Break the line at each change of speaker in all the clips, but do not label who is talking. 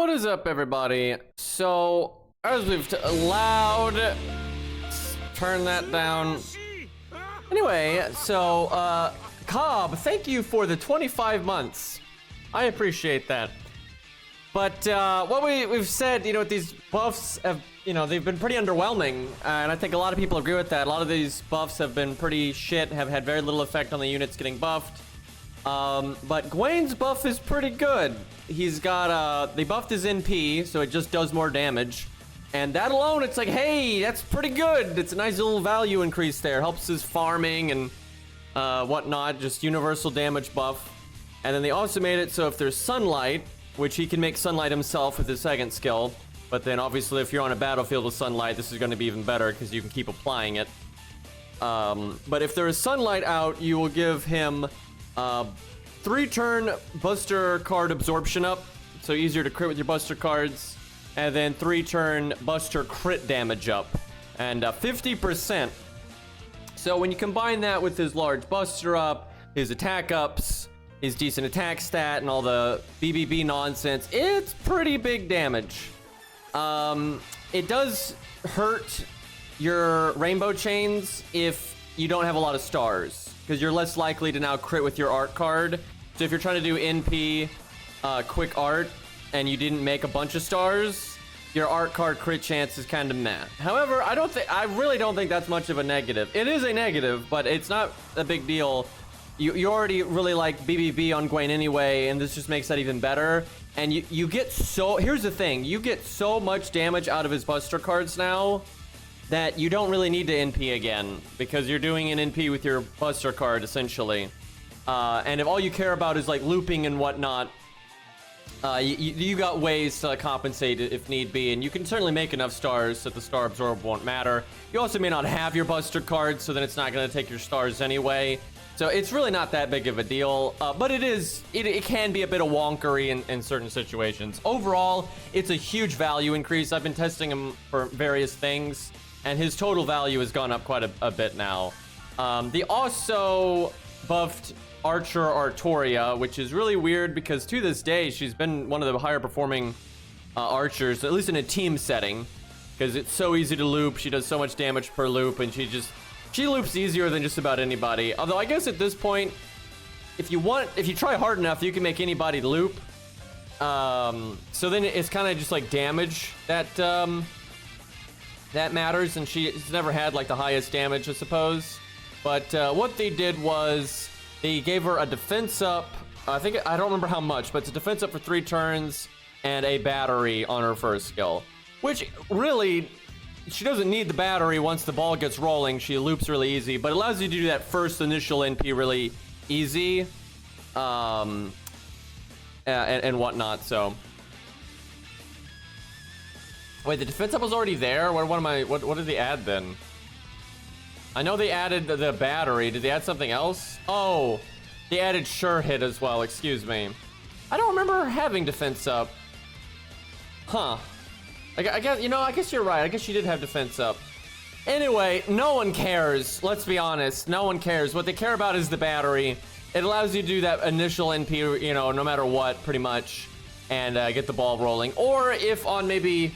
What is up, everybody? So, as we've allowed, turn that down. Anyway, so, Cobb, thank you for the 25 months. I appreciate that. But, what we've said, you know, these buffs have, you know, they've been pretty underwhelming, and I think a lot of people agree with that. A lot of these buffs have been pretty shit, have had very little effect on the units getting buffed. But Gawain's buff is pretty good. He's got, they buffed his NP, so it just does more damage. And that alone, it's like, hey, that's pretty good. It's a nice little value increase there. Helps his farming and, whatnot, just universal damage buff. And then they also made it so if there's sunlight, which he can make sunlight himself with his second skill, but then obviously if you're on a battlefield with sunlight, this is going to be even better because you can keep applying it. But if there is sunlight out, you will give him 3-turn Buster card absorption up, so easier to crit with your Buster cards, and then 3-turn Buster crit damage up, and 50%. So when you combine that with his large Buster up, his attack ups, his decent attack stat, and all the BBB nonsense, it's pretty big damage. It does hurt your rainbow chains if you don't have a lot of stars, because you're less likely to now crit with your art card. So if you're trying to do NP quick art and you didn't make a bunch of stars, your art card crit chance is kind of meh. However, I really don't think that's much of a negative. It is a negative, but it's not a big deal. You already really like BBB on Gawwain anyway, and this just makes that even better. And you get so, here's the thing, you get so much damage out of his Buster cards now that you don't really need to NP again, because you're doing an NP with your Buster card, essentially. And if all you care about is, like, looping and whatnot, you got ways to compensate if need be, and you can certainly make enough stars that the Star Absorb won't matter. You also may not have your Buster cards, so then it's not going to take your stars anyway. So it's really not that big of a deal, but it can be a bit of wonkery in certain situations. Overall, it's a huge value increase. I've been testing him for various things, and his total value has gone up quite a bit now. They also buffed Archer Artoria, which is really weird because to this day, she's been one of the higher performing archers, at least in a team setting, because it's so easy to loop. She does so much damage per loop, and she loops easier than just about anybody. Although I guess at this point, if you try hard enough, you can make anybody loop. So then it's kind of just like damage that matters, and she's never had like the highest damage, I suppose. But what they did was they gave her a defense up. I don't remember how much, but it's a defense up for 3 turns and a battery on her first skill, which really, she doesn't need the battery once the ball gets rolling. She loops really easy, but it allows you to do that first initial NP really easy, and whatnot. So, wait, the defense up was already there. What did they add then? I know they added the battery. Did they add something else? Oh, they added sure hit as well. Excuse me. I don't remember having defense up. Huh. I guess you're right. I guess she did have defense up. Anyway, no one cares. Let's be honest. No one cares. What they care about is the battery. It allows you to do that initial NP, you know, no matter what, pretty much, and get the ball rolling. Or if on maybe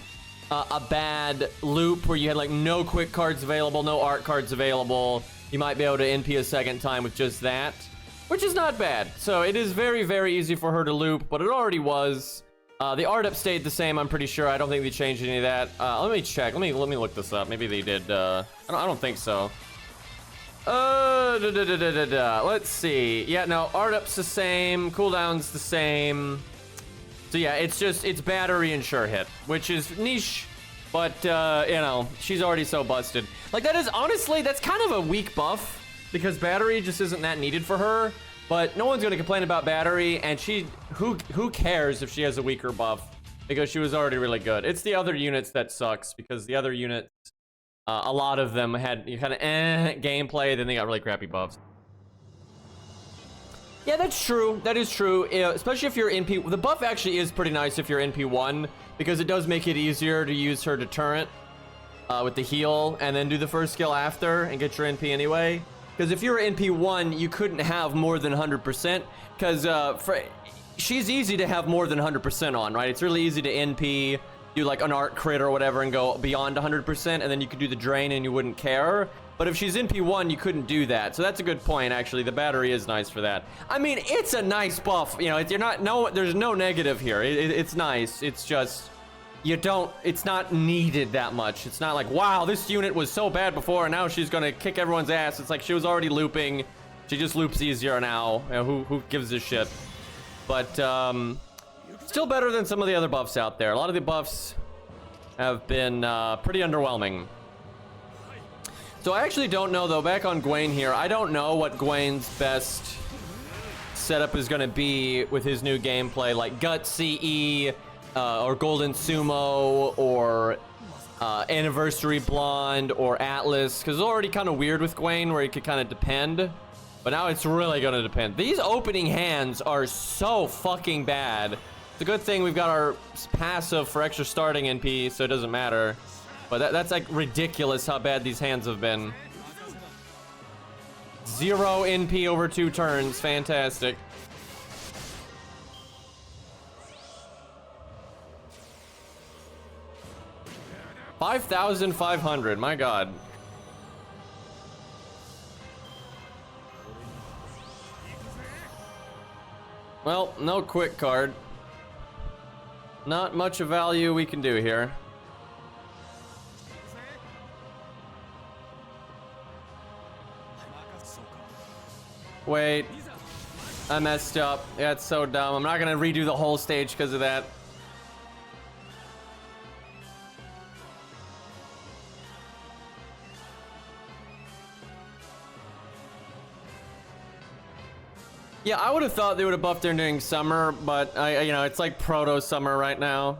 a bad loop where you had like no quick cards available, no art cards available, you might be able to NP a second time with just that, which is not bad. So it is very, very easy for her to loop, but it already was. The art up stayed the same, I'm pretty sure. I don't think they changed any of that. Let me check. Let me look this up. Maybe they did. I don't think so. Let's see. Yeah, no, art up's the same. Cooldown's the same. So yeah, it's battery and sure hit, which is niche, but you know, she's already so busted. Like, that is honestly, that's kind of a weak buff because battery just isn't that needed for her. But no one's going to complain about battery, and who cares if she has a weaker buff, because she was already really good. It's the other units that sucks, because the other units, a lot of them had kind of gameplay, then they got really crappy buffs. Yeah, that's true. That is true, especially if you're NP. The buff actually is pretty nice if you're NP1, because it does make it easier to use her deterrent with the heal, and then do the first skill after, and get your NP anyway. Because if you were NP1, you couldn't have more than 100%, because she's easy to have more than 100% on, right? It's really easy to NP, do like an art crit or whatever and go beyond 100%, and then you could do the drain and you wouldn't care. But if she's NP1, you couldn't do that. So that's a good point, actually. The battery is nice for that. I mean, it's a nice buff. You know, there's no negative here. It's nice. It's just, it's not needed that much. It's not like, wow, this unit was so bad before and now she's gonna kick everyone's ass. It's like she was already looping. She just loops easier now. You know, who gives a shit? But, still better than some of the other buffs out there. A lot of the buffs have been pretty underwhelming. So I actually don't know, though, back on Gawwain here, I don't know what Gawwain's best setup is going to be with his new gameplay, like Gut CE, or Golden Sumo, or Anniversary Blonde, or Atlas, because it's already kind of weird with Gawwain, where you could kind of depend, but now it's really going to depend. These opening hands are so fucking bad. It's a good thing we've got our passive for extra starting NP, so it doesn't matter. But that's like ridiculous how bad these hands have been. 0 NP over 2 turns. Fantastic. $5,500. My God. Well, no quick card. Not much of value we can do here. Wait, I messed up. Yeah, it's so dumb. I'm not gonna redo the whole stage because of that. Yeah, I would have thought they would have buffed her during summer, but you know, it's like proto summer right now.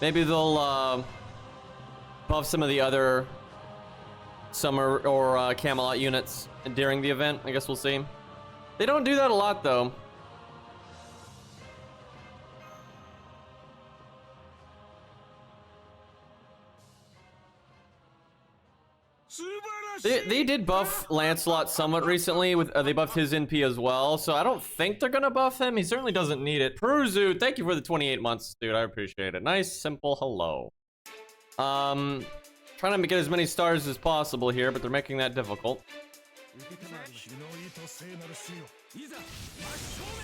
Maybe they'll buff some of the other summer or Camelot units during the event. I guess we'll see. They don't do that a lot, though. They did buff Lancelot somewhat recently. With they buffed his NP as well, so I don't think they're gonna buff him. He certainly doesn't need it. Peruzu, thank you for the 28 months, dude. I appreciate it. Nice, simple hello. Trying to get as many stars as possible here, but they're making that difficult.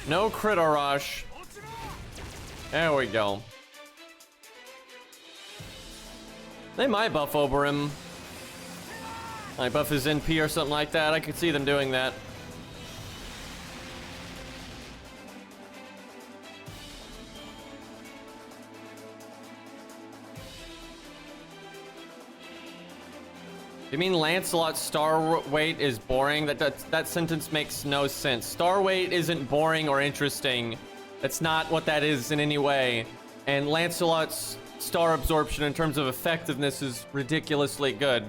No crit rush. There we go. They might buff over him. Like buff his NP or something like that. I could see them doing that. You mean Lancelot's star weight is boring? That sentence makes no sense. Star weight isn't boring or interesting. That's not what that is in any way. And Lancelot's star absorption in terms of effectiveness is ridiculously good.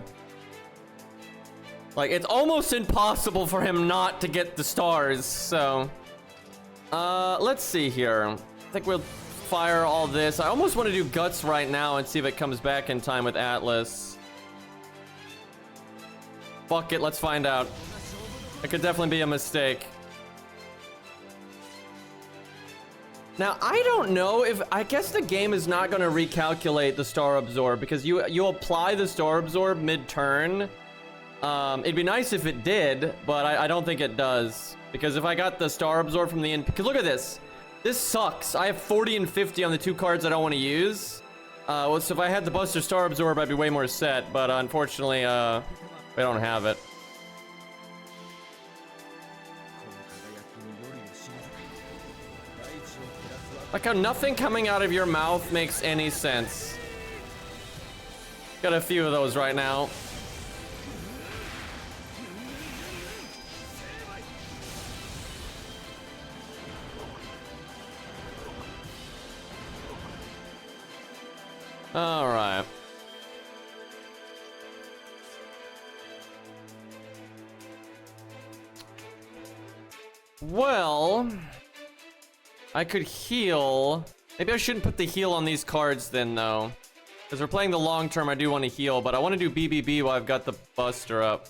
Like, it's almost impossible for him not to get the stars, so... let's see here. I think we'll fire all this. I almost want to do Guts right now and see if it comes back in time with Atlas. Fuck it, let's find out. It could definitely be a mistake. Now, I don't know if... I guess the game is not going to recalculate the Star Absorb, because you apply the Star Absorb mid-turn. It'd be nice if it did, but I don't think it does. Because if I got the Star Absorb from the end... Because look at this. This sucks. I have 40 and 50 on the 2 cards I don't want to use. So if I had the Buster Star Absorb, I'd be way more set. But unfortunately, we don't have it. Like how nothing coming out of your mouth makes any sense. Got a few of those right now. All right. Well, I could heal. Maybe I shouldn't put the heal on these cards then, though. Because we're playing the long term, I do want to heal, but I want to do BBB while I've got the Buster up.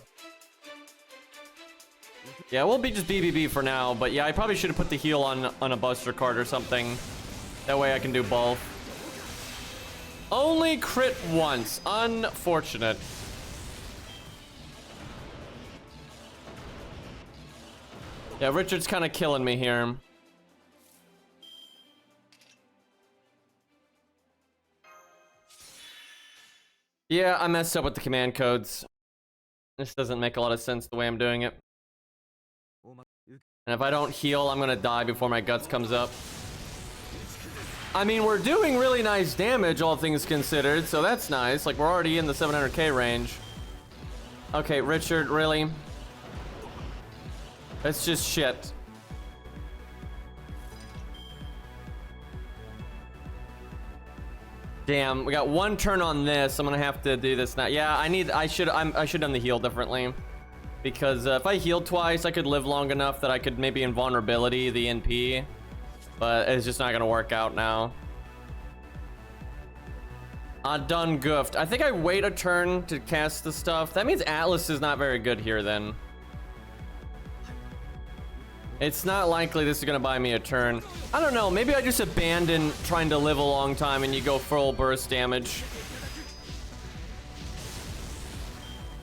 Yeah, we'll be just BBB for now, but yeah, I probably should have put the heal on a Buster card or something. That way I can do both. Only crit once. Unfortunate. Yeah, Richard's kind of killing me here. Yeah, I messed up with the command codes. This doesn't make a lot of sense the way I'm doing it. And if I don't heal, I'm gonna die before my guts comes up. I mean, we're doing really nice damage, all things considered, so that's nice. Like, we're already in the 700k range. Okay, Richard, really? That's just shit. Damn, we got one turn on this. I'm gonna have to do this now. Yeah, I should have done the heal differently. Because if I healed twice, I could live long enough that I could maybe invulnerability the NP. But it's just not gonna work out now. Done goofed. I think I wait a turn to cast the stuff. That means Atlas is not very good here then. It's not likely this is gonna buy me a turn. I don't know, maybe I just abandon trying to live a long time and you go full burst damage.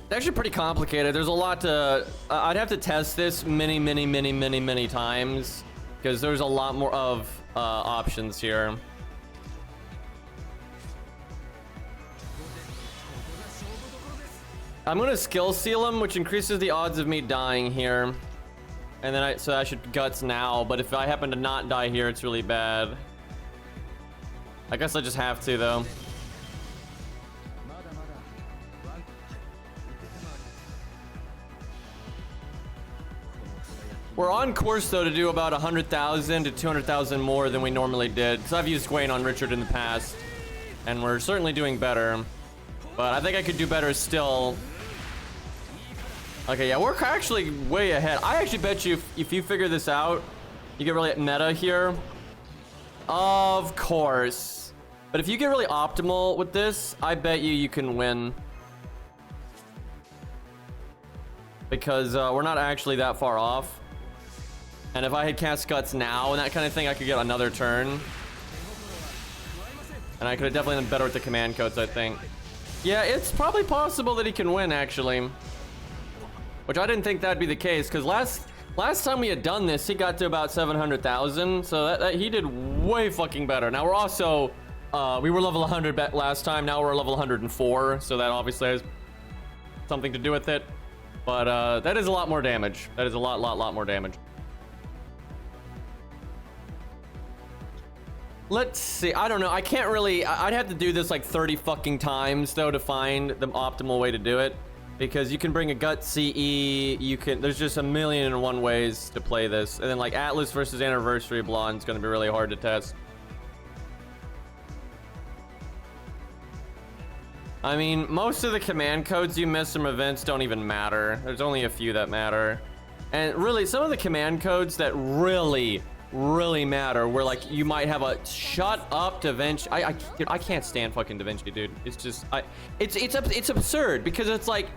It's actually pretty complicated. There's a lot to... I'd have to test this many times. Because there's a lot more of options here. I'm gonna skill seal him, which increases the odds of me dying here. And then so I should guts now, but if I happen to not die here, it's really bad. I guess I just have to, though. We're on course, though, to do about 100,000 to 200,000 more than we normally did. Because I've used Gawwain on Richard in the past. And we're certainly doing better. But I think I could do better still. Okay, yeah, we're actually way ahead. I actually bet you if you figure this out, you get really meta here. Of course. But if you get really optimal with this, I bet you can win. Because we're not actually that far off. And if I had cast guts now and that kind of thing, I could get another turn. And I could have definitely done better with the command codes, I think. Yeah, it's probably possible that he can win, actually. Which I didn't think that'd be the case, because last time we had done this, he got to about 700,000. So that he did way fucking better. Now we're also, we were level 100 last time. Now we're level 104. So that obviously has something to do with it. But that is a lot more damage. That is a lot more damage. Let's see. I don't know. I can't really... I'd have to do this like 30 fucking times, though, to find the optimal way to do it. Because you can bring a gut CE. You can... There's just a million and one ways to play this. And then, like, Atlas versus Anniversary Blonde is going to be really hard to test. I mean, most of the command codes you miss from events don't even matter. There's only a few that matter. And really, some of the command codes that really matter, where like you might have a shut up Da Vinci. Dude, I can't stand fucking Da Vinci, dude. It's just it's absurd, because it's like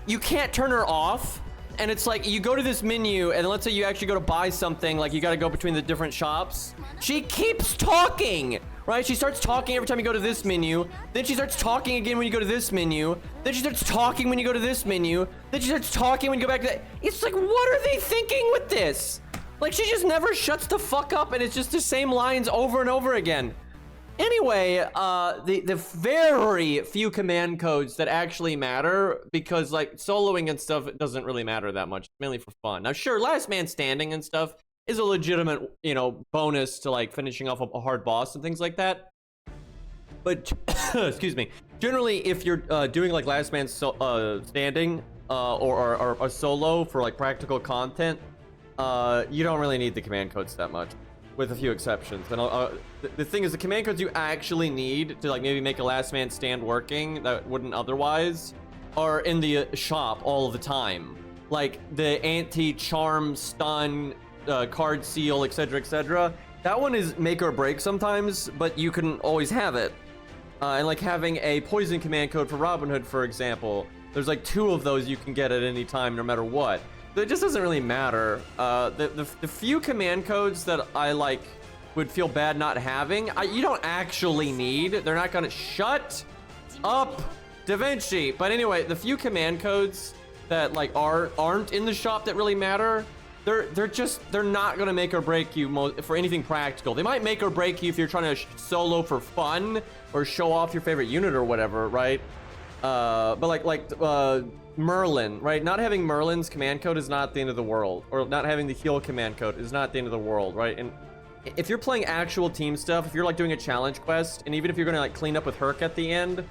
you can't turn her off, and it's like you go to this menu, and let's say you actually go to buy something, like you got to go between the different shops. She keeps talking, right? She starts talking every time you go to this menu, then she starts talking again when you go to this menu, then she starts talking when you go to this menu, then she starts talking when you go back to that. It's like, what are they thinking with this? Like, she just never shuts the fuck up, and it's just the same lines over and over again. Anyway, the very few command codes that actually matter, because, like, soloing and stuff, it doesn't really matter that much. It's mainly for fun. Now, sure, last man standing and stuff is a legitimate, you know, bonus to, like, finishing off a hard boss and things like that. But, excuse me. Generally, if you're doing, like, last man standing or a solo for, like, practical content, you don't really need the command codes that much, with a few exceptions. And the thing is, the command codes you actually need to, like, maybe make a last man stand working that wouldn't otherwise are in the shop all the time. Like the anti-charm, stun, card seal, etc, etc. That one is make or break sometimes, but you can always have it. And like having a poison command code for Robin Hood, for example, there's like 2 of those you can get at any time, no matter what. It just doesn't really matter. The few command codes that I like would feel bad not having, you don't actually need. They're not gonna shut up, Da Vinci. But anyway, the few command codes that like aren't in the shop that really matter, they're not gonna make or break you for anything practical. They might make or break you if you're trying to solo for fun or show off your favorite unit or whatever, right? But like Merlin, right? Not having Merlin's command code is not the end of the world, or not having the heal command code is not the end of the world, right? And if you're playing actual team stuff, if you're like doing a challenge quest, and even if you're gonna like clean up with Herc at the end,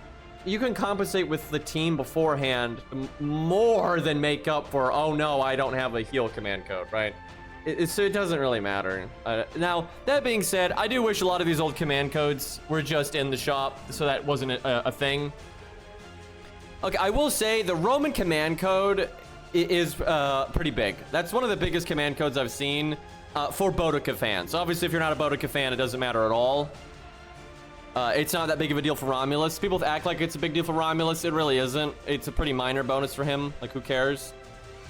you can compensate with the team beforehand more than make up for, oh no, I don't have a heal command code, right? So it doesn't really matter. Now, that being said, I do wish a lot of these old command codes were just in the shop, so that wasn't a thing. Okay, I will say the Roman command code is pretty big. That's one of the biggest command codes I've seen for Boudica fans. Obviously, if you're not a Boudica fan, it doesn't matter at all. It's not that big of a deal for Romulus. People act like it's a big deal for Romulus. It really isn't. It's a pretty minor bonus for him. Like, who cares?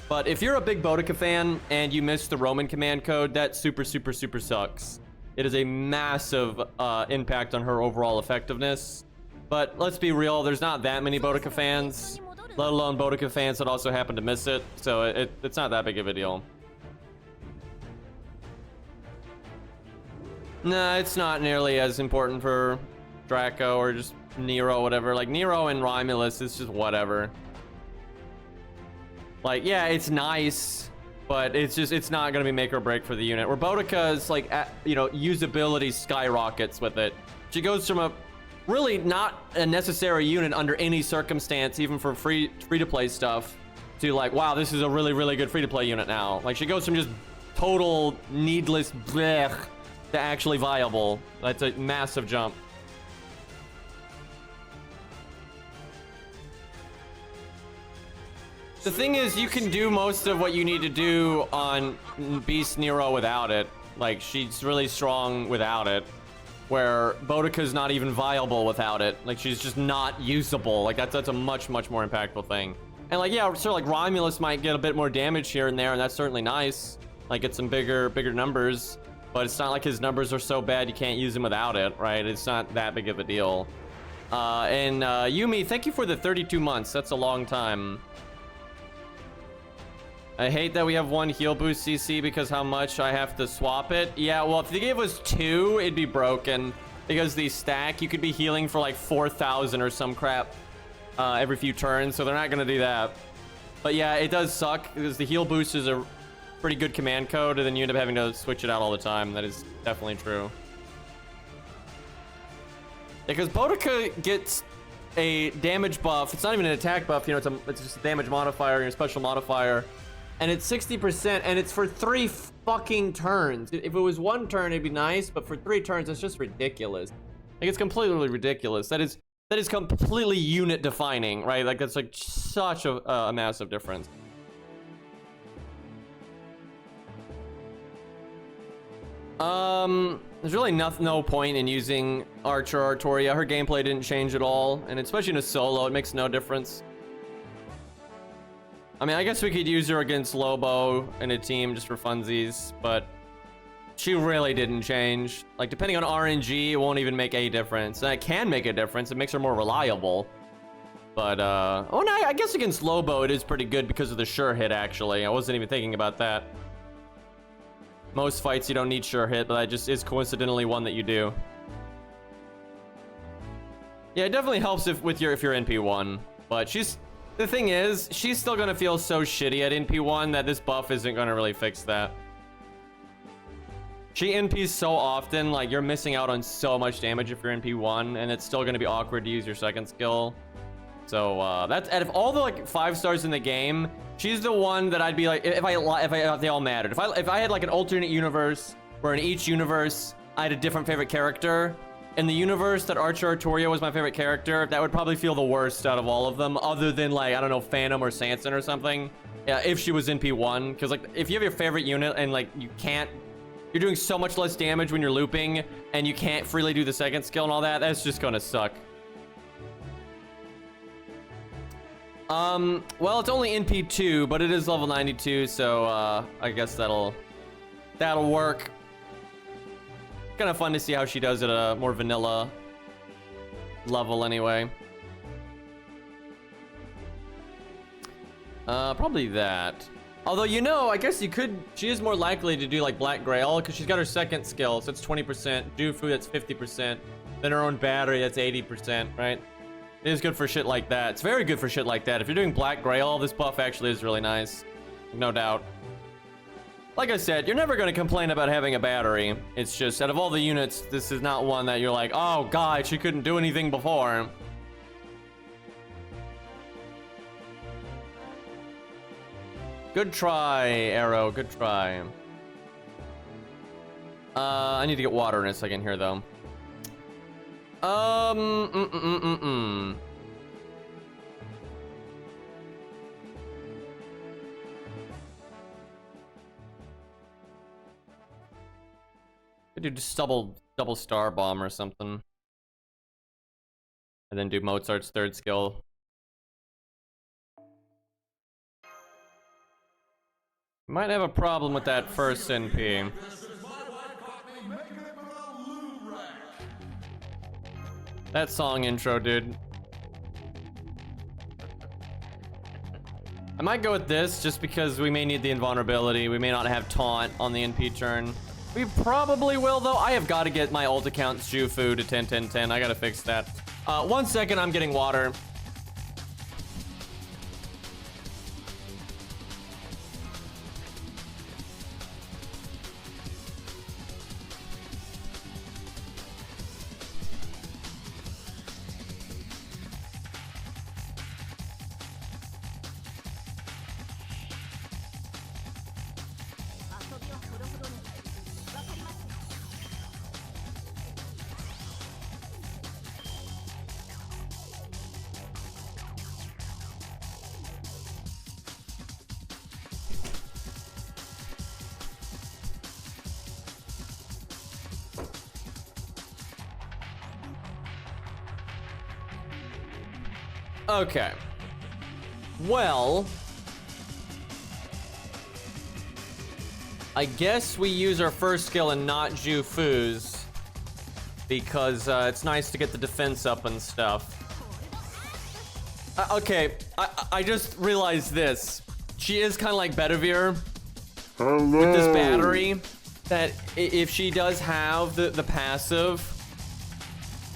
But if you're a big Boudica fan and you missed the Roman command code, that super sucks. It is a massive impact on her overall effectiveness. But let's be real, there's not that many Boudica fans, let alone Boudica fans that also happen to miss it. So it's not that big of a deal. Nah, it's not nearly as important for Draco or just Nero, whatever. Like, Nero and Romulus is just whatever. Like, yeah, it's nice, but it's not gonna be make or break for the unit. Where Boudica's like, you know, usability skyrockets with it. She goes from a really not a necessary unit under any circumstance, even for free-to-play stuff, to like, wow, this is a really good free-to-play unit now. Like, she goes from just total needless blech to actually viable. That's a massive jump. The thing is, you can do most of what you need to do on Beast Nero without it. Like, she's really strong without it. Where Boudica's not even viable without it. Like, she's just not usable. Like, that's a much more impactful thing. And like, yeah, sort of like Romulus might get a bit more damage here and there, and that's certainly nice. Like, get some bigger numbers. But it's not like his numbers are so bad you can't use him without it, right? It's not that big of a deal. And Yumi, thank you for the 32 months. That's a long time. I hate that we have one heal boost CC because how much I have to swap it. Yeah, well, if they gave us 2, it'd be broken. Because these stack, you could be healing for like 4,000 or some crap every few turns, so they're not gonna do that. But yeah, it does suck because the heal boost is a pretty good command code, and then you end up having to switch it out all the time. That is definitely true. Because Boudica gets a damage buff. It's not even an attack buff, you know, it's just a damage modifier and a special modifier. And it's 60%, and it's for 3 fucking turns. If it was 1 turn, it'd be nice, but for 3 turns, it's just ridiculous. Like, it's completely ridiculous. That is completely unit defining, right? Like, that's like such a massive difference. There's really no point in using Artoria. Her gameplay didn't change at all, and especially in a solo, it makes no difference. I mean, I guess we could use her against Lobo in a team just for funsies, but she really didn't change. Like, depending on RNG, it won't even make a difference. And it can make a difference. It makes her more reliable. But, oh, no, I guess against Lobo, it is pretty good because of the sure hit, actually. I wasn't even thinking about that. Most fights, you don't need sure hit, but that just is coincidentally one that you do. Yeah, it definitely helps if you're NP1, but the thing is, she's still gonna feel so shitty at NP1 that this buff isn't gonna really fix that. She NPs so often, like, you're missing out on so much damage if you're NP1, and it's still gonna be awkward to use your second skill. So, that's, out of all the, like, 5 stars in the game, she's the one that I'd be like, if they all mattered. If I had, like, an alternate universe, where in each universe, I had a different favorite character, in the universe that Artoria was my favorite character, that would probably feel the worst out of all of them, other than, like, I don't know, Phantom or Sanson or something. Yeah, if she was NP1, because, like, if you have your favorite unit and, like, you're doing so much less damage when you're looping, and you can't freely do the second skill and all that, that's just gonna suck. Well, it's only NP2, but it is level 92, so, I guess that'll work. Kind of fun to see how she does at a more vanilla level anyway. Probably that. Although, you know, I guess you could... She is more likely to do, like, Black Grail, because she's got her second skill, so it's 20%. Jufu, that's 50%. Then her own battery, that's 80%, right? It is good for shit like that. It's very good for shit like that. If you're doing Black Grail, this buff actually is really nice. No doubt. Like I said, you're never going to complain about having a battery. It's just, out of all the units, this is not one that you're like, oh, God, she couldn't do anything before. Good try, Arrow. Good try. I need to get water in a second here, though. Could do just double star bomb or something. And then do Mozart's third skill. Might have a problem with that first NP. That song intro, dude. I might go with this just because we may need the invulnerability. We may not have taunt on the NP turn. We probably will, though. I have got to get my ult account Jufu to 10, 10, 10. I got to fix that. 1 second, I'm getting water. Okay. Well, I guess we use our first skill and not Jufu's because it's nice to get the defense up and stuff. Okay, I just realized this. She is kind of like Bedivere with this battery, that if she does have the passive,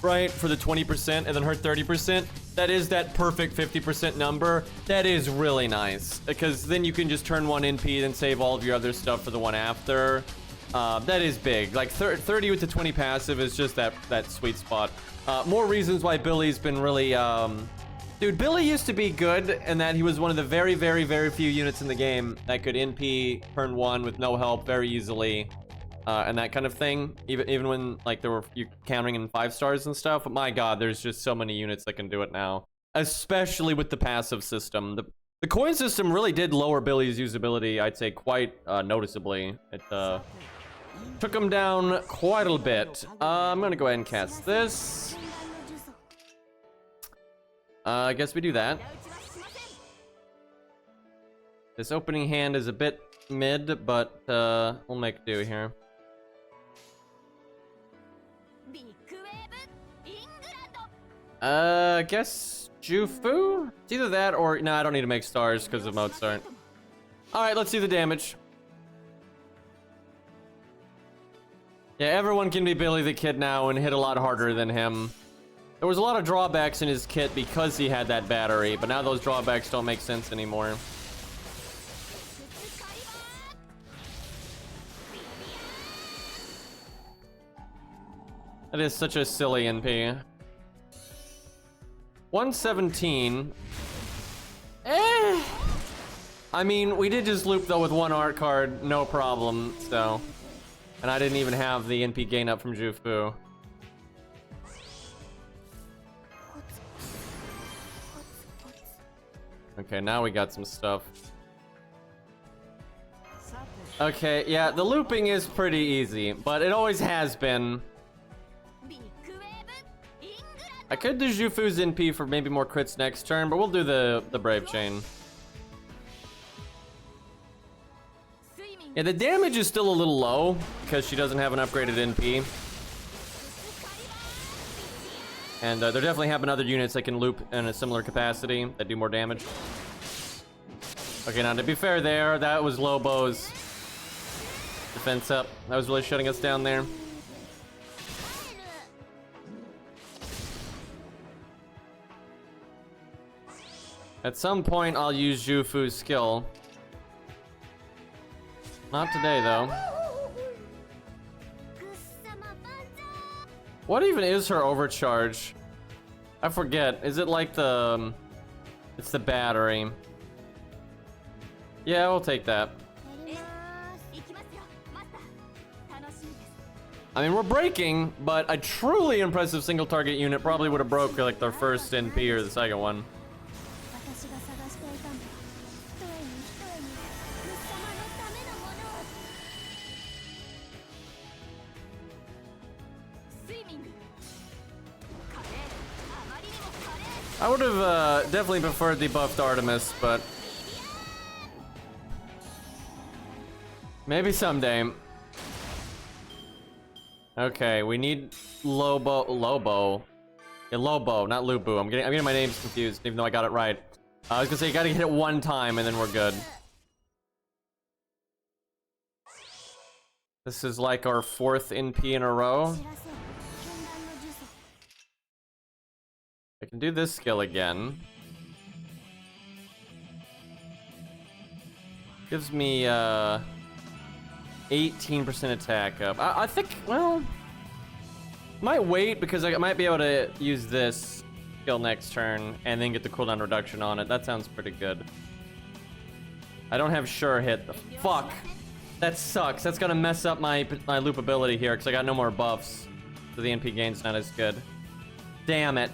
right, for the 20% and then her 30%, that is that perfect 50% number. That is really nice, because then you can just turn one NP and save all of your other stuff for the one after. That is big. Like 30 with the 20 passive is just that sweet spot. More reasons why Billy's been really... Dude, Billy used to be good in that he was one of the very, very, very few units in the game that could NP turn 1 with no help very easily. And that kind of thing, even when like you countering in 5 stars and stuff. But my god, there's just so many units that can do it now, especially with the passive system. The coin system really did lower Billy's usability, I'd say, quite noticeably. It took him down quite a bit. I'm gonna go ahead and cast this. I guess we do that. This opening hand is a bit mid, but we'll make do here. I guess Jufu? It's either that or... No, I don't need to make stars because of Mozart. Alright, let's see the damage. Yeah, everyone can be Billy the Kid now and hit a lot harder than him. There was a lot of drawbacks in his kit because he had that battery, but now those drawbacks don't make sense anymore. That is such a silly NP. 117. I mean, we did just loop though with one art card, no problem, so. And I didn't even have the NP gain up from Jufu. Okay, now we got some stuff. Okay, yeah, the looping is pretty easy, but it always has been. I could do Jufu's NP for maybe more crits next turn, but we'll do the Brave Chain. Yeah, the damage is still a little low because she doesn't have an upgraded NP. And there definitely have been other units that can loop in a similar capacity that do more damage. Okay, now to be fair there, that was Lobo's defense up. That was really shutting us down there. At some point, I'll use Jufu's skill. Not today, though. What even is her overcharge? I forget. Is it like the... it's the battery. Yeah, we'll take that. I mean, we're breaking, but a truly impressive single target unit probably would have broke like their first NP or the second one. I would have definitely preferred the buffed Artemis, but maybe someday. Okay, we need Lobo. Yeah, Lobo, not Lubu. I'm getting my names confused, even though I got it right. I was gonna say you gotta hit it one time and then we're good. This is like our 4th NP in a row. I can do this skill again. Gives me 18% attack up. I think, well, might wait because I might be able to use this skill next turn and then get the cooldown reduction on it. That sounds pretty good. I don't have sure hit. Fuck. That sucks. That's gonna mess up my loop ability here because I got no more buffs. So the NP gain's not as good. Damn it.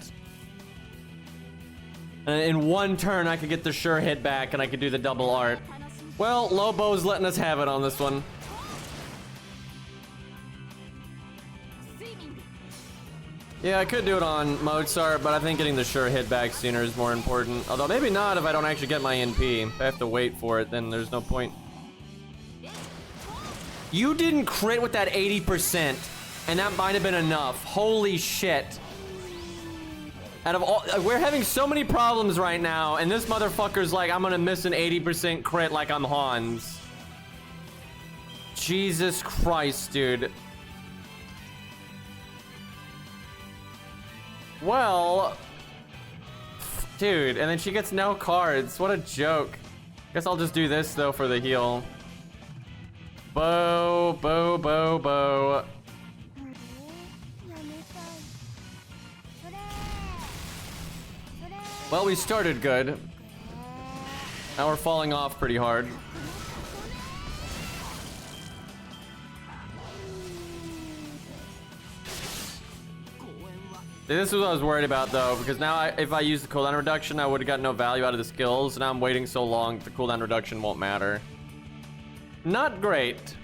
In one turn, I could get the sure hit back and I could do the double art. Well, Lobo's letting us have it on this one. Yeah, I could do it on Mozart, but I think getting the sure hit back sooner is more important. Although maybe not if I don't actually get my NP. If I have to wait for it, then there's no point. You didn't crit with that 80%, and that might have been enough. Holy shit. Out of all, we're having so many problems right now, and this motherfucker's like, I'm gonna miss an 80% crit like I'm Hans. Jesus Christ, dude. Well, dude, and then she gets no cards. What a joke. Guess I'll just do this though for the heal. Bow, bow, bow, bow. Well, we started good. Now we're falling off pretty hard. This is what I was worried about though, because now if I use the cooldown reduction, I would have got no value out of the skills. Now I'm waiting so long, the cooldown reduction won't matter. Not great.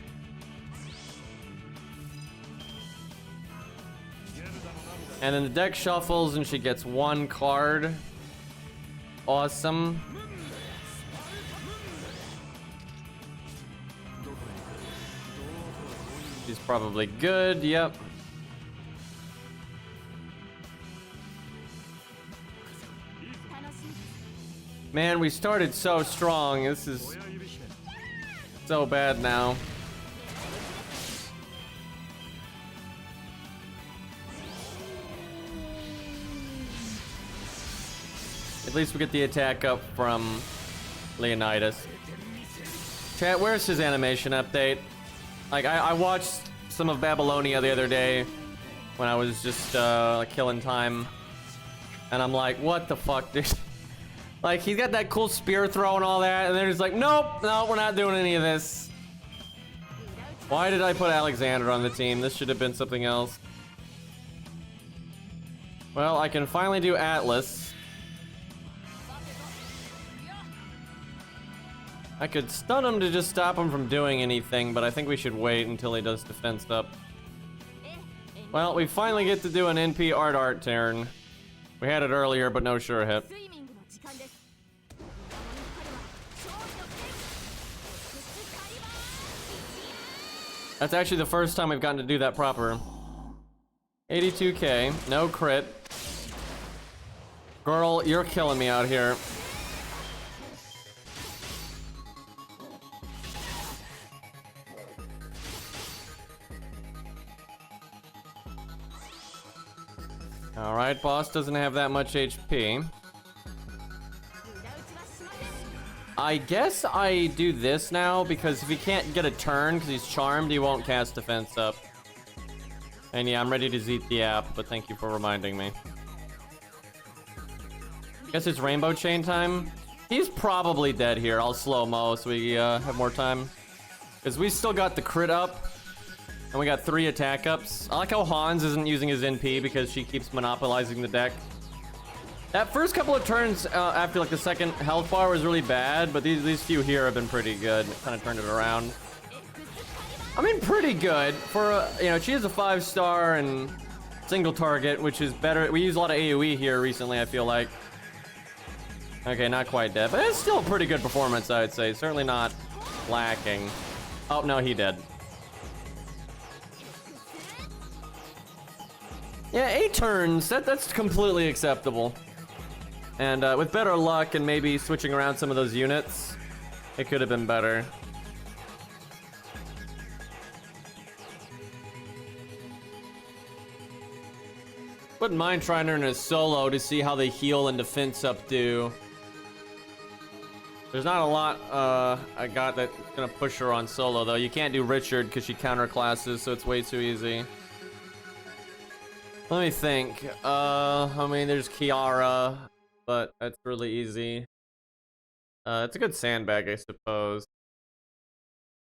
And then the deck shuffles and she gets one card. Awesome. She's probably good, yep. Man, we started so strong. This is so bad now. At least we get the attack up from Leonidas. Chat, where's his animation update? Like, I watched some of Babylonia the other day when I was just killing time. And I'm like, what the fuck, dude? Like, he's got that cool spear throw and all that, and they're just like, nope, no, we're not doing any of this. Why did I put Alexander on the team? This should have been something else. Well, I can finally do Atlas. I could stun him to just stop him from doing anything, but I think we should wait until he does defense up. Well, we finally get to do an NP art turn. We had it earlier, but no sure hit. That's actually the first time we've gotten to do that proper. 82k, no crit. Girl, you're killing me out here. Alright, boss doesn't have that much HP. I guess I do this now, because if he can't get a turn, because he's charmed, he won't cast defense up. And yeah, I'm ready to zeet the app, but thank you for reminding me. Guess it's rainbow chain time. He's probably dead here. I'll slow-mo so we have more time. Because we still got the crit up. And we got 3 attack ups. I like how Hans isn't using his NP because she keeps monopolizing the deck. That first couple of turns after like the second health bar was really bad, but these few here have been pretty good. Kind of turned it around. I mean, pretty good for you know, she is a 5-star and single target, which is better. We use a lot of AoE here recently, I feel like. Okay, not quite dead, but it's still a pretty good performance, I would say. Certainly not lacking. Oh no, he did. Yeah, 8 turns. That's completely acceptable. And with better luck and maybe switching around some of those units, it could have been better. Wouldn't mind trying her in a solo to see how they heal and defense up do. There's not a lot I got that's gonna push her on solo though. You can't do Richard because she counter classes, so it's way too easy. Let me think. I mean, there's Kiara, but that's really easy. It's a good sandbag, I suppose.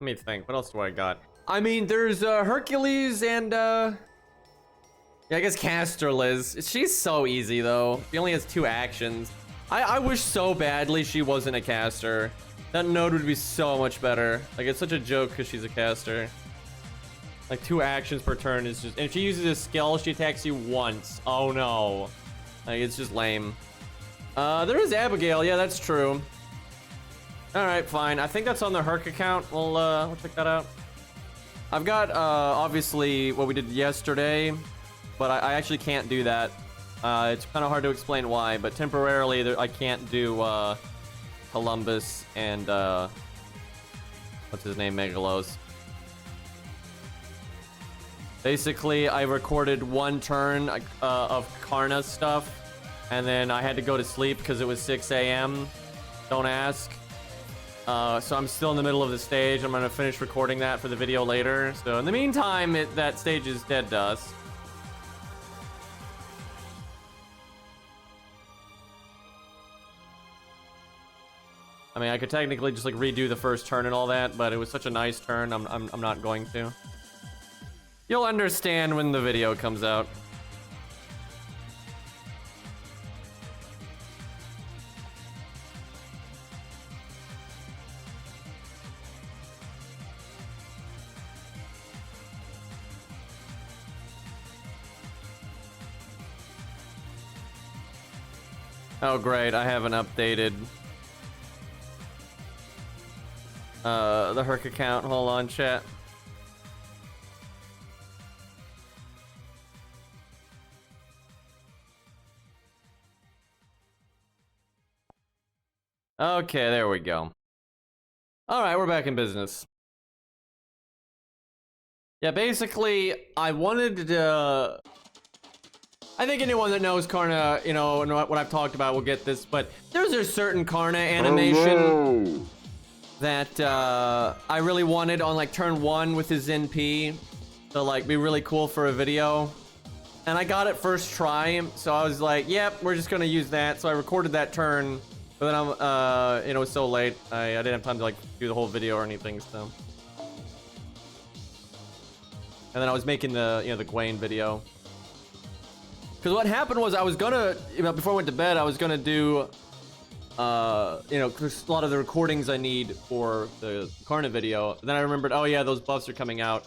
Let me think. What else do I got? I mean, there's Hercules and yeah, I guess Caster Liz. She's so easy though. She only has 2 actions. I wish so badly she wasn't a caster. That node would be so much better. Like, it's such a joke because she's a caster. Like 2 actions per turn is just, and if she uses a skill, she attacks you once. Oh no. Like, it's just lame. There is Abigail, yeah, that's true. Alright, fine. I think that's on the Herc account. We'll check that out. I've got obviously what we did yesterday, but I actually can't do that. It's kind of hard to explain why, but temporarily I can't do Columbus and what's his name, Megalos. Basically, I recorded 1 turn of Karna stuff, and then I had to go to sleep because it was 6 a.m. Don't ask. So I'm still in the middle of the stage. I'm gonna finish recording that for the video later. So in the meantime, that stage is dead to us. I mean, I could technically just like redo the first turn and all that, but it was such a nice turn. I'm not going to. You'll understand when the video comes out. Oh great, I haven't updated the Herc account. Hold on, chat. Okay, there we go. Alright, we're back in business. Yeah, basically, I wanted to... I think anyone that knows Karna, you know, and what I've talked about will get this, but there's a certain Karna animation that I really wanted on, like, turn 1 with his NP to, like, be really cool for a video. And I got it first try, so I was like, yep, we're just gonna use that. So I recorded that turn. But then I'm, you know, it was so late, I didn't have time to like do the whole video or anything, so. And then I was making the, you know, the Gawwain video. Because what happened was I was gonna, you know, before I went to bed, I was gonna do, you know, there's a lot of the recordings I need for the Karna video. And then I remembered, oh yeah, those buffs are coming out.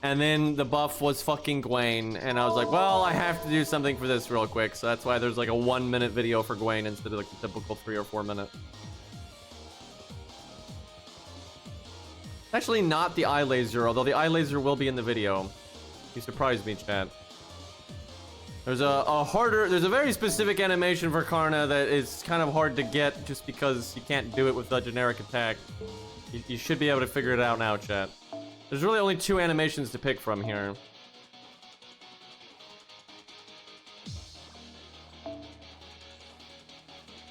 And then the buff was fucking Gawwain, and I was like, well, I have to do something for this real quick, so that's why there's like a 1-minute video for Gawwain instead of like the typical 3 or 4 minute. Actually not the eye laser, although the eye laser will be in the video. You surprised me, chat. There's there's a very specific animation for Karna that is kind of hard to get just because you can't do it with the generic attack. You should be able to figure it out now, chat. There's really only 2 animations to pick from here.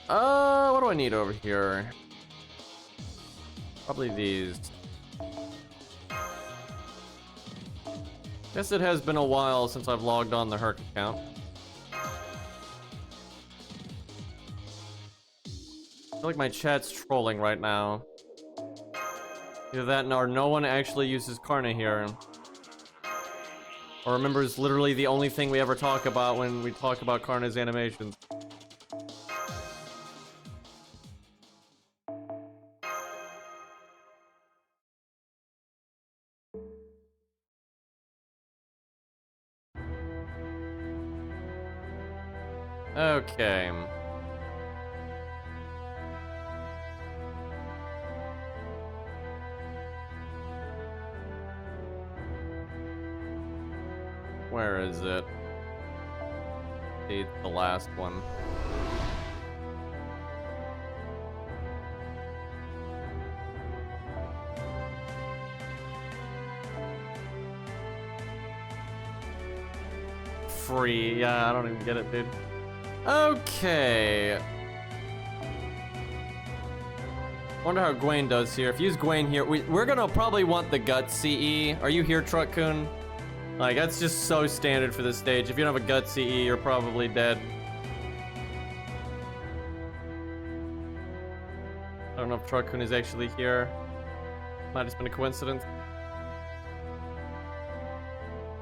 What do I need over here? Probably these. Guess it has been a while since I've logged on the Herc account. I feel like my chat's trolling right now. Either that or no one actually uses Karna here. Or remembers literally the only thing we ever talk about when we talk about Karna's animations. Okay. Where is it? It's the last one. Free. Yeah, I don't even get it, dude. Okay. Wonder how Gawwain does here. If you use Gawwain here, we're gonna probably want the gut CE. Are you here, Truck-kun? Like, that's just so standard for this stage. If you don't have a gut CE, you're probably dead. I don't know if Truck-kun is actually here. Might have just been a coincidence.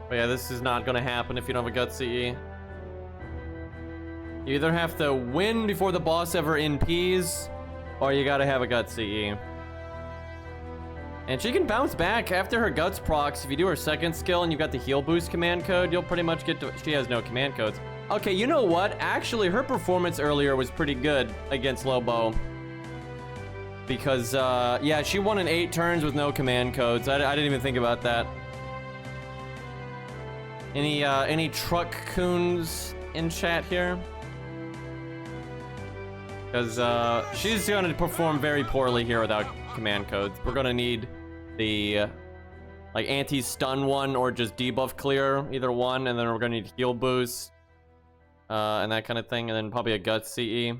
But yeah, this is not gonna happen if you don't have a gut CE. You either have to win before the boss ever NPs, or you gotta have a gut CE. And she can bounce back after her guts procs. If you do her second skill and you've got the heal boost command code, you'll pretty much get to... She has no command codes. Okay, you know what? Actually, her performance earlier was pretty good against Lobo. Because, yeah, she won in 8 turns with no command codes. I didn't even think about that. Any Truck-kuns in chat here? Because, she's gonna perform very poorly here without command codes. We're gonna need the, like, anti-stun one or just debuff clear, either one, and then we're gonna need heal boost, and that kind of thing, and then probably a gut CE.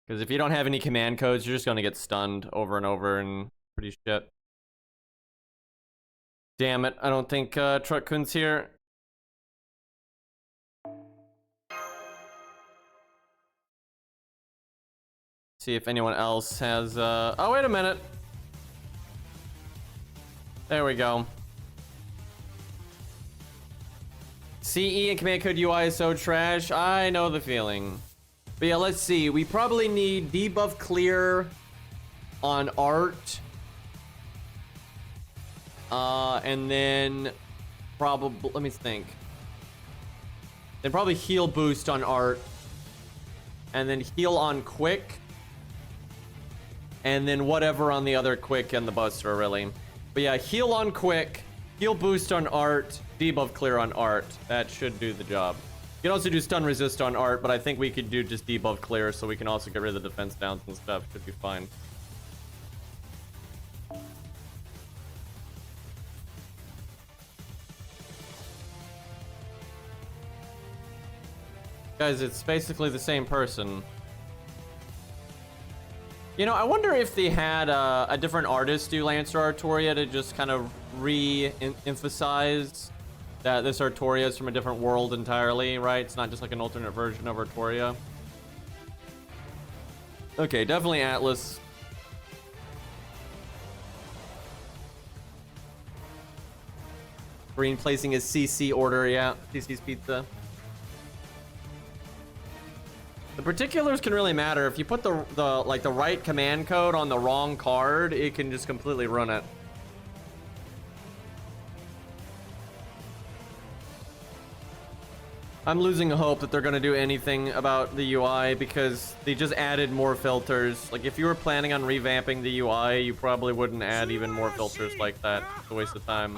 Because if you don't have any command codes, you're just gonna get stunned over and over and pretty shit. Damn it, I don't think, Truck-kun's here. See if anyone else has, oh, wait a minute. There we go. CE and command code UI is so trash. I know the feeling. But yeah, let's see. We probably need debuff clear on art. And then probably, let me think. Then probably heal boost on art. And then heal on quick. And then whatever on the other quick and the buster, really. But yeah, heal on quick, heal boost on art, debuff clear on art. That should do the job. You can also do stun resist on art, but I think we could do just debuff clear so we can also get rid of the defense downs and stuff. Should be fine. Guys, it's basically the same person. You know, I wonder if they had a different artist do Lancer Artoria to just kind of re-emphasize that this Artoria is from a different world entirely, right? It's not just like an alternate version of Artoria. Okay, definitely Atlas. Green placing his CC order, yeah. CC's pizza. The particulars can really matter. If you put the right command code on the wrong card, it can just completely ruin it. I'm losing hope that they're gonna do anything about the UI because they just added more filters. Like if you were planning on revamping the UI, you probably wouldn't add even more filters like that. It's a waste of time.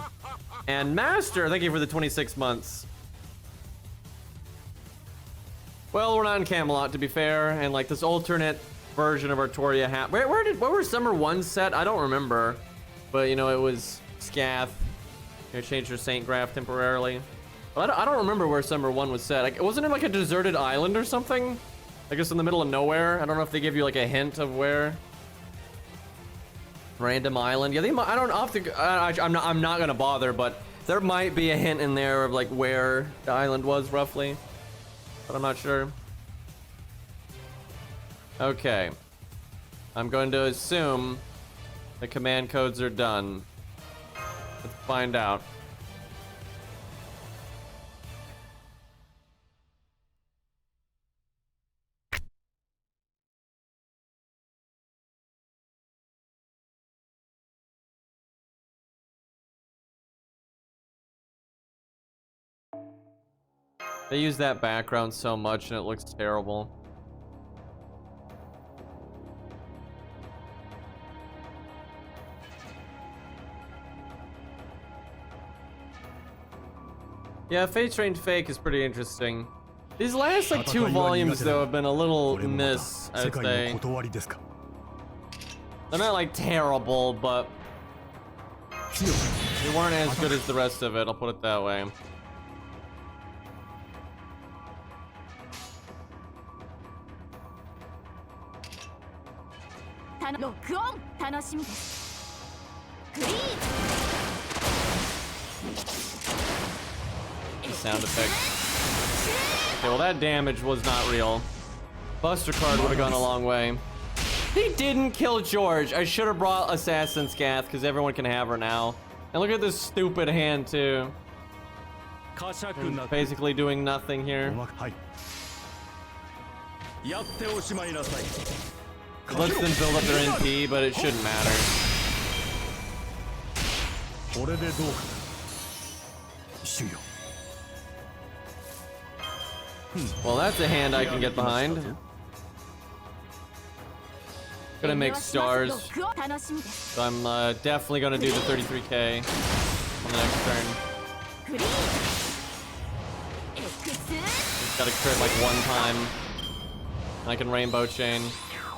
And Master, thank you for the 26 months. Well, we're not in Camelot, to be fair, and like this alternate version of Artoria what were Summer 1 set? I don't remember, but you know, it was Scath. They changed their Saint Graph temporarily. But I don't remember where Summer 1 was set. Like, wasn't it like a deserted island or something? I guess in the middle of nowhere. I don't know if they give you like a hint of where. Random island. Yeah, they might. I don't have to. I'm not gonna bother, but there might be a hint in there of like where the island was roughly. But I'm not sure. Okay. I'm going to assume the command codes are done. Let's find out. They use that background so much and it looks terrible. Yeah, Fate Train Fake is pretty interesting. These last like 2 volumes though have been a little miss, I'd say. They're not like terrible, but they weren't as good as the rest of it, I'll put it that way. The sound effect. Okay, well that damage was not real. Buster card would have gone a long way. They didn't kill George. I should have brought Assassin Scath because everyone can have her now. And look at this stupid hand too. Basically doing nothing here. It lets them build up their NP, but it shouldn't matter. Well, that's a hand I can get behind. Gonna make stars. So I'm definitely gonna do the 33k on the next turn. Just gotta crit like 1 time. I can rainbow chain.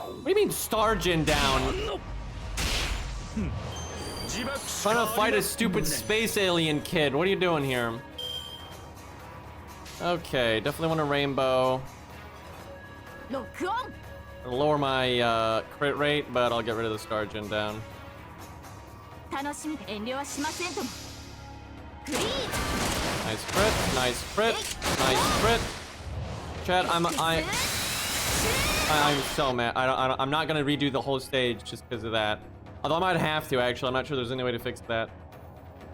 What do you mean Stargin down? Trying to fight a stupid space alien kid. What are you doing here? Okay, definitely want a rainbow. I'll lower my crit rate, but I'll get rid of the Stargin down. Nice crit, nice crit, nice crit. Chat, I'm so mad. I'm not gonna redo the whole stage just because of that. Although I might have to, actually. I'm not sure there's any way to fix that.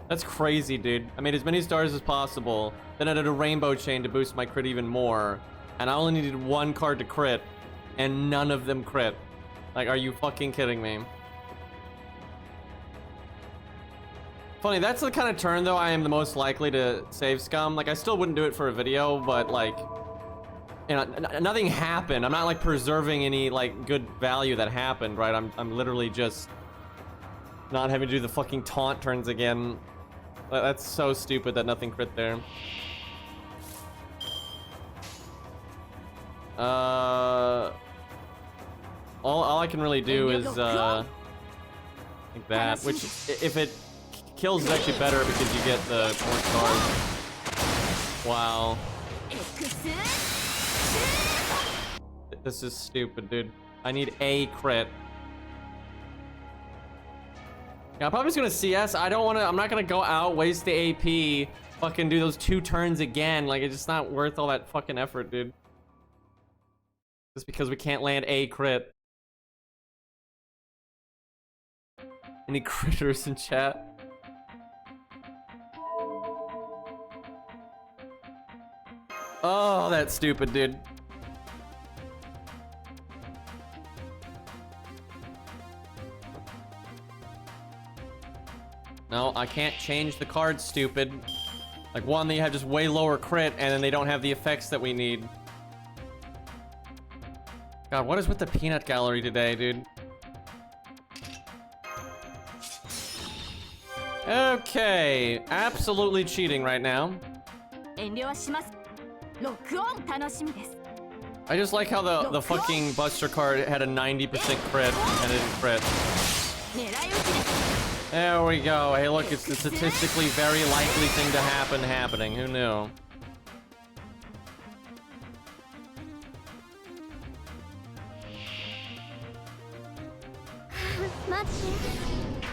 That's crazy, dude. I made as many stars as possible. Then I did a rainbow chain to boost my crit even more. And I only needed 1 card to crit. And none of them crit. Like, are you fucking kidding me? Funny, that's the kind of turn, though, I am the most likely to save scum. Like, I still wouldn't do it for a video, but, like... You know, nothing happened. I'm not, like, preserving any, like, good value that happened, right? I'm literally just... not having to do the fucking taunt turns again. That's so stupid that nothing crit there. All I can really do is like that, which if it kills is actually better because you get the more stars. Wow. This is stupid, dude. I need a crit. Yeah, I'm probably just gonna CS. I don't wanna, I'm not gonna go out, waste the AP, fucking do those 2 turns again. Like, it's just not worth all that fucking effort, dude. Just because we can't land a crit. Any critters in chat? Oh, that's stupid, dude. No, I can't change the cards, stupid. Like one, they have just way lower crit, and then they don't have the effects that we need. God, what is with the peanut gallery today, dude? Okay, absolutely cheating right now. I just like how the fucking Buster card had a 90% crit and it didn't crit. There we go. Hey, look, it's the statistically very likely thing to happen happening. Who knew?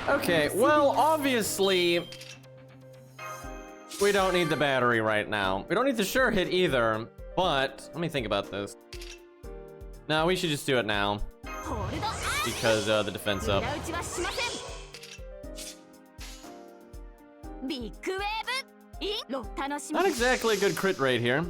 Okay, well, obviously, we don't need the battery right now. We don't need the sure hit either, but let me think about this. No, we should just do it now. Because the defense up. Not exactly a good crit rate here.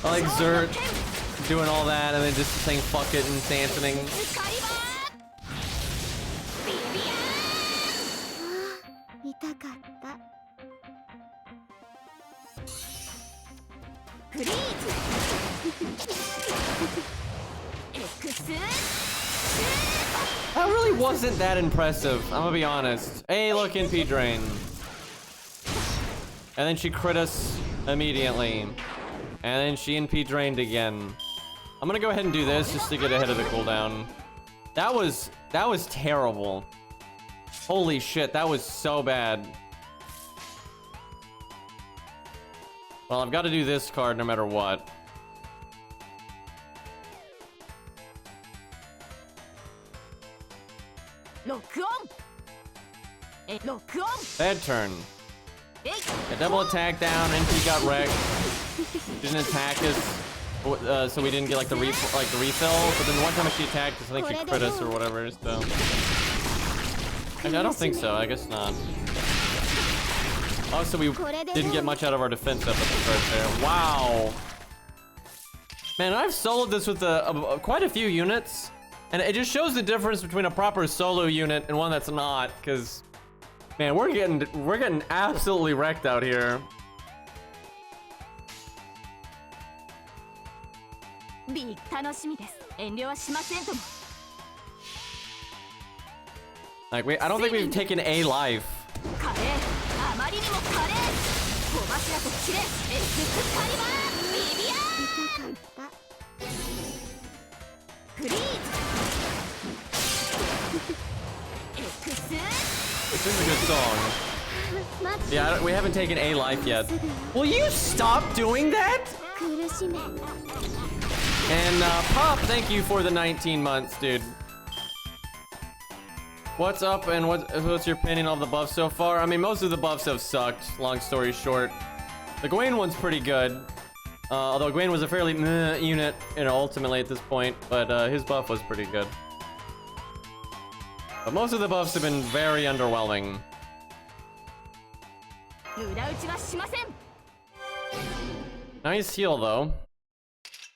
I like Zert doing all that and then just saying fuck it and dancing. That really wasn't that impressive, I'm gonna be honest. Hey, look, NP drain. And then she crit us immediately. And then she NP drained again. I'm gonna go ahead and do this just to get ahead of the cooldown. That was terrible. Holy shit, that was so bad. Well, I've got to do this card no matter what. Bad turn. A double attack down, NP got wrecked. Didn't attack us, so we didn't get like the refill. But then one time she attacked us, I think she crit us or whatever. So actually, I don't think so. I guess not. Also, we didn't get much out of our defense up at the start there. Wow. Man, I've soloed this with quite a few units, and it just shows the difference between a proper solo unit and one that's not. Because, man, we're getting absolutely wrecked out here. Like, I don't think we've taken a life. This is a good song. Yeah, we haven't taken a life yet. Will you stop doing that? And Pop, thank you for the 19 months, dude. What's up and what's your opinion on the buffs so far? I mean, most of the buffs have sucked, long story short. The Gawwain one's pretty good. Although Gawwain was a fairly meh unit, you know, ultimately at this point, but his buff was pretty good. But most of the buffs have been very underwhelming. Nice heal, though.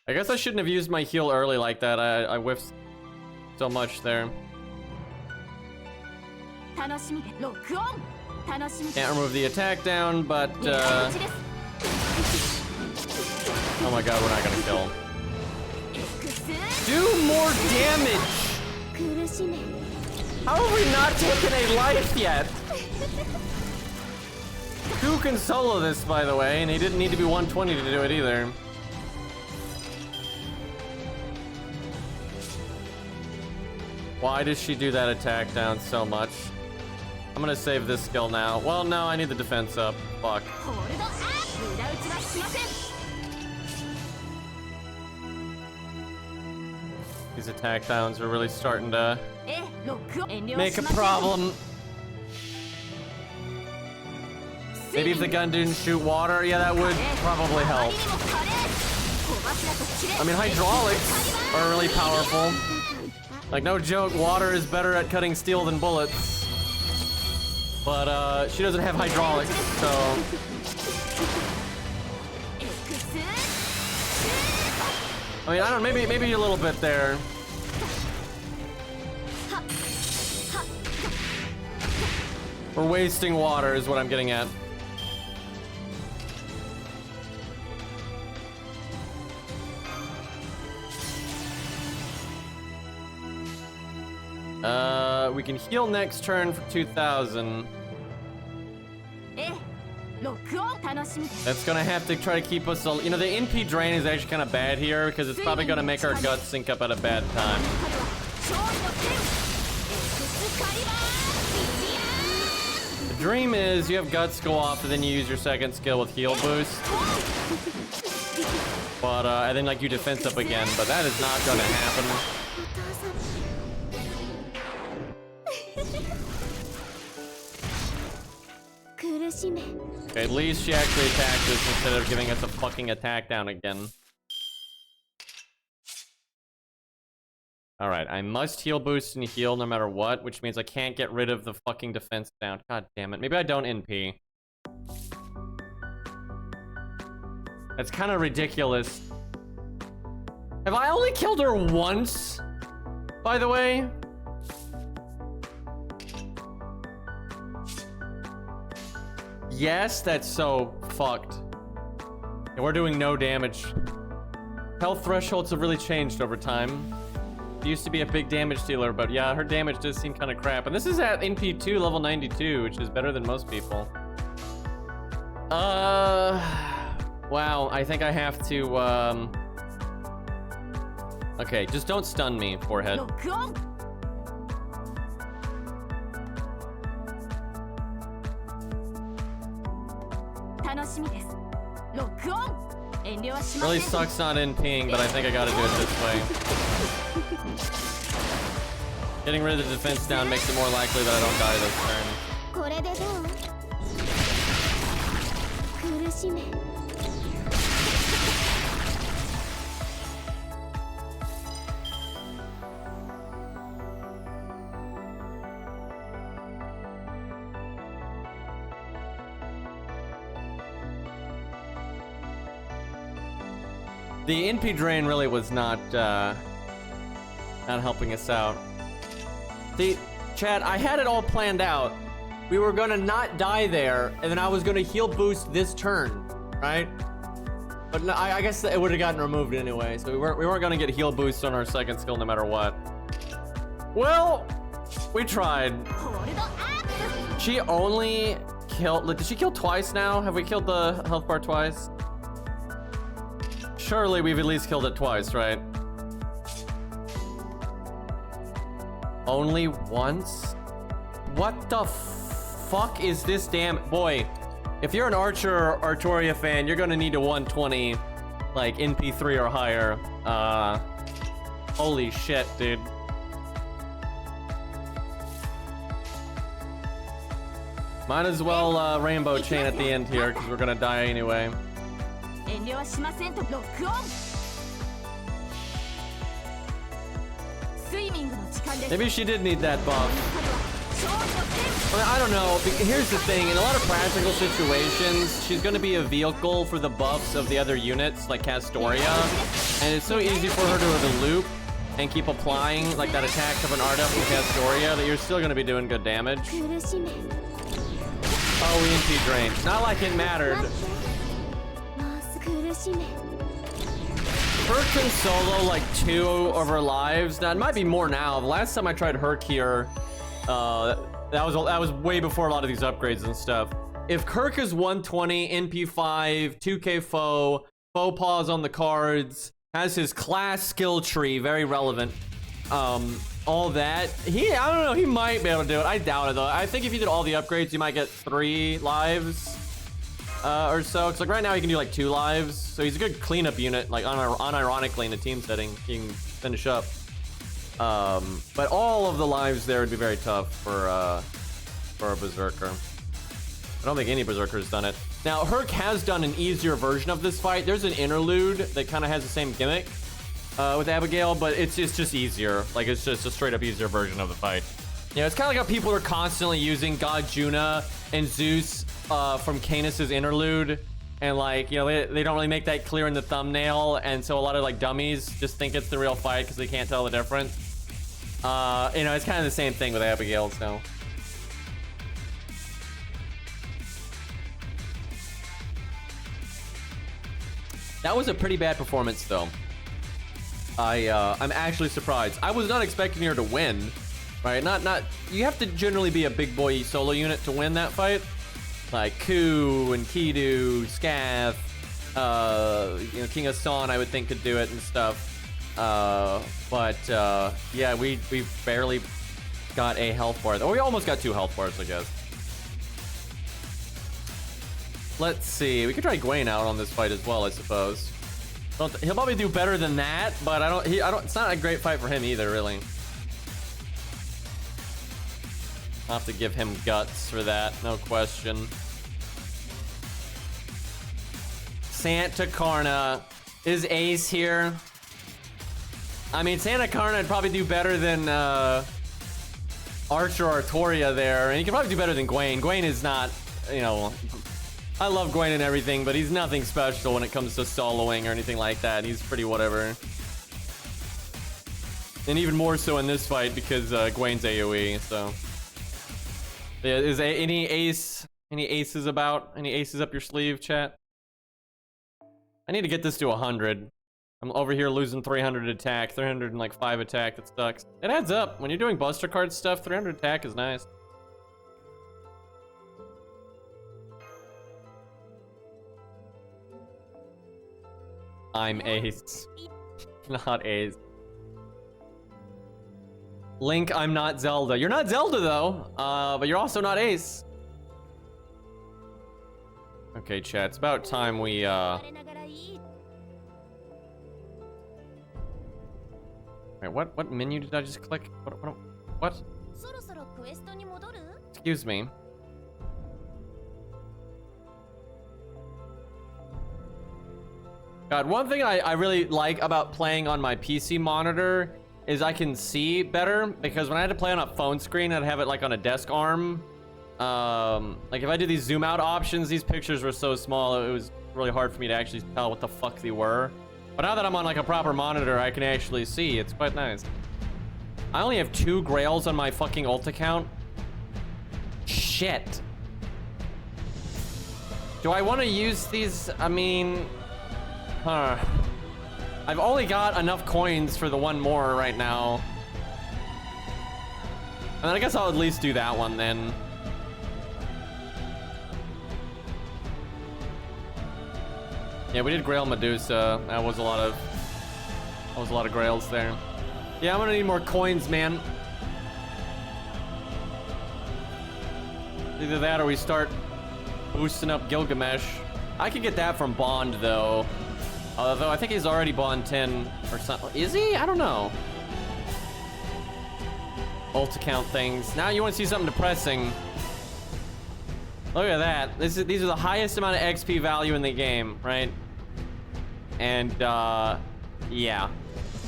I guess I shouldn't have used my heal early like that. I whiffed so much there. Can't remove the attack down, but oh my god, we're not gonna kill. Do more damage! How have we not taken a life yet? Who can solo this, by the way, and he didn't need to be 120 to do it either. Why did she do that attack down so much? I'm gonna save this skill now. Well, no, I need the defense up. Fuck. These attack downs are really starting to make a problem. Maybe if the gun didn't shoot water, yeah, that would probably help. I mean, hydraulics are really powerful. Like, no joke, water is better at cutting steel than bullets. But she doesn't have hydraulics, so... I mean, I don't know, maybe a little bit there. We're wasting water is what I'm getting at. We can heal next turn for 2,000. That's gonna have to try to keep us, you know, the NP drain is actually kind of bad here because it's probably gonna make our guts sync up at a bad time. The dream is you have guts go off and then you use your second skill with heal boost. But, and then like you defense up again, but that is not gonna happen. Okay, at least she actually attacked us instead of giving us a fucking attack down again. Alright, I must heal boost and heal no matter what, which means I can't get rid of the fucking defense down. God damn it. Maybe I don't NP. That's kind of ridiculous. Have I only killed her once? By the way? Yes, that's so fucked. And we're doing no damage. Health thresholds have really changed over time. She used to be a big damage dealer, but yeah, her damage does seem kind of crap. And this is at NP2 level 92, which is better than most people. Wow, I think I have to, okay, just don't stun me, forehead. Really sucks not NPing, but I think I gotta do it this way. Getting rid of the defense down makes it more likely that I don't die this turn. The NP drain really was not helping us out. See, Chad, I had it all planned out. We were gonna not die there, and then I was gonna heal boost this turn, right? But no, I guess it would have gotten removed anyway, so we weren't gonna get heal boost on our second skill no matter what. Well, we tried. She only killed. Did she kill twice now? Have we killed the health bar twice? Surely we've at least killed it twice, right? Only once? What the fuck is this damn... Boy, if you're an Archer or Artoria fan, you're gonna need a 120, like, NP3 or higher. Holy shit, dude. Might as well rainbow chain at the end here, because we're gonna die anyway. Maybe she did need that buff. I mean, I don't know. Here's the thing. In a lot of practical situations, she's going to be a vehicle for the buffs of the other units, like Castoria. And it's so easy for her to loop and keep applying, like, that attack of an Arda from Castoria, that you're still going to be doing good damage. Oh, we NP drain. Not like it mattered. Herc can solo like 2 of her lives. Now it might be more now. The last time I tried Herc here, that was way before a lot of these upgrades and stuff. If Kirk is 120, NP5, 2k foe, faux pause on the cards, has his class skill tree, very relevant. All that, I don't know, he might be able to do it. I doubt it though. I think if you did all the upgrades, you might get 3 lives. Or so. Cause like right now he can do like 2 lives, so he's a good cleanup unit. Like unironically in a team setting, he can finish up. But all of the lives there would be very tough for a berserker. I don't think any berserker's done it. Now Herc has done an easier version of this fight. There's an interlude that kind of has the same gimmick with Abigail, but it's just easier. Like it's just a straight up easier version of the fight. You know, it's kind of like how people are constantly using God Juna and Zeus from Canis's interlude. And like, you know, they don't really make that clear in the thumbnail. And so a lot of like dummies just think it's the real fight because they can't tell the difference. You know, it's kind of the same thing with Abigail, so. That was a pretty bad performance though. I'm actually surprised. I was not expecting her to win. Right, not. You have to generally be a big boy solo unit to win that fight, like Ku and Kidu, Scath, you know, King of Son, I would think could do it and stuff. Yeah, we barely got a health bar. Oh, we almost got 2 health bars, I guess. Let's see. We could try Gawwain out on this fight as well, I suppose. He'll probably do better than that, but I don't. It's not a great fight for him either, really. I'll have to give him guts for that, no question. Santa Karna. Is Ace here? I mean, Santa Karna would probably do better than Archer Artoria there. And he can probably do better than Gawwain. Gawwain is not, you know... I love Gawwain and everything, but he's nothing special when it comes to soloing or anything like that. He's pretty whatever. And even more so in this fight because Gawwain's AoE, so... Yeah, is any aces about? Any aces up your sleeve, chat? I need to get this to 100. I'm over here losing 300 attack, 305 attack. That sucks. It adds up. When you're doing Buster Card stuff, 300 attack is nice. I'm Ace. Not Ace. Link, I'm not Zelda. You're not Zelda, though. But you're also not Ace. Okay, chat. It's about time we, Wait, what menu did I just click? What? Excuse me. God, one thing I really like about playing on my PC monitor is I can see better, because when I had to play on a phone screen, I'd have it like on a desk arm. Like if I did these zoom out options, these pictures were so small, it was really hard for me to actually tell what the fuck they were. But now that I'm on like a proper monitor, I can actually see. It's quite nice. I only have 2 grails on my fucking ult account. Shit. Do I want to use these? I mean, I've only got enough coins for the 1 more right now. And I guess I'll at least do that one then. Yeah, we did Grail Medusa. That was a lot of grails there. Yeah, I'm gonna need more coins, man. Either that or we start boosting up Gilgamesh. I could get that from Bond though. Although I think he's already Bond 10 or something. Is he? I don't know. Ult account things. Now you want to see something depressing. Look at that. These are the highest amount of XP value in the game, right? And yeah.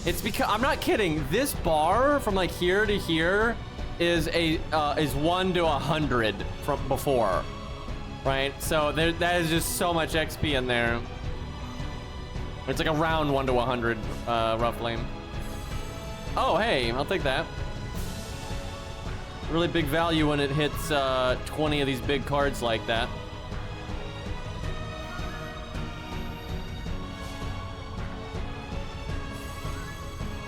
It's because I'm not kidding. This bar from like here to here is 1 to 100 from before, right? So that is just so much XP in there. It's like around 1 to 100, roughly. Oh, hey, I'll take that. Really big value when it hits 20 of these big cards like that.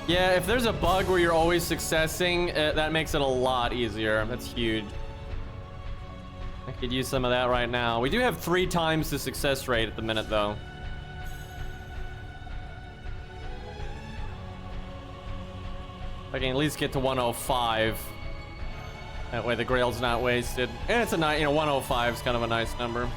Yeah, if there's a bug where you're always successing, that makes it a lot easier. That's huge. I could use some of that right now. We do have 3 times the success rate at the minute, though. I can at least get to 105. That way the grail's not wasted. And it's a nice, 105 is kind of a nice number.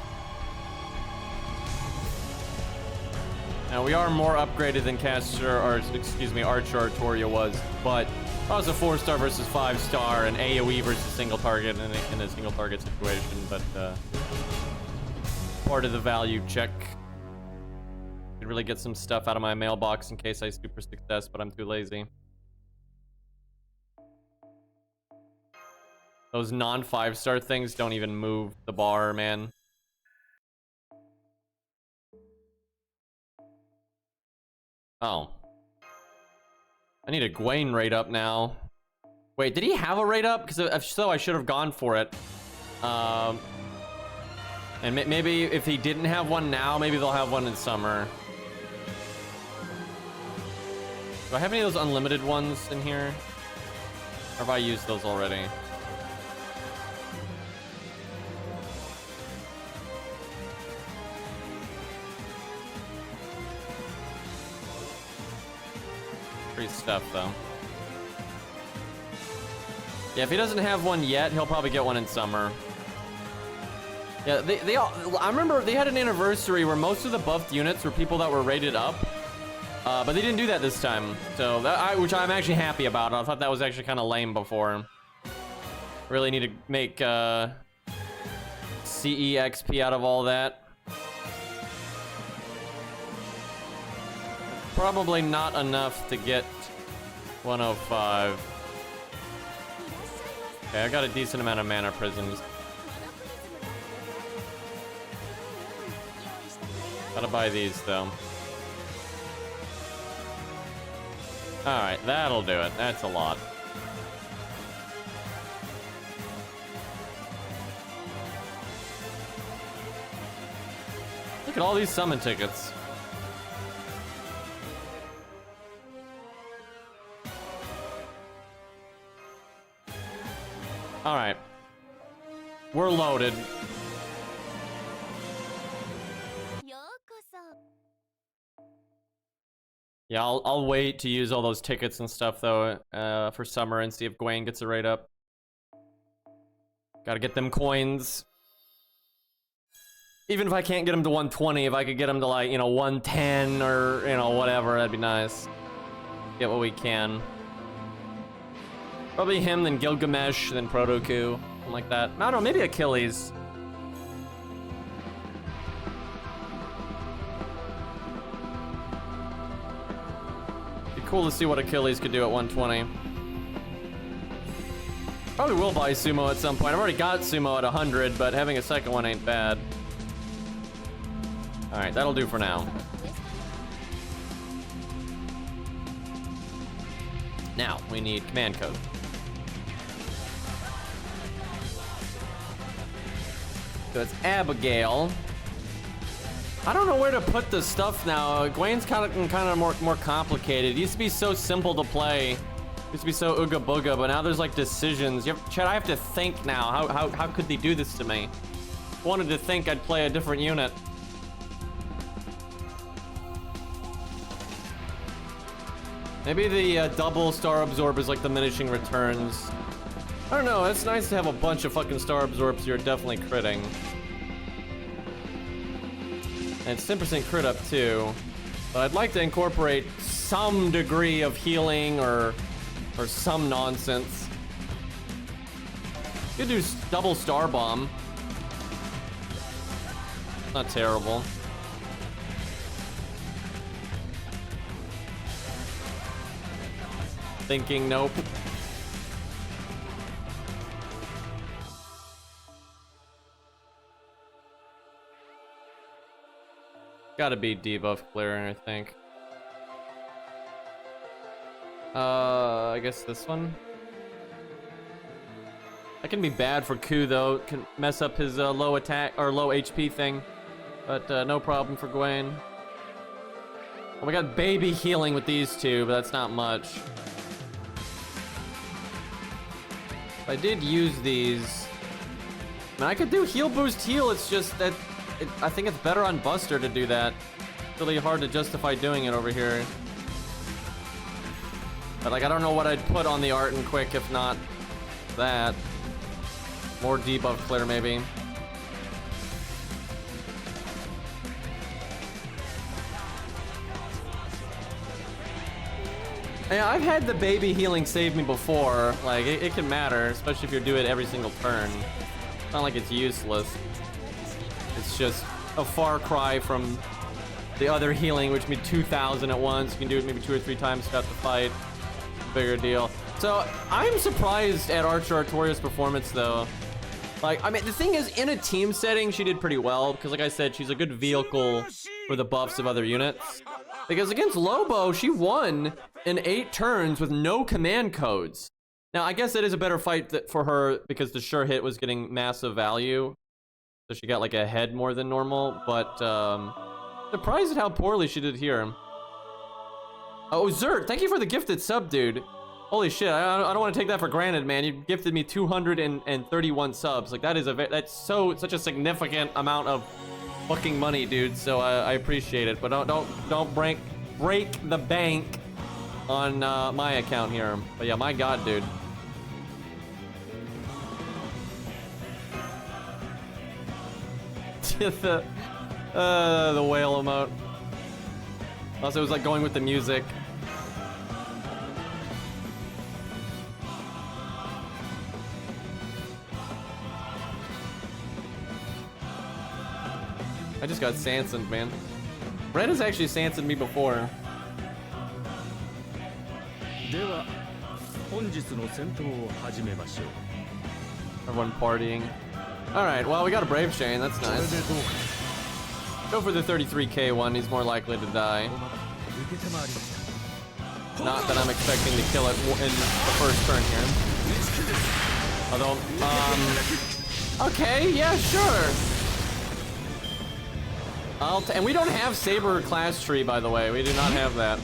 Now we are more upgraded than Archer Artoria was, but that was a 4-star versus 5-star and AoE versus single target in a single target situation, but part of the value check. Could really get some stuff out of my mailbox in case I super success, but I'm too lazy. Those non-5-star things don't even move the bar, man. Oh. I need a Gawwain rate up now. Wait, did he have a rate up? Because if so, I should have gone for it. And maybe if he didn't have one now, maybe they'll have one in summer. Do I have any of those unlimited ones in here? Or have I used those already? Free stuff, though. Yeah, if he doesn't have one yet, he'll probably get one in summer. Yeah, they all, I remember they had an anniversary where most of the buffed units were people that were rated up. But they didn't do that this time. So, which I'm actually happy about. I thought that was actually kind of lame before. Really need to make CE XP out of all that. Probably not enough to get 105. Okay, I got a decent amount of mana prisms. Gotta buy these, though. Alright, that'll do it. That's a lot. Look at all these summon tickets. Alright. We're loaded. Yeah, I'll wait to use all those tickets and stuff, though, for summer and see if Gawwain gets a rate up. Gotta get them coins. Even if I can't get him to 120, if I could get him to, like, 110 or, whatever, that'd be nice. Get what we can. Probably him, then Gilgamesh, then Protoku, something like that. I don't know, maybe Achilles. Be cool to see what Achilles could do at 120. Probably will buy Sumo at some point. I've already got Sumo at 100, but having a second one ain't bad. Alright, that'll do for now. Now, we need command code. So it's Abigail. I don't know where to put the stuff now. Gawwain's kind of more complicated. It used to be so simple to play. It used to be so ooga booga, but now there's like decisions. Chad, I have to think now. How could they do this to me? I wanted to think I'd play a different unit. Maybe the double star absorb is like diminishing returns. I don't know, it's nice to have a bunch of fucking star absorbs you're definitely critting. And it's 10% crit up too. But I'd like to incorporate some degree of healing or some nonsense. Could do double star bomb. Not terrible. Thinking, nope. Gotta be debuff clearing, I think. I guess this one. That can be bad for Ku though. It can mess up his low attack or low HP thing. But no problem for Gawwain. Well, we got baby healing with these two, but that's not much. If I did use these, I mean, I could do heal boost heal. It's just that I think it's better on Buster to do that. It's really hard to justify doing it over here. But like, I don't know what I'd put on the Art and Quick if not that. More debuff clear maybe. Yeah, I've had the baby healing save me before. Like, it can matter, especially if you're doing it every single turn. It's not like it's useless. It's just a far cry from the other healing, which made 2,000 at once. You can do it maybe 2 or 3 times throughout the fight. bigger deal. So I'm surprised at Artoria's performance though. Like, I mean, the thing is, in a team setting, she did pretty well because, like I said, she's a good vehicle for the buffs of other units. Because against Lobo, she won in 8 turns with no command codes. Now, I guess it is a better fight for her because the sure hit was getting massive value. So she got like a head more than normal, but surprised at how poorly she did here. Oh, Zert, thank you for the gifted sub, dude. Holy shit, I don't want to take that for granted, man. You gifted me 231 subs. Like, that is that's such a significant amount of fucking money, dude. So I appreciate it, but don't break the bank on my account here. But yeah, my god, dude. the whale emote. Also, it was like going with the music. I just got Sansoned, man. Red has actually Sansoned me before. Everyone partying. Alright, well, we got a Brave Chain. That's nice. Go for the 33k one. He's more likely to die. Not that I'm expecting to kill it in the first turn here. Although, okay, yeah, sure. And we don't have Saber class tree, by the way. We do not have that.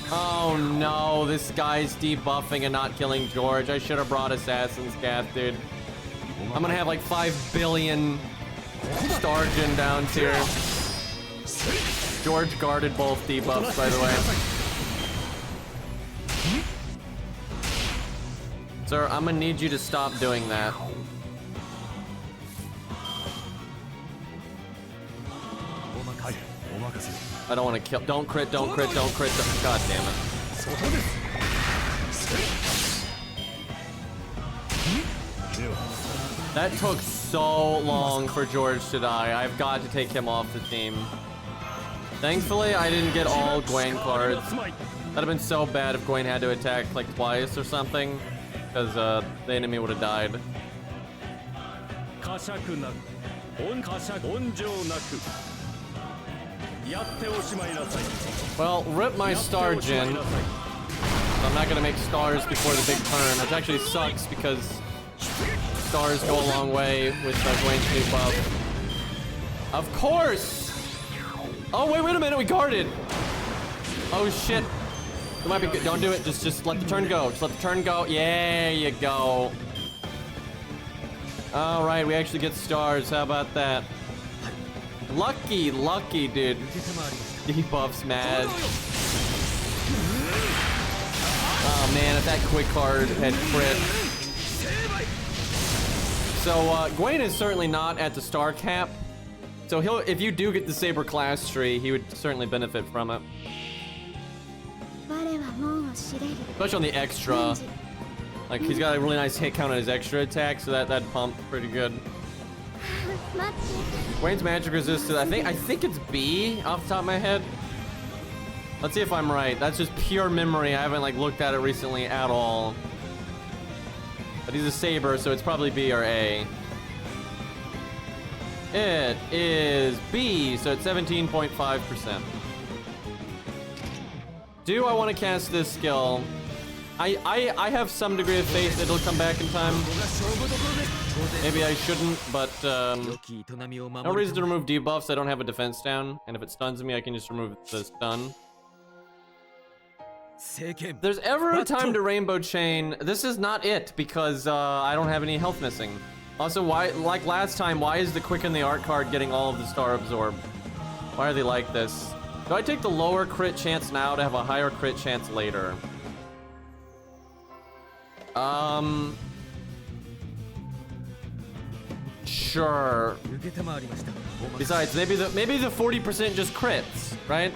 Oh no, this guy's debuffing and not killing George. I should have brought Assassin's Cap, dude. I'm gonna have like 5 billion Stargen down tier. George guarded both debuffs, by the way. Sir, I'm gonna need you to stop doing that. I don't want to kill. Don't crit, don't crit, don't crit. God damn it. That took so long for George to die. I've got to take him off the team. Thankfully, I didn't get all Gawwain cards. That'd have been so bad if Gawwain had to attack like twice or something, because the enemy would have died. Well, rip my star gen. I'm not gonna make stars before the big turn, which actually sucks because stars go a long way with Gawwain's new buff. Of course! Oh, wait a minute, we guarded! Oh shit. It might be good. Don't do it, just let the turn go. Just let the turn go. Yeah, you go. Alright, we actually get stars. How about that? Lucky, dude. Debuff's mad. Oh man, if that quick card had crit. So, Gawwain is certainly not at the star cap. So if you do get the Saber class tree, he would certainly benefit from it. Especially on the extra. Like, he's got a really nice hit count on his extra attack, so that'd pump pretty good. Gawwain's magic resistance, I think it's B off the top of my head. Let's see if I'm right. That's just pure memory. I haven't like looked at it recently at all. But he's a Saber, so it's probably B or A. It is B, so it's 17.5%. Do I want to cast this skill? I have some degree of faith that it'll come back in time. Maybe I shouldn't, but no reason to remove debuffs. I don't have a defense down, and if it stuns me, I can just remove the stun. If there's ever a time to Rainbow Chain, this is not it, because I don't have any health missing. Also, why, like last time, why is the Quicken the Art card getting all of the Star Absorb? Why are they like this? Do I take the lower crit chance now to have a higher crit chance later? Sure. Besides, maybe the 40% just crits, right?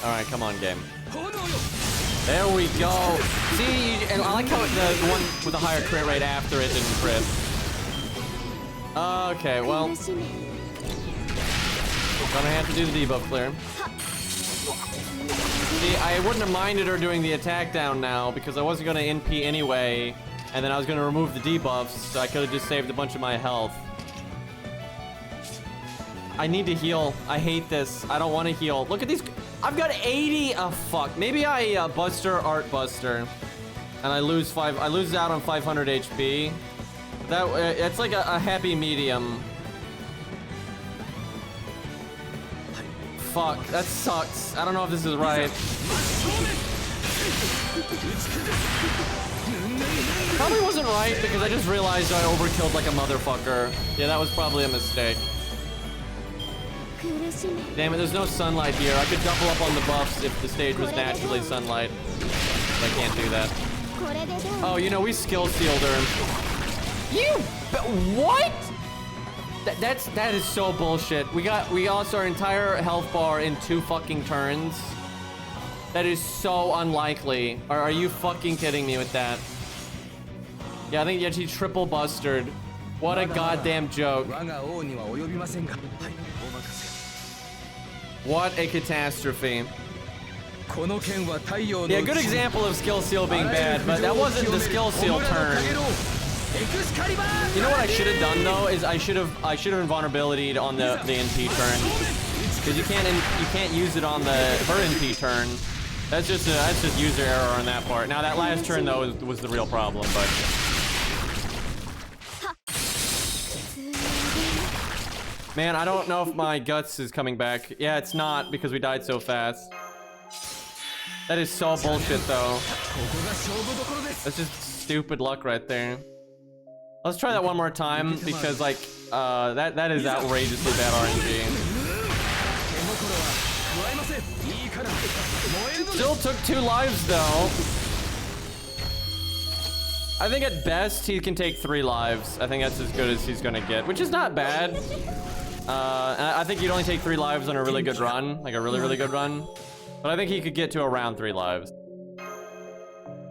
All right, come on, game. There we go. See, and I like how the one with the higher crit rate after it didn't crit. Okay, well, gonna have to do the debuff clear. See, I wouldn't have minded her doing the attack down now because I wasn't gonna NP anyway, and then I was gonna remove the debuffs, so I could have just saved a bunch of my health. I need to heal. I hate this. I don't want to heal. Look at these. I've got 80. Oh fuck. Maybe I Buster Art Buster, and I lose out on 500 HP. It's like a happy medium. Fuck. That sucks. I don't know if this is right. Probably wasn't right because I just realized I overkilled like a motherfucker. Yeah, that was probably a mistake. Damn it, there's no sunlight here. I could double up on the buffs if the stage was naturally sunlight. But I can't do that. Oh, you know, we skill sealed her. What? That is so bullshit. We lost our entire health bar in 2 fucking turns. That is so unlikely. Are you fucking kidding me with that? Yeah, I think she triple busted. What a goddamn joke. What a catastrophe. Yeah, good example of skill seal being bad, but that wasn't the skill seal turn. You know what I should have done though is I should have invulnerability'd on the NP turn, because you can't use it on her NP turn. That's just user error on that part. Now that last turn though was the real problem, but. Man, I don't know if my guts is coming back. Yeah, it's not because we died so fast. That is so bullshit, though. That's just stupid luck right there. Let's try that one more time because, like, that is outrageously bad RNG. Still took 2 lives, though. I think at best he can take 3 lives. I think that's as good as he's gonna get, which is not bad. I think you'd only take 3 lives on a really good run, like a really good run. But I think he could get to around 3 lives.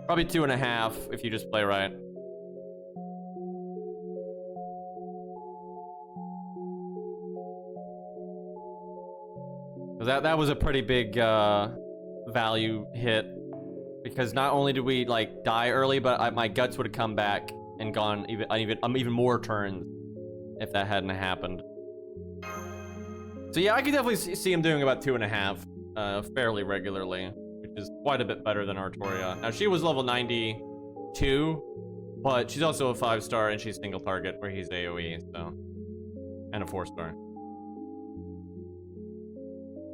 Probably 2.5 if you just play right. That was a pretty big value hit, because not only did we like die early, but my guts would have come back and gone even more turns if that hadn't happened. So yeah, I could definitely see him doing about 2.5 fairly regularly, which is quite a bit better than Artoria. Now she was level 92, but she's also a 5-star and she's single target where he's AoE, so, and a 4-star.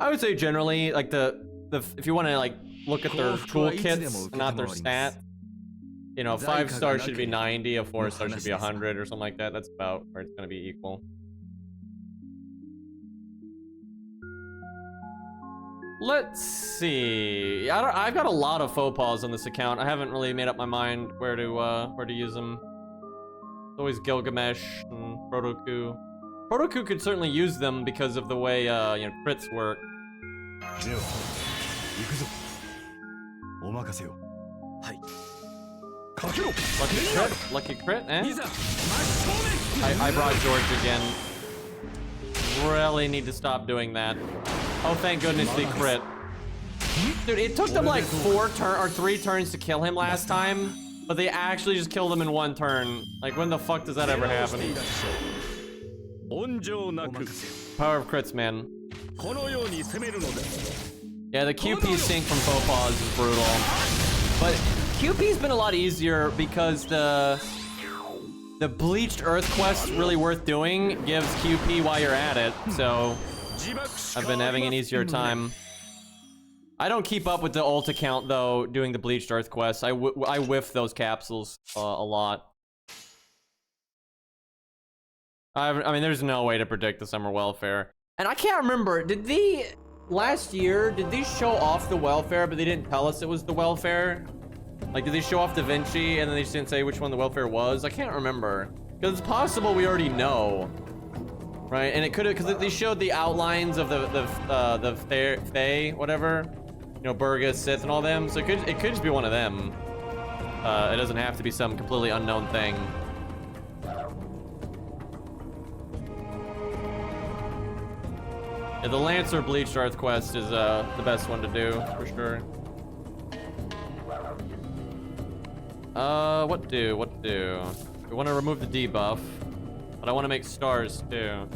I would say generally, like if you want to like look at their toolkits and not their stat, you know, a 5-star should be 90, a 4-star should be 100 or something like that. That's about where it's going to be equal. Let's see. I've got a lot of faux pas on this account. I haven't really made up my mind where to use them. It's always Gilgamesh and Protoku. Protoku could certainly use them because of the way you know, crits work. Lucky crit, eh? I brought George again. Really need to stop doing that. Oh, thank goodness they crit. Dude, it took them like 3 turns to kill him last time, but they actually just killed him in 1 turn. Like, when the fuck does that ever happen? Power of crits, man. Yeah, the QP sync from faux pas is brutal. But QP's been a lot easier because the Bleached Earth quest really worth doing gives QP while you're at it, so I've been having an easier time. I don't keep up with the ult account though, doing the Bleached Earth quests. I whiff those capsules a lot. I mean, there's no way to predict the summer welfare. And I can't remember, last year, did they show off the welfare, but they didn't tell us it was the welfare? Like, did they show off Da Vinci and then they just didn't say which one the welfare was? I can't remember. Because it's possible we already know. Right, and it could have, because they showed the outlines of the Fae, whatever. know, Burgess, Sith, and all them. So it could just be one of them. It doesn't have to be some completely unknown thing. Yeah, the Lancer Bleached Earth quest is the best one to do, for sure. What do? We want to remove the debuff, but I want to make stars too.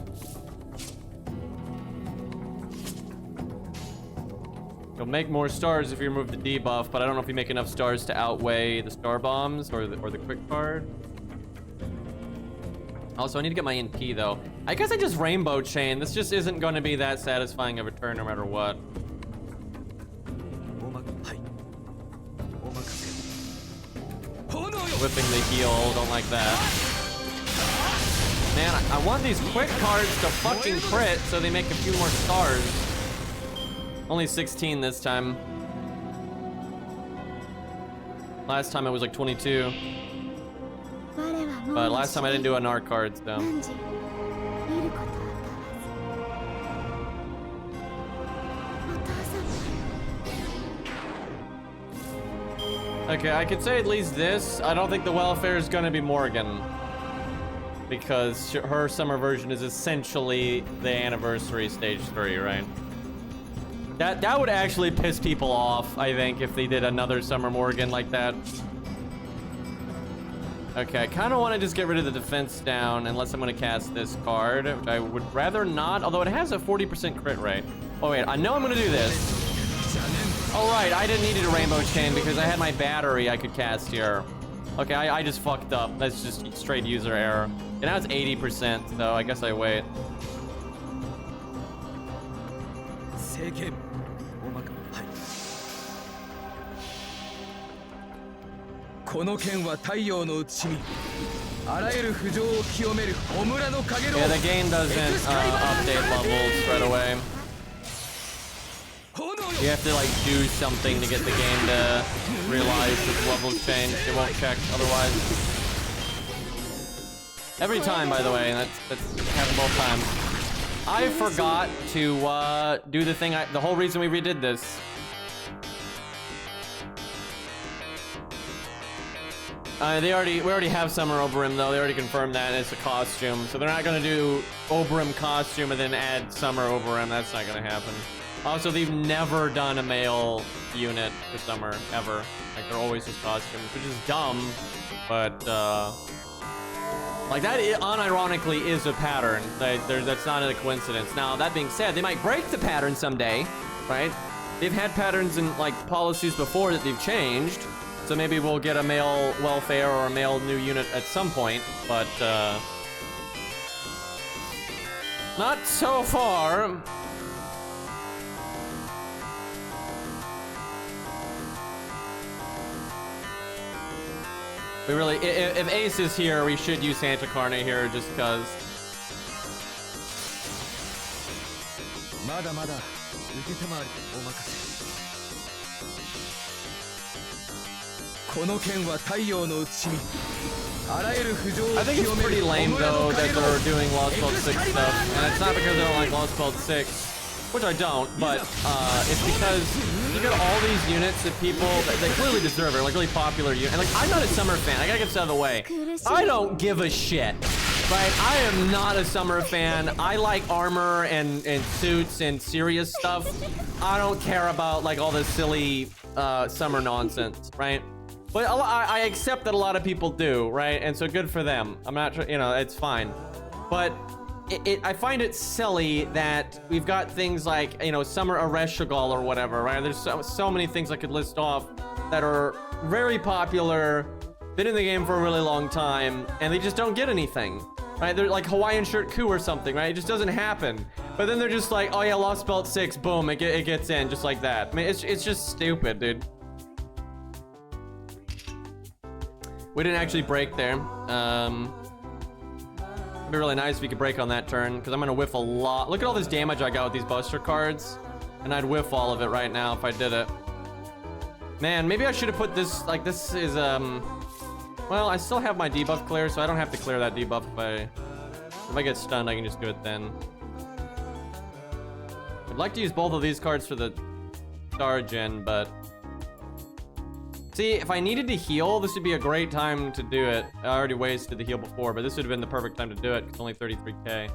You'll make more stars if you remove the debuff, but I don't know if you make enough stars to outweigh the star bombs or the quick card. Also, I need to get my NP though. I guess I just rainbow chain. This just isn't going to be that satisfying of a turn no matter what. Whipping the heal, don't like that. Man, I want these quick cards to fucking crit so they make a few more stars. Only 16 this time. Last time it was like 22. But last time I didn't do an R cards though. Okay, I could say at least this. I don't think the welfare is gonna be Morgan. Because her summer version is essentially the anniversary stage 3, right? That would actually piss people off, I think, if they did another Summer Morgan like that. Okay, I kind of want to just get rid of the defense down unless I'm going to cast this card, which I would rather not, although it has a 40% crit rate. Oh wait, I know I'm going to do this. Oh right, I didn't need a rainbow chain because I had my battery I could cast here. Okay, I just fucked up. That's just straight user error. And now it's 80%, so I guess I wait. Yeah, the game doesn't update levels right away. You have to like do something to get the game to realize that the levels change. It won't check otherwise. Every time, by the way, and that's happened both times. I forgot to do the thing. The whole reason we redid this. We already have Summer Oberon though. They already confirmed that, and it's a costume. So they're not gonna do Oberon costume and then add Summer Oberon. That's not gonna happen. Also, they've never done a male unit for Summer, ever. Like, they're always just costumes, which is dumb, but, like, that unironically is a pattern. That's not a coincidence. Now, that being said, they might break the pattern someday, right? They've had patterns and, like, policies before that they've changed, so maybe we'll get a male welfare or a male new unit at some point, but, not so far. We really, if Ace is here, we should use Santa Karna here just cause. I think it's pretty lame though that they're doing Lost World 6 stuff, and it's not because they don't like Lost World 6, which I don't, but it's because you got all these units that people, they clearly deserve it, like really popular units. And like, I'm not a Summer fan, I gotta get this out of the way. I don't give a shit, right? I am not a Summer fan. I like armor and suits and serious stuff. I don't care about like all this silly Summer nonsense, right? But I accept that a lot of people do, right? And so good for them. I'm not, you know, it's fine. But I find it silly that we've got things like, you know, Summer Areshigal or whatever, right? There's so many things I could list off that are very popular, been in the game for a really long time, and they just don't get anything, right? They're like Hawaiian Shirt Coup or something, right? It just doesn't happen. But then they're just like, oh yeah, Lost Belt 6, boom, it gets in just like that. I mean, it's just stupid, dude. We didn't actually break there. It'd be really nice if you could break on that turn, because I'm gonna whiff a lot. Look at all this damage I got with these Buster cards, and I'd whiff all of it right now if I did it. Man, maybe I should have put this, like, this is, well, I still have my debuff clear, so I don't have to clear that debuff if I get stunned, I can just do it then. I'd like to use both of these cards for the star gen, but... See, if I needed to heal, this would be a great time to do it. I already wasted the heal before, but this would have been the perfect time to do it. It's only 33k.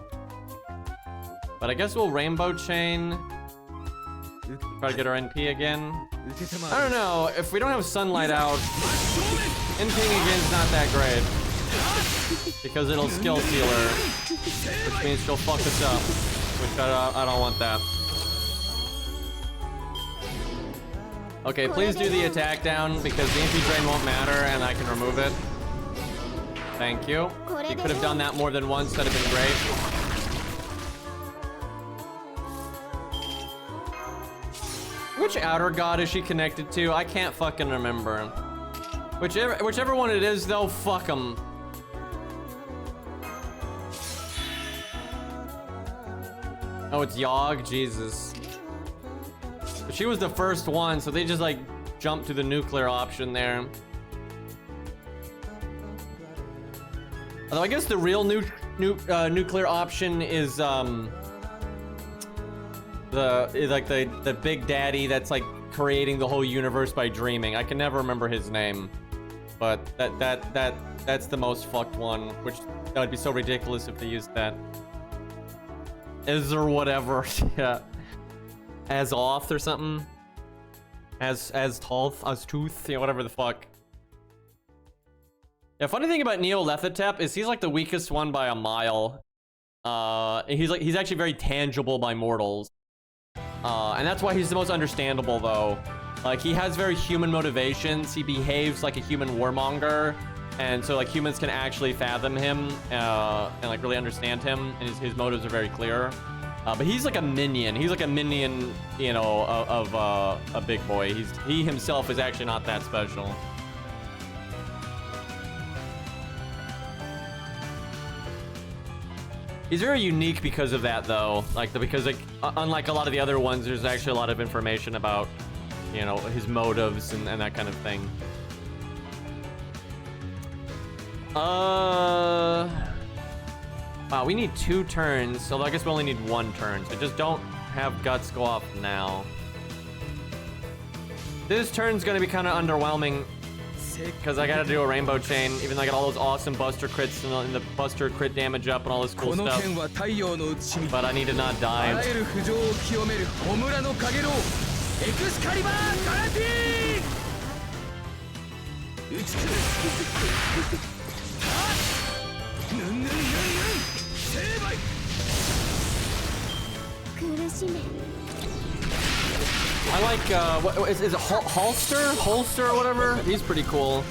But I guess we'll rainbow chain. Try to get our NP again. I don't know. If we don't have sunlight out, NPing again is not that great. Because it'll skill seal her. Which means she'll fuck us up. Which I don't want that. Okay, please do the attack down because the MP drain won't matter and I can remove it. Thank you. You could have done that more than once. That'd have been great. Which outer god is she connected to? I can't fucking remember. Whichever one it is, though, fuck them. Oh, it's Yogg? Jesus. But she was the first one, so they just, like, jumped to the nuclear option there. Although I guess the real nuclear option is, the big daddy that's, like, creating the whole universe by dreaming. I can never remember his name. But that's the most fucked one, which that would be so ridiculous if they used that. Is or whatever. Yeah. As off or something. As tooth, you know, whatever the fuck. Yeah, funny thing about Neolethotep is he's like the weakest one by a mile. He's actually very tangible by mortals. And that's why he's the most understandable though. Like he has very human motivations. He behaves like a human warmonger. And so like humans can actually fathom him and like really understand him, and his motives are very clear. But he's like a minion. He's like a minion, you know, of a big boy. He himself is actually not that special. He's very unique because of that, though. Because unlike a lot of the other ones, there's actually a lot of information about, you know, his motives and that kind of thing. Wow, we need 2 turns, although I guess we only need 1 turn, so just don't have guts go off now. This turn's gonna be kind of underwhelming because I gotta do a rainbow chain, even though I got all those awesome buster crits and the buster crit damage up and all this cool stuff. But I need to not die. I like, what is it Holster or whatever? He's pretty cool.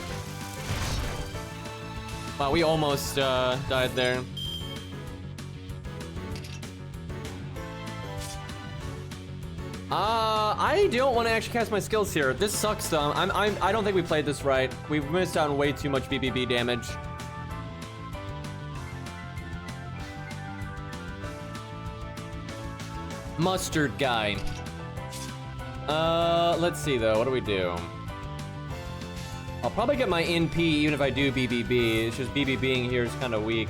Wow, we almost died there. I don't want to actually cast my skills here. This sucks though. I don't think we played this right. We've missed out on way too much BBB damage. Mustard guy. Let's see though. What do we do? I'll probably get my NP even if I do BBB. It's just BBBing here is kind of weak.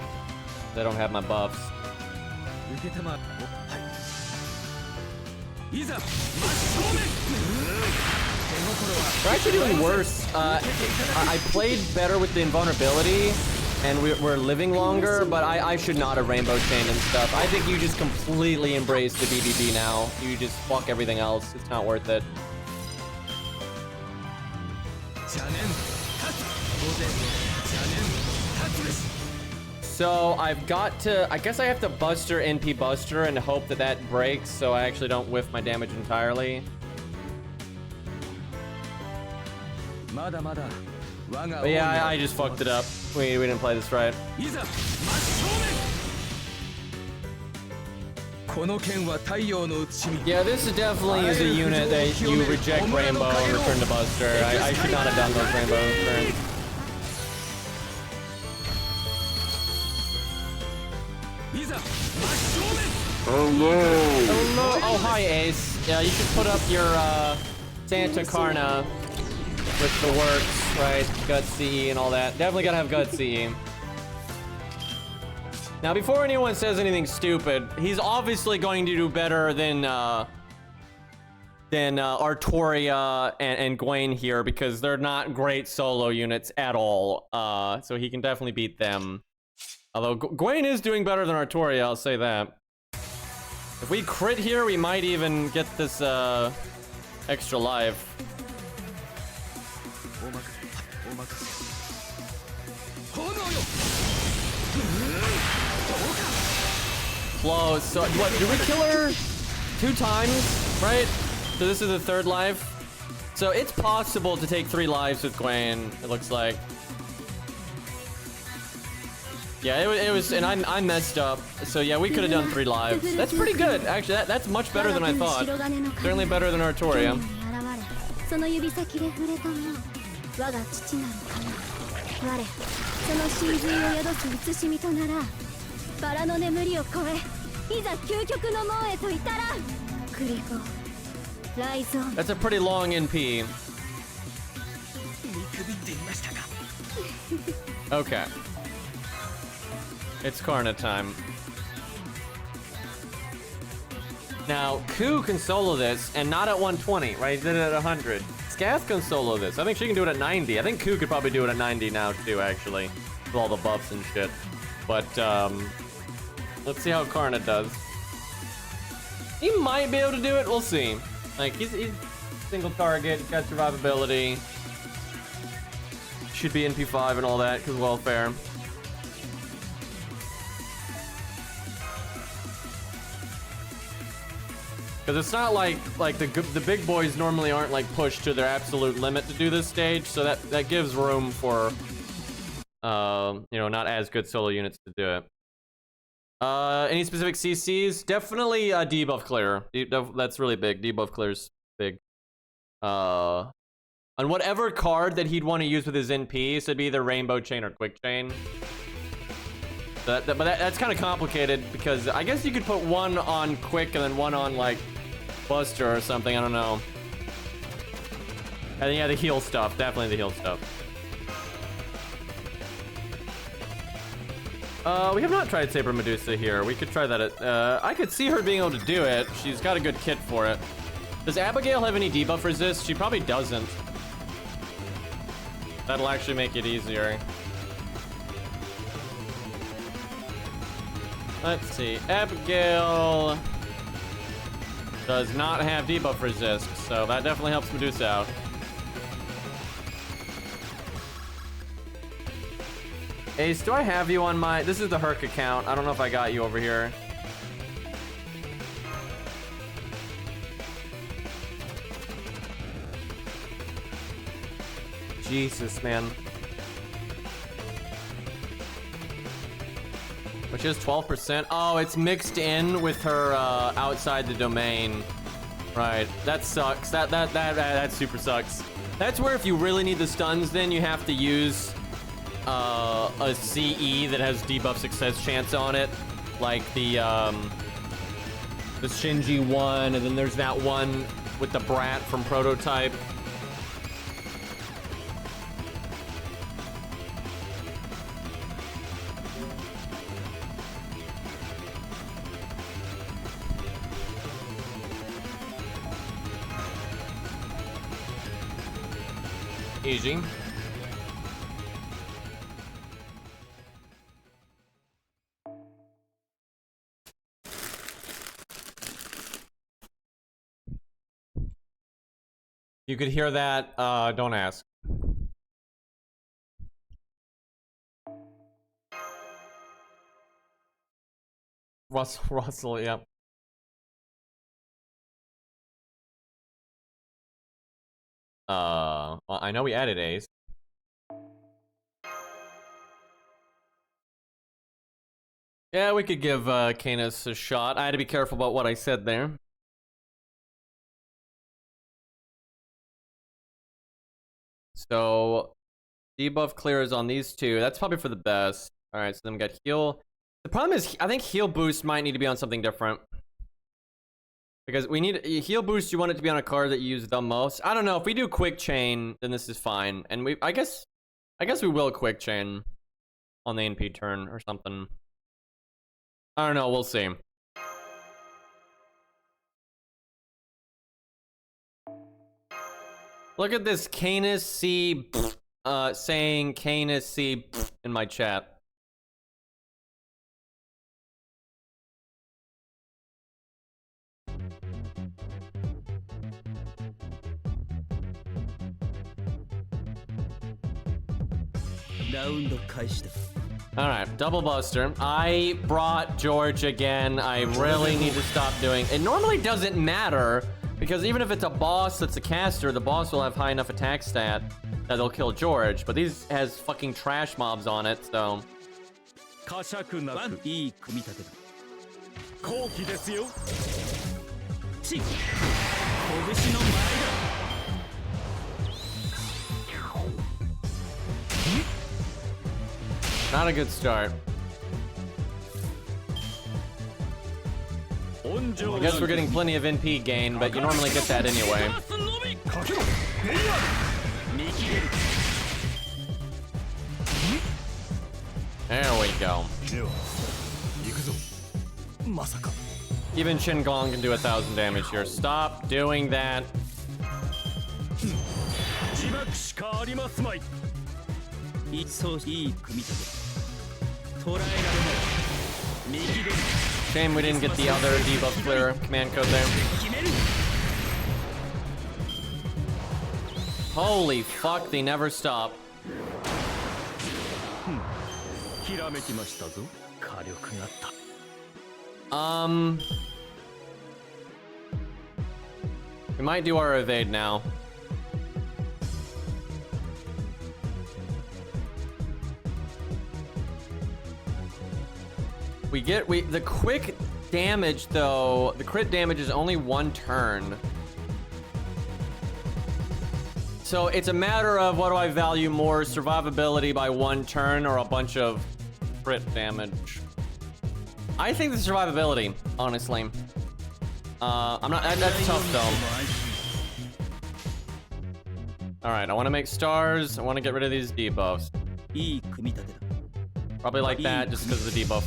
I don't have my buffs. We're actually doing worse. I played better with the invulnerability, and we're living longer, but I should not have rainbow chained and stuff. I think you just completely embrace the BBB now. You just fuck everything else. It's not worth it. So I've got to, I guess I have to buster NP buster and hope that that breaks so I actually don't whiff my damage entirely. But yeah, I just fucked it up. We didn't play this right. Yeah, this definitely is a unit that you reject rainbow and return to buster. I should not have done those rainbow turns.
Oh no!
Oh no! Oh hi Ace. Yeah, you should put up your Santa Karna with the works, right? Gut CE and all that. Definitely gotta have gut CE. Now, before anyone says anything stupid, he's obviously going to do better than than Artoria and Gawwain here, because they're not great solo units at all. So he can definitely beat them. Although Gawwain is doing better than Artoria, I'll say that. If we crit here, we might even get this extra life. Close. So what? Did we kill her 2 times? Right? So this is the 3rd life. So it's possible to take 3 lives with Gawwain, it looks like. Yeah, it was, and I messed up. So yeah, we could have done 3 lives. That's pretty good, actually. That's much better than I thought. Certainly better than Artoria. That's a pretty long NP. Okay. It's Karna time. Now, Ku can solo this, and not at 120, right? He did it at 100. Scath can solo this. I think she can do it at 90. I think Ku could probably do it at 90 now, too, actually. With all the buffs and shit. But, let's see how Karna does. He might be able to do it. We'll see. Like, he's single target. He's got survivability. Should be NP5 and all that, because welfare. Because it's not like the big boys normally aren't like pushed to their absolute limit to do this stage, so that gives room for you know, not as good solo units to do it. Any specific CCs? Definitely debuff clear. That's really big. Debuff clear's big. On whatever card that he'd want to use with his NP, so it'd be either Rainbow Chain or Quick Chain. But that's kind of complicated, because I guess you could put one on Quick and then one on like Buster or something. I don't know. And yeah, the heal stuff. Definitely the heal stuff. We have not tried Saber Medusa here. We could try that at, I could see her being able to do it. She's got a good kit for it. Does Abigail have any debuff resist? She probably doesn't. That'll actually make it easier. Let's see. Abigail does not have debuff resist, so that definitely helps Medusa out. Ace, do I have you on my... This is the Herc account. I don't know if I got you over here. Jesus, man. Which is 12%. Oh, it's mixed in with her outside the domain. Right. That sucks. That super sucks. That's where if you really need the stuns, then you have to use a CE that has debuff success chance on it, like the Shinji one, and then there's that one with the Brat from Prototype. Easy. You could hear that, don't ask. Russell, yep. Well, I know we added Ace. Yeah, we could give Canis a shot. I had to be careful about what I said there. So, debuff clears on these two. That's probably for the best. Alright, so then we got heal. The problem is, I think heal boost might need to be on something different. Because we need heal boost, you want it to be on a card that you use the most. I don't know, if we do quick chain, then this is fine. And I guess we will quick chain on the NP turn or something. I don't know, we'll see. Look at this Canis C saying Canis C in my chat. Alright, double buster. I brought George again. I really need to stop doing it. Normally doesn't matter, because even if it's a boss that's a caster, the boss will have high enough attack stat that they'll kill George. But these has fucking trash mobs on it, so. Not a good start. I guess we're getting plenty of NP gain, but you normally get that anyway. There we go. Even Shin-Gong can do 1,000 damage here. Stop doing that. Shame we didn't get the other debuff clear command code there. Holy fuck, they never stop. We might do our evade now. The quick damage though, the crit damage is only 1 turn. So it's a matter of what do I value more, survivability by 1 turn or a bunch of crit damage. I think the survivability, honestly. That's tough though. Alright, I want to make stars. I want to get rid of these debuffs. Probably like that just because of the debuff.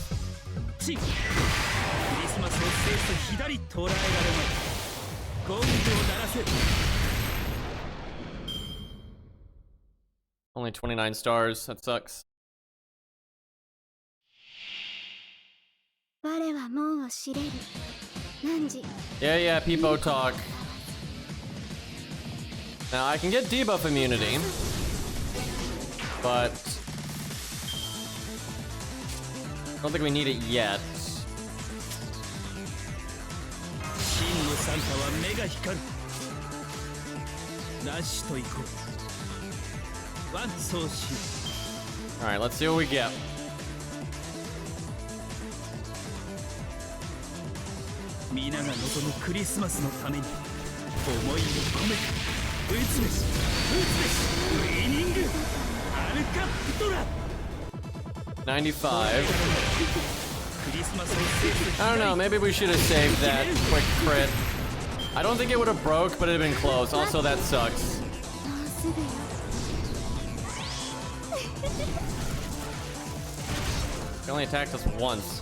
Only 29 stars, that sucks. Yeah, Peepo talk. Now I can get debuff immunity, but I don't think we need it yet. Alright, let's see what we get. $95. I don't know, maybe we should have saved that quick crit. I don't think it would have broke, but it'd have been close. Also, that sucks. He only attacked us once.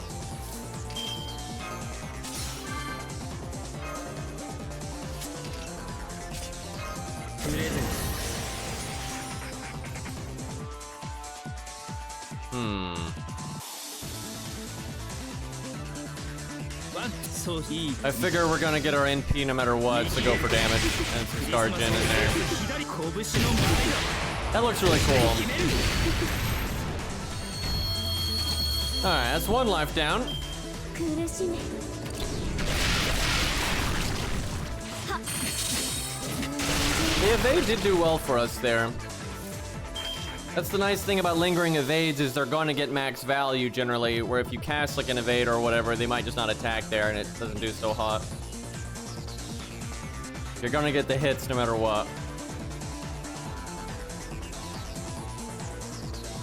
I figure we're gonna get our NP no matter what, so go for damage and some star gen in there. That looks really cool. Alright, that's 1 life down. The evade did do well for us there. That's the nice thing about lingering evades is they're going to get max value generally, where if you cast like an evade or whatever, they might just not attack there and it doesn't do so hot. You're going to get the hits no matter what.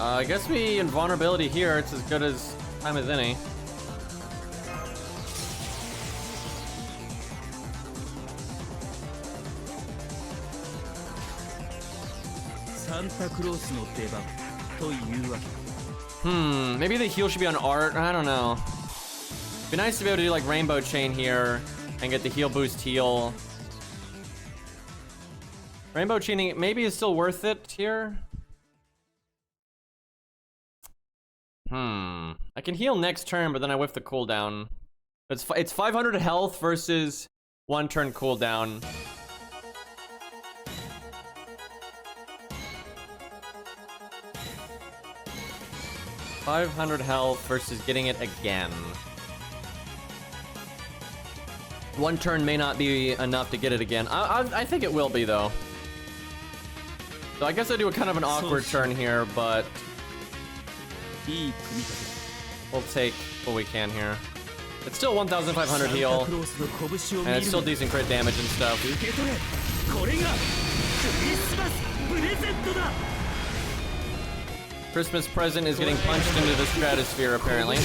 I guess we invulnerability here, it's as good as time as any. Maybe the heal should be on Art. I don't know. Be nice to be able to do like Rainbow Chain here and get the heal boost heal. Rainbow cheating maybe is still worth it here. I can heal next turn, but then I whiff the cooldown. It's 500 health versus 1 turn cooldown. $500 health versus getting it again. 1 turn may not be enough to get it again. I think it will be though. So I guess I do a kind of an awkward turn here, but we'll take what we can here. It's still 1,500 heal, and it's still decent crit damage and stuff. Christmas present is getting punched into the stratosphere, apparently.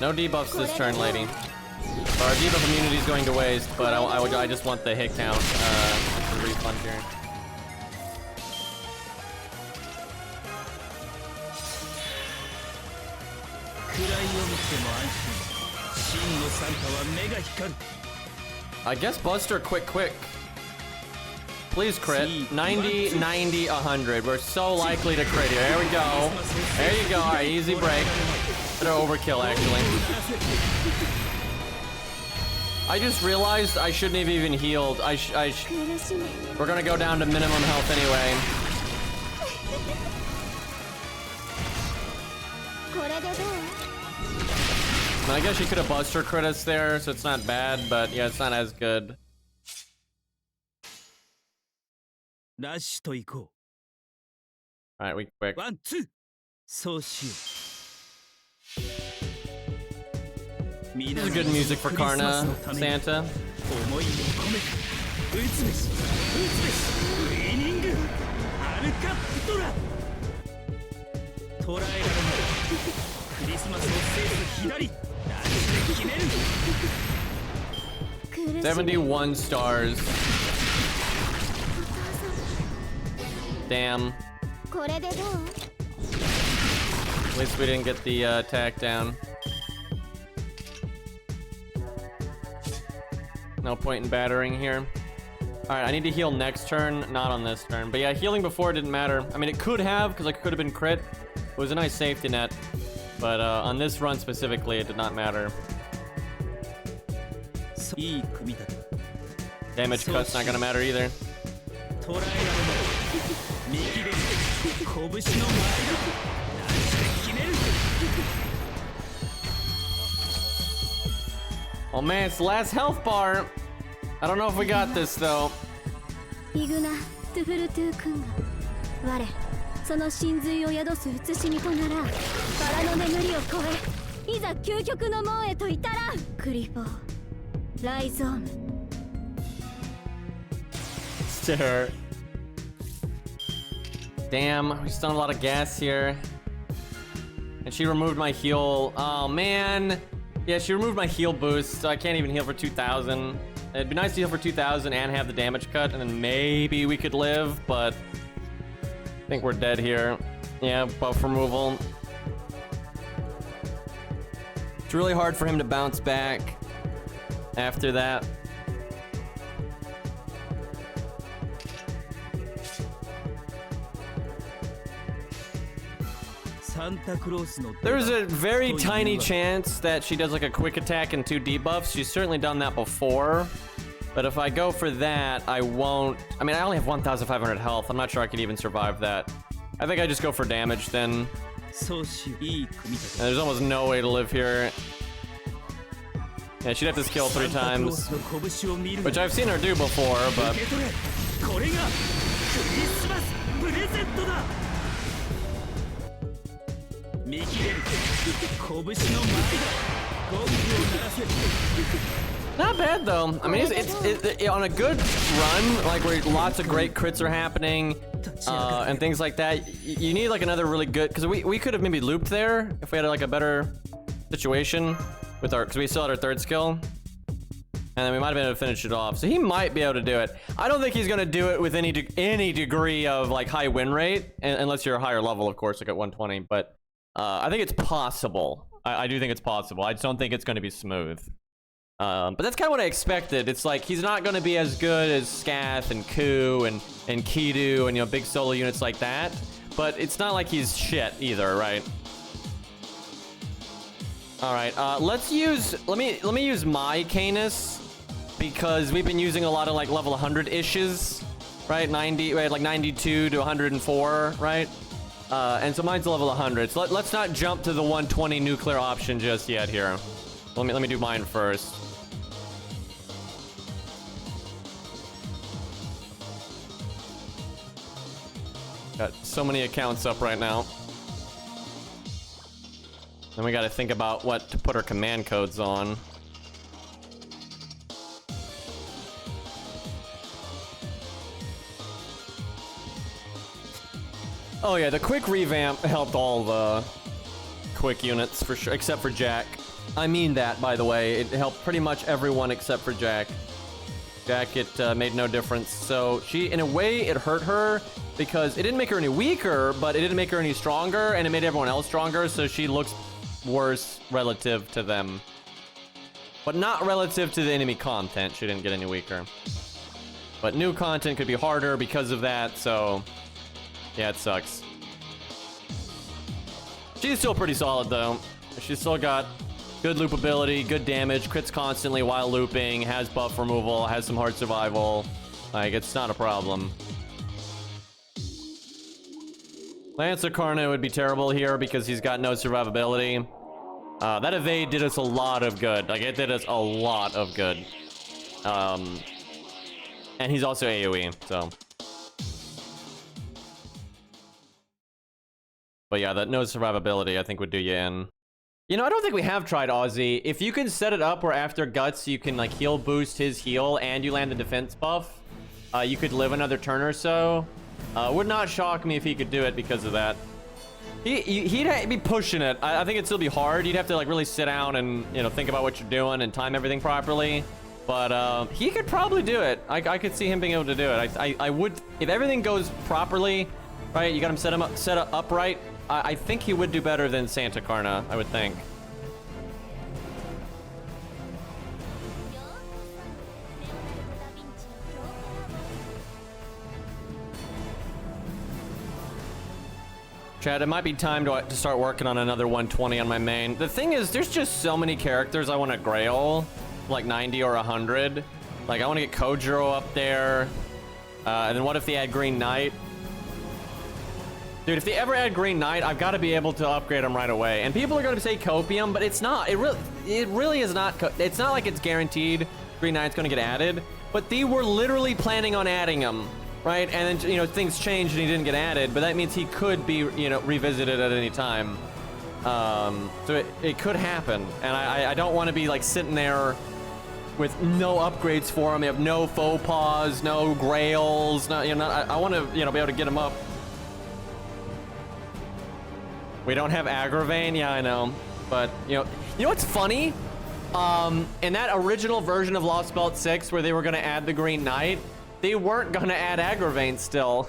No debuffs this turn, lady. Our debuff immunity is going to waste, but I just want the hit count to refund here. I guess Buster quick. Please crit. 90, 90, 100. We're so likely to crit here. There we go. There you go. All right, easy break. Better overkill, actually. I just realized I shouldn't have even healed. We're gonna go down to minimum health anyway. I guess you could have Buster crit us there, so it's not bad, but yeah, it's not as good. Alright, we quick. This is good music for Karna, Santa. $71 stars. Damn. At least we didn't get the attack down. No point in battering here. Alright, I need to heal next turn, not on this turn. But yeah, healing before didn't matter. I mean, it could have, because I could have been crit. It was a nice safety net. But on this run specifically, it did not matter. Damage cut's not gonna matter either. Oh man, it's the last health bar. I don't know if we got this though. Stir. Damn, we still have a lot of gas here. And she removed my heal. Oh man. Yeah, she removed my heal boost, so I can't even heal for 2,000. It'd be nice to heal for 2,000 and have the damage cut, and then maybe we could live, but I think we're dead here. Yeah, buff removal. It's really hard for him to bounce back after that. There's a very tiny chance that she does like a quick attack and 2 debuffs. She's certainly done that before. But if I go for that, I won't. I mean, I only have 1,500 health. I'm not sure I could even survive that. I think I just go for damage then. And there's almost no way to live here. Yeah, she'd have to skill 3 times. Which I've seen her do before, but... Not bad though. I mean, it's on a good run, like where lots of great crits are happening, and things like that. You need like another really good, because we could have maybe looped there if we had like a better situation with our, because we still had our 3rd skill, and then we might have been able to finish it off. So he might be able to do it. I don't think he's gonna do it with any degree of like high win rate, unless you're a higher level, of course, like at 120. But I think it's possible. I do think it's possible. I just don't think it's going to be smooth. But that's kind of what I expected. It's like he's not going to be as good as Scath and Ku and Kidu and, you know, big solo units like that. But it's not like he's shit either, right? All right, let me use my Canis, because we've been using a lot of like level 100-ishes, right? 90, right, like 92 to 104, right? And so mine's level 100. So let's not jump to the 120 nuclear option just yet here. Let me do mine first. Got so many accounts up right now. Then we got to think about what to put our command codes on. Oh yeah, the quick revamp helped all the quick units for sure, except for Jack. I mean that, by the way. It helped pretty much everyone except for Jack. Jack, it made no difference. So she, in a way, it hurt her because it didn't make her any weaker, but it didn't make her any stronger, and it made everyone else stronger, so she looks worse relative to them. But not relative to the enemy content. She didn't get any weaker. But new content could be harder because of that, so yeah, it sucks. She's still pretty solid, though. She's still got good loopability, good damage, crits constantly while looping, has buff removal, has some hard survival. Like, it's not a problem. Lancer Karna would be terrible here because he's got no survivability. That evade did us a lot of good. Like, it did us a lot of good. And he's also AoE, so. But yeah, that no survivability I think would do you in. You know, I don't think we have tried Aussie. If you can set it up where after Guts you can like heal boost his heal and you land the defense buff, you could live another turn or so. Would not shock me if he could do it because of that. He'd be pushing it. I think it'd still be hard. You'd have to like really sit down and, you know, think about what you're doing and time everything properly. But he could probably do it. I could see him being able to do it. I would, if everything goes properly, right? You got him set up upright. I think he would do better than Santa Karna, I would think. Chad, it might be time to start working on another 120 on my main. The thing is, there's just so many characters I want to grail, like 90 or 100. Like, I want to get Kojiro up there. And then what if they add Green Knight? Dude, if they ever add Green Knight, I've got to be able to upgrade them right away. And people are going to say Copium, but it's not. It really is not. It's not like it's guaranteed Green Knight's going to get added. But they were literally planning on adding him, right? And then, you know, things changed and he didn't get added. But that means he could be, you know, revisited at any time. So it could happen. And I don't want to be, like, sitting there with no upgrades for him. You have no faux pas, no grails. No, you know, I want to, you know, be able to get him up. We don't have Agravain, yeah, I know. But, you know what's funny? In that original version of Lost Belt 6 where they were going to add the Green Knight, they weren't going to add Agravain still.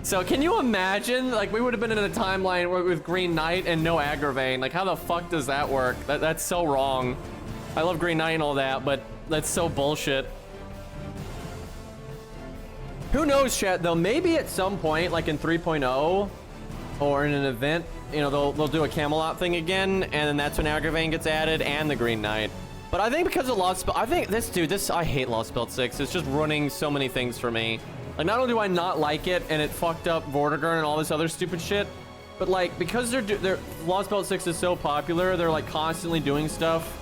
So can you imagine? Like, we would have been in a timeline with Green Knight and no Agravain. Like, how the fuck does that work? That's so wrong. I love Green Knight and all that, but that's so bullshit. Who knows, chat, though? Maybe at some point, like in 3.0 or in an event, you know, they'll do a Camelot thing again, and then that's when Agravain gets added and the Green Knight. But I think because of Lost Belt, I think I hate Lost Belt 6. It's just ruining so many things for me. Like, not only do I not like it, and it fucked up Vortigern and all this other stupid shit, but like, because Lost Belt 6 is so popular, they're like constantly doing stuff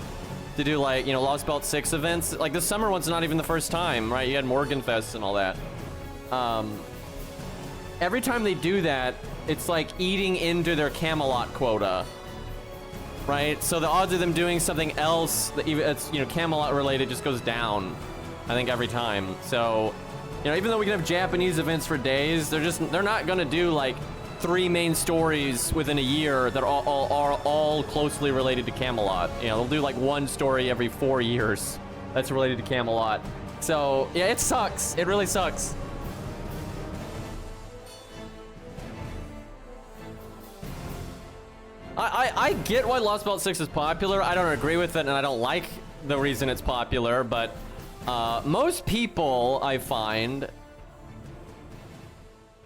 to do, like, you know, Lost Belt 6 events. Like, the summer one's not even the first time, right? You had Morganfest and all that. Every time they do that, it's like eating into their Camelot quota, right? So the odds of them doing something else that even it's, you know, Camelot related just goes down, I think, every time. So, you know, even though we can have Japanese events for days, they're not gonna do like 3 main stories within a year that are all closely related to Camelot. You know, they'll do like 1 story every 4 years that's related to Camelot. So yeah, it sucks. It really sucks. I get why Lost Belt 6 is popular. I don't agree with it, and I don't like the reason it's popular, but most people, I find...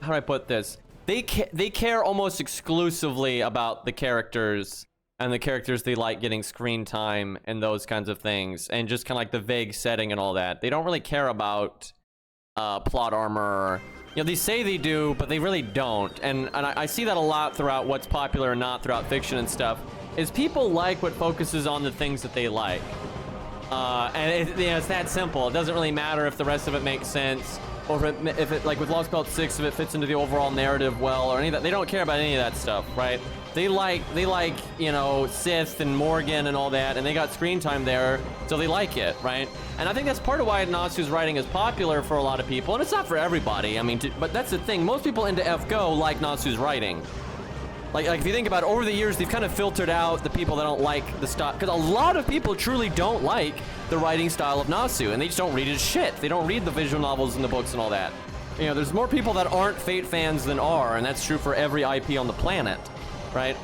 How do I put this? They care almost exclusively about the characters, and the characters they like getting screen time, and those kinds of things, and just kind of like the vague setting and all that. They don't really care about plot armor. You know, they say they do, but they really don't. And I see that a lot throughout what's popular and not throughout fiction and stuff, is people like what focuses on the things that they like. And you know, it's that simple. It doesn't really matter if the rest of it makes sense, or if it like with Lost Belt 6, if it fits into the overall narrative well, or any of that. They don't care about any of that stuff, right? They like, you know, Sith and Morgan and all that, and they got screen time there, so they like it, right? And I think that's part of why Nasu's writing is popular for a lot of people, and it's not for everybody. I mean, but that's the thing. Most people into FGO like Nasu's writing. Like if you think about it, over the years, they've kind of filtered out the people that don't like the style, because a lot of people truly don't like the writing style of Nasu, and they just don't read his shit. They don't read the visual novels and the books and all that. You know, there's more people that aren't Fate fans than are, and that's true for every IP on the planet. Right?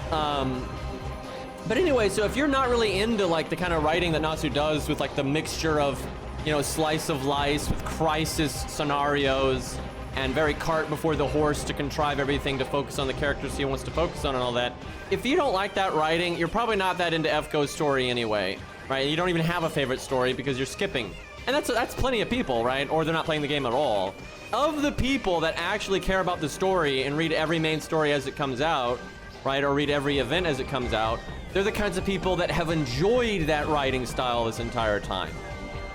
But anyway, so if you're not really into like the kind of writing that Nasu does with like the mixture of, you know, slice of life with crisis scenarios and very cart before the horse to contrive everything to focus on the characters he wants to focus on and all that, if you don't like that writing, you're probably not that into FGO's story anyway, right? You don't even have a favorite story because you're skipping. And that's plenty of people, right? Or they're not playing the game at all. Of the people that actually care about the story and read every main story as it comes out, right, or read every event as it comes out, they're the kinds of people that have enjoyed that writing style this entire time,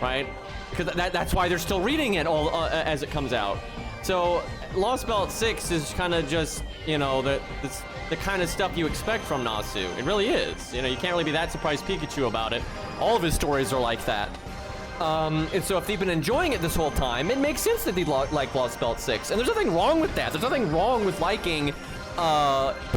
right? Because that's why they're still reading it all as it comes out. So Lost Belt 6 is kind of just, you know, the kind of stuff you expect from Nasu. It really is. You know, you can't really be that surprised Pikachu about it. All of his stories are like that. And so if they've been enjoying it this whole time, it makes sense that they like Lost Belt 6. And there's nothing wrong with that. There's nothing wrong with liking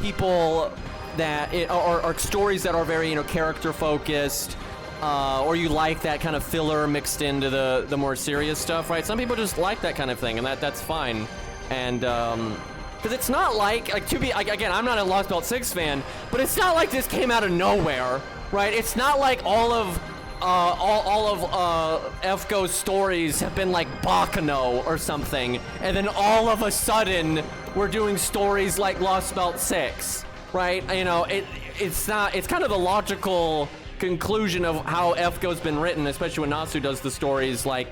people that or stories that are very, you know, character focused, or you like that kind of filler mixed into the more serious stuff, right? Some people just like that kind of thing, and that's fine. And because it's not like to be like, again, I'm not a Lost Belt 6 fan, but it's not like this came out of nowhere, right? It's not like all of FGO's stories have been like Bakano or something, and then all of a sudden we're doing stories like Lost Belt 6, right? You know, it's not, it's kind of the logical conclusion of how FGO's been written, especially when Nasu does the stories like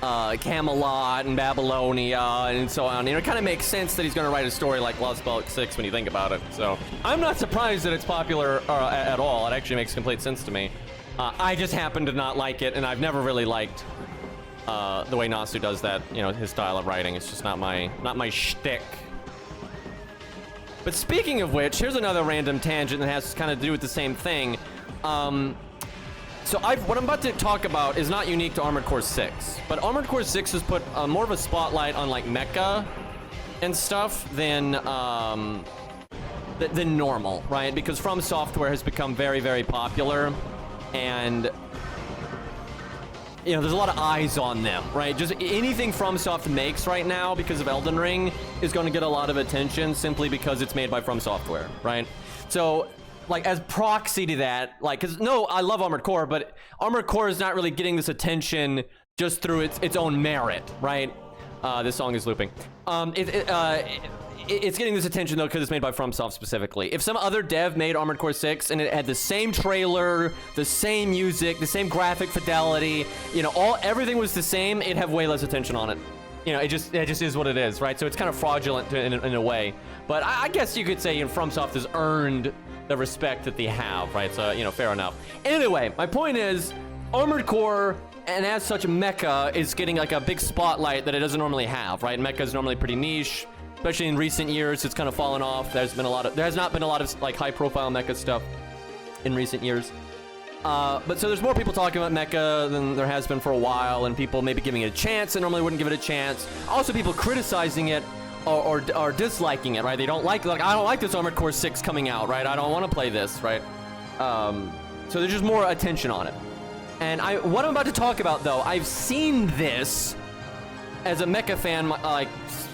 Camelot and Babylonia and so on. You know, it kind of makes sense that he's going to write a story like Lost Belt 6 when you think about it. So I'm not surprised that it's popular at all. It actually makes complete sense to me. I just happen to not like it, and I've never really liked the way Nasu does that. You know, his style of writing. It's just not my shtick. But speaking of which, here's another random tangent that has kind of to do with the same thing. So what I'm about to talk about is not unique to Armored Core 6, but Armored Core 6 has put more of a spotlight on like Mecha and stuff than normal, right? Because From Software has become very, very popular, and you know, there's a lot of eyes on them, right? Just anything FromSoft makes right now because of Elden Ring is going to get a lot of attention simply because it's made by From Software, right? So, like, as proxy to that, like, because no, I love Armored Core, but Armored Core is not really getting this attention just through its own merit, right? This song is looping. It's getting this attention though because it's made by FromSoft specifically. If some other dev made Armored Core 6 and it had the same trailer, the same music, the same graphic fidelity, you know, everything was the same, it'd have way less attention on it. You know, it just is what it is, right? So it's kind of fraudulent in a way. But I guess you could say, you know, FromSoft has earned the respect that they have, right? So, you know, fair enough. Anyway, my point is, Armored Core, and as such, Mecha is getting like a big spotlight that it doesn't normally have, right? Mecha is normally pretty niche. Especially in recent years, it's kind of fallen off. There has not been a lot of like high-profile Mecha stuff in recent years. But so there's more people talking about Mecha than there has been for a while, and people maybe giving it a chance that normally wouldn't give it a chance. Also, people criticizing it or disliking it, right? They don't like I don't like this Armored Core 6 coming out, right? I don't want to play this, right? So there's just more attention on it. And what I'm about to talk about, though, I've seen this as a Mecha fan, like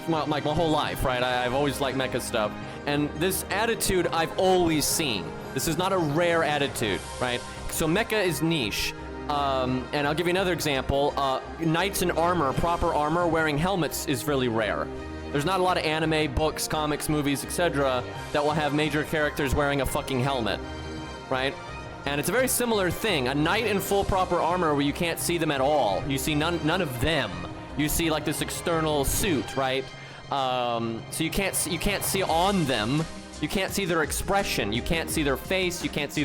my whole life, right? I've always liked Mecha stuff. And this attitude I've always seen. This is not a rare attitude, right? So Mecha is niche. And I'll give you another example. Knights in armor, proper armor, wearing helmets is really rare. There's not a lot of anime, books, comics, movies, etc. that will have major characters wearing a fucking helmet, right? And it's a very similar thing. A knight in full proper armor where you can't see them at all. You see none of them. You see like this external suit, right? So you can't see on them. You can't see their expression. You can't see their face. You can't see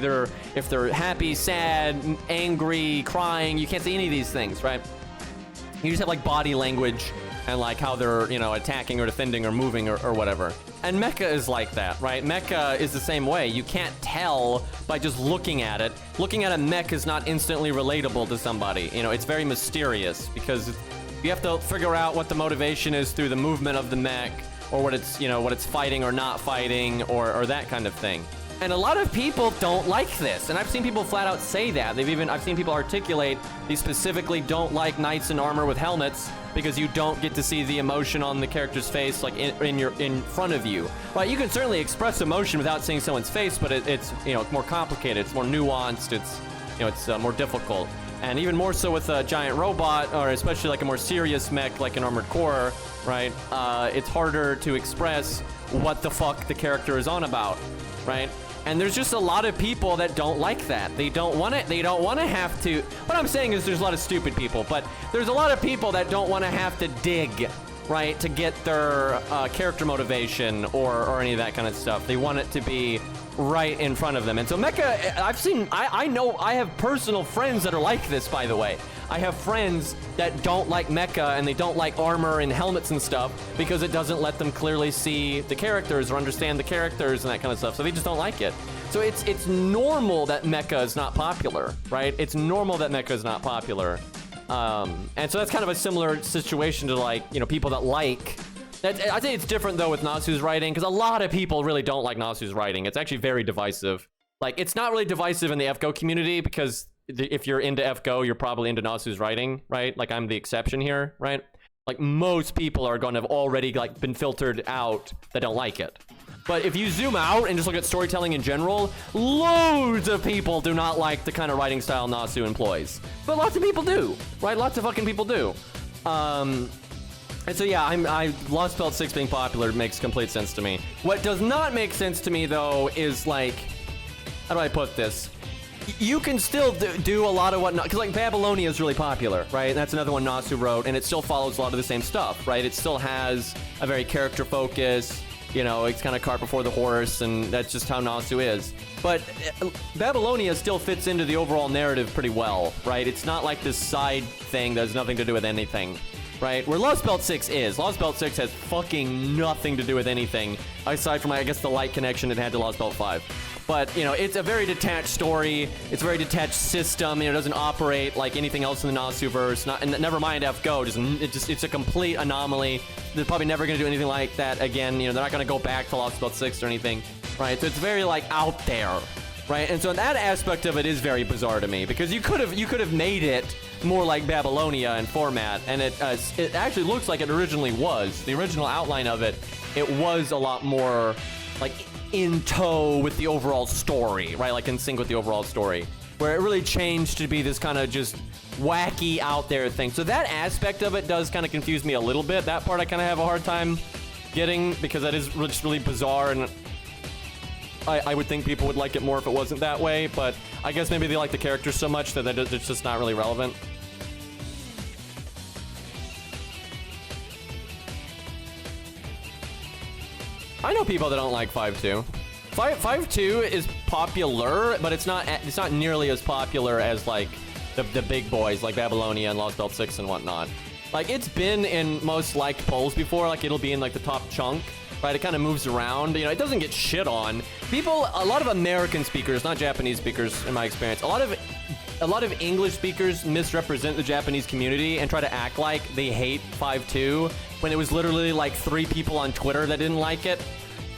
if they're happy, sad, angry, crying. You can't see any of these things, right? You just have like body language and like how they're, you know, attacking or defending or moving or whatever. And Mecha is like that, right? Mecha is the same way. You can't tell by just looking at it. Looking at a mech is not instantly relatable to somebody. You know, it's very mysterious because you have to figure out what the motivation is through the movement of the mech, or what it's, you know, what it's fighting or not fighting, or that kind of thing. And a lot of people don't like this, and I've seen people flat out say that. I've seen people articulate they specifically don't like knights in armor with helmets because you don't get to see the emotion on the character's face, like in front of you. Right? You can certainly express emotion without seeing someone's face, but it's, you know, more complicated, it's more nuanced, it's, you know, it's more difficult. And even more so with a giant robot, or especially like a more serious mech like an Armored Core, right? It's harder to express what the fuck the character is on about, right? And there's just a lot of people that don't like that. They don't want to have to. What I'm saying is there's a lot of stupid people, but there's a lot of people that don't want to have to dig, right, to get their character motivation or any of that kind of stuff. They want it to be right in front of them. And so Mecha, I know, I have personal friends that are like this, by the way. I have friends that don't like Mecha and they don't like armor and helmets and stuff because it doesn't let them clearly see the characters or understand the characters and that kind of stuff. So they just don't like it. So it's normal that Mecha is not popular, right? It's normal that Mecha is not popular. And so that's kind of a similar situation to, like, you know, people that like. I think it's different though with Nasu's writing, because a lot of people really don't like Nasu's writing. It's actually very divisive. Like, it's not really divisive in the FGO community, because if you're into FGO, you're probably into Nasu's writing, right? Like, I'm the exception here, right? Like, most people are going to have already, like, been filtered out that don't like it. But if you zoom out and just look at storytelling in general, loads of people do not like the kind of writing style Nasu employs. But lots of people do, right? Lots of fucking people do. And so yeah, Lost Belt 6 being popular makes complete sense to me. What does not make sense to me though is, like, how do I put this? You can still do a lot of what, because like Babylonia is really popular, right? And that's another one Nasu wrote, and it still follows a lot of the same stuff, right? It still has a very character focus, you know, it's kind of cart before the horse, and that's just how Nasu is. But Babylonia still fits into the overall narrative pretty well, right? It's not like this side thing that has nothing to do with anything. Right? Where Lost Belt 6 is. Lost Belt 6 has fucking nothing to do with anything, aside from, I guess, the light connection it had to Lost Belt 5. But, you know, it's a very detached story. It's a very detached system. You know, it doesn't operate like anything else in the Nasuverse. And never mind FGO. It's a complete anomaly. They're probably never going to do anything like that again. You know, they're not going to go back to Lost Belt 6 or anything. Right? So it's very, like, out there. Right? And so that aspect of it is very bizarre to me, because you could have made it more like Babylonia in format, and it actually looks like it originally was. The original outline of it was a lot more like in tow with the overall story, right? Like in sync with the overall story, where it really changed to be this kind of just wacky out there thing. So that aspect of it does kind of confuse me a little bit. That part I kind of have a hard time getting, because that is just really bizarre, and I would think people would like it more if it wasn't that way, but I guess maybe they like the characters so much that it's just not really relevant. I know people that don't like 5.2. 5.2 is popular, but it's not nearly as popular as, like, the big boys like Babylonia and Lost Belt 6 and whatnot. Like, it's been in most liked polls before. Like, it'll be in, like, the top chunk. Right, it kind of moves around. You know, it doesn't get shit on. A lot of American speakers, not Japanese speakers, in my experience, a lot of English speakers misrepresent the Japanese community and try to act like they hate 5.2 when it was literally like 3 people on Twitter that didn't like it.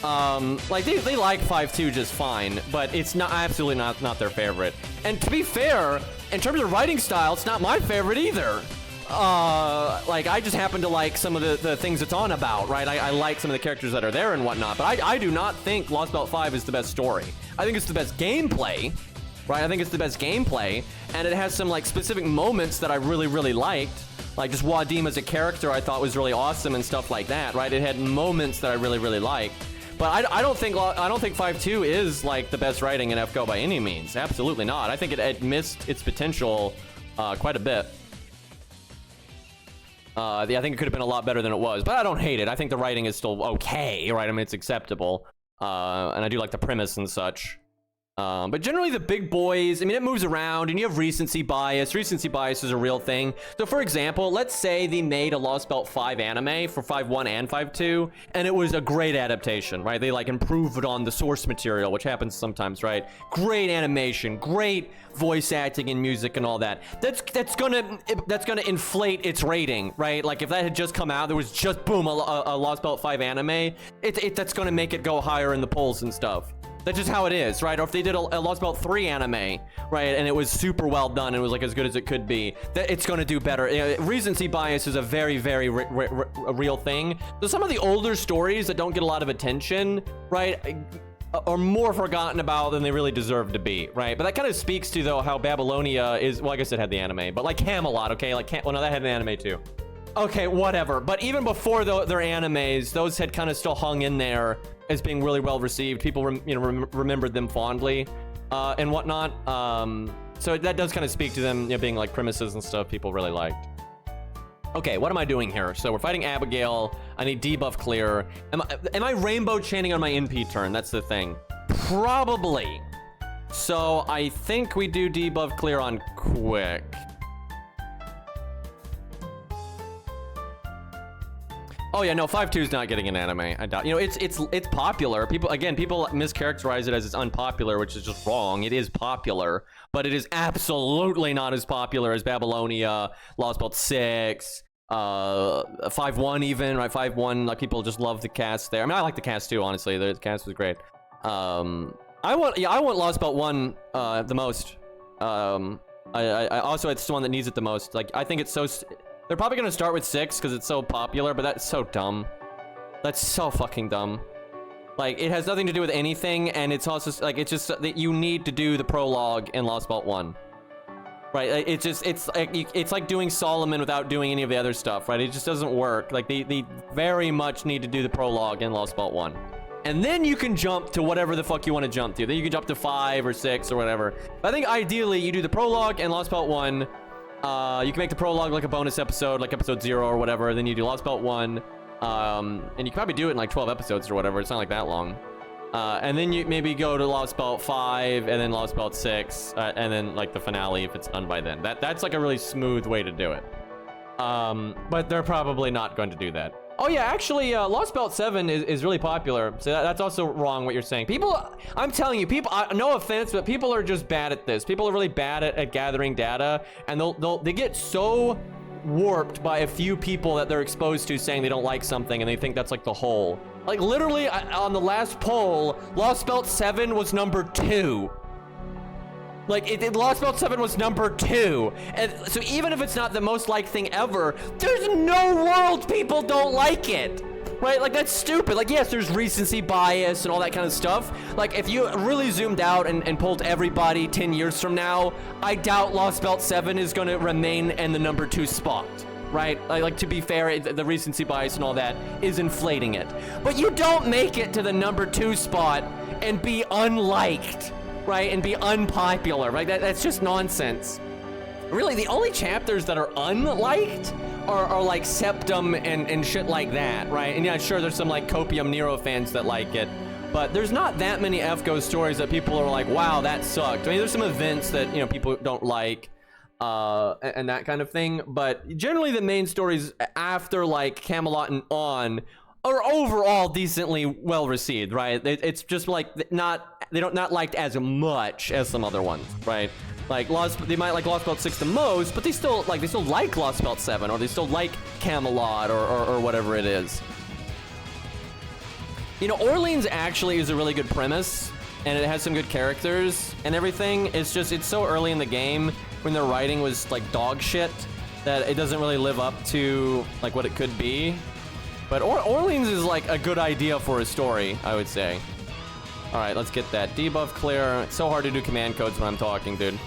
Like they like 5.2 just fine, but it's absolutely not their favorite. And to be fair, in terms of writing style, it's not my favorite either. like, I just happen to like some of the things it's on about, right? I like some of the characters that are there and whatnot, but I do not think Lost Belt 5 is the best story. I think it's the best gameplay, right? I think it's the best gameplay, and it has some, like, specific moments that I really, really liked. Like, just Wadim as a character I thought was really awesome and stuff like that, right? It had moments that I really, really liked. But I don't think 5.2 is, like, the best writing in FGO by any means. Absolutely not. I think it missed its potential quite a bit. I think it could have been a lot better than it was, but I don't hate it. I think the writing is still okay, right? I mean, it's acceptable. And I do like the premise and such. But generally the big boys, I mean, it moves around and you have recency bias. Recency bias is a real thing. So for example, let's say they made a Lost Belt 5 anime for 5.1 and 5.2, and it was a great adaptation, right? They like improved on the source material, which happens sometimes, right? Great animation, great voice acting and music and all that. That's gonna inflate its rating, right? Like if that had just come out, there was just boom, a Lost Belt 5 anime, that's gonna make it go higher in the polls and stuff. That's just how it is, right? Or if they did a Lost Belt 3 anime, right, and it was super well done and it was like as good as it could be, it's going to do better. Recency bias is a very, very real thing. So some of the older stories that don't get a lot of attention, right, are more forgotten about than they really deserve to be, right? But that kind of speaks to, though, how Babylonia is, well, I guess it had the anime, but like Camelot, okay? Like, well, no, that had an anime too. Okay, whatever. But even before their animes, those had kind of still hung in there as being really well received. People, remembered them fondly and whatnot. So that does kind of speak to them, being like premises and stuff people really liked. Okay, what am I doing here? So we're fighting Abigail. I need debuff clear. Am I rainbow chaining on my NP turn? That's the thing. Probably. So I think we do debuff clear on quick. Oh yeah, no, 5.2 is not getting an anime. I doubt. It's popular. People mischaracterize it as it's unpopular, which is just wrong. It is popular, but it is absolutely not as popular as Babylonia, Lost Belt 6, 5.1 even, right? 5.1, like people just love the cast there. I mean, I like the cast too, honestly. The cast was great. I want Lost Belt 1 the most. I also, it's the one that needs it the most. Like, I think it's so. They're probably gonna start with 6 because it's so popular, but that's so dumb. That's so fucking dumb. Like, it has nothing to do with anything, and it's also like it's just that you need to do the prologue in Lost Belt 1, right? It's like doing Solomon without doing any of the other stuff, right? It just doesn't work. Like they very much need to do the prologue in Lost Belt 1. And then you can jump to whatever the fuck you want to jump to. Then you can jump to 5 or 6 or whatever. But I think ideally you do the prologue in Lost Belt 1. You can make the prologue like a bonus episode, like episode 0 or whatever. Then you do Lost Belt 1. And you can probably do it in like 12 episodes or whatever. It's not like that long. And then you maybe go to Lost Belt 5 and then Lost Belt 6. And then like the finale if it's done by then. That's like a really smooth way to do it. But they're probably not going to do that. Oh yeah, actually, Lost Belt 7 is really popular. So that's also wrong what you're saying. People, I'm telling you, people, no offense, but people are just bad at this. People are really bad at gathering data, and they get so warped by a few people that they're exposed to saying they don't like something, and they think that's like the whole. Like literally, on the last poll, Lost Belt 7 was number 2. Like, Lost Belt 7 was number 2. And so even if it's not the most liked thing ever, there's no world people don't like it. Right? Like, that's stupid. Like, yes, there's recency bias and all that kind of stuff. Like, if you really zoomed out and pulled everybody 10 years from now, I doubt Lost Belt 7 is going to remain in the number 2 spot. Right? Like, to be fair, the recency bias and all that is inflating it. But you don't make it to the number 2 spot and be unliked. Right, and be unpopular, right? That's just nonsense. Really, the only chapters that are unliked are like Septum and shit like that, right? And yeah, sure, there's some like Copium Nero fans that like it, but there's not that many FGO stories that people are like, wow, that sucked. I mean, there's some events that, people don't like, and that kind of thing, but generally the main stories after like Camelot and on are overall decently well received, right? It's just like not liked as much as some other ones, right? Like they might like Lost Belt 6 the most, but they still like Lost Belt 7, or they still like Camelot or whatever it is. Orleans actually is a really good premise, and it has some good characters and everything. It's just it's so early in the game when their writing was like dog shit that it doesn't really live up to like what it could be. But Orleans is like a good idea for a story, I would say. All right, let's get that debuff clear. It's so hard to do command codes when I'm talking, dude.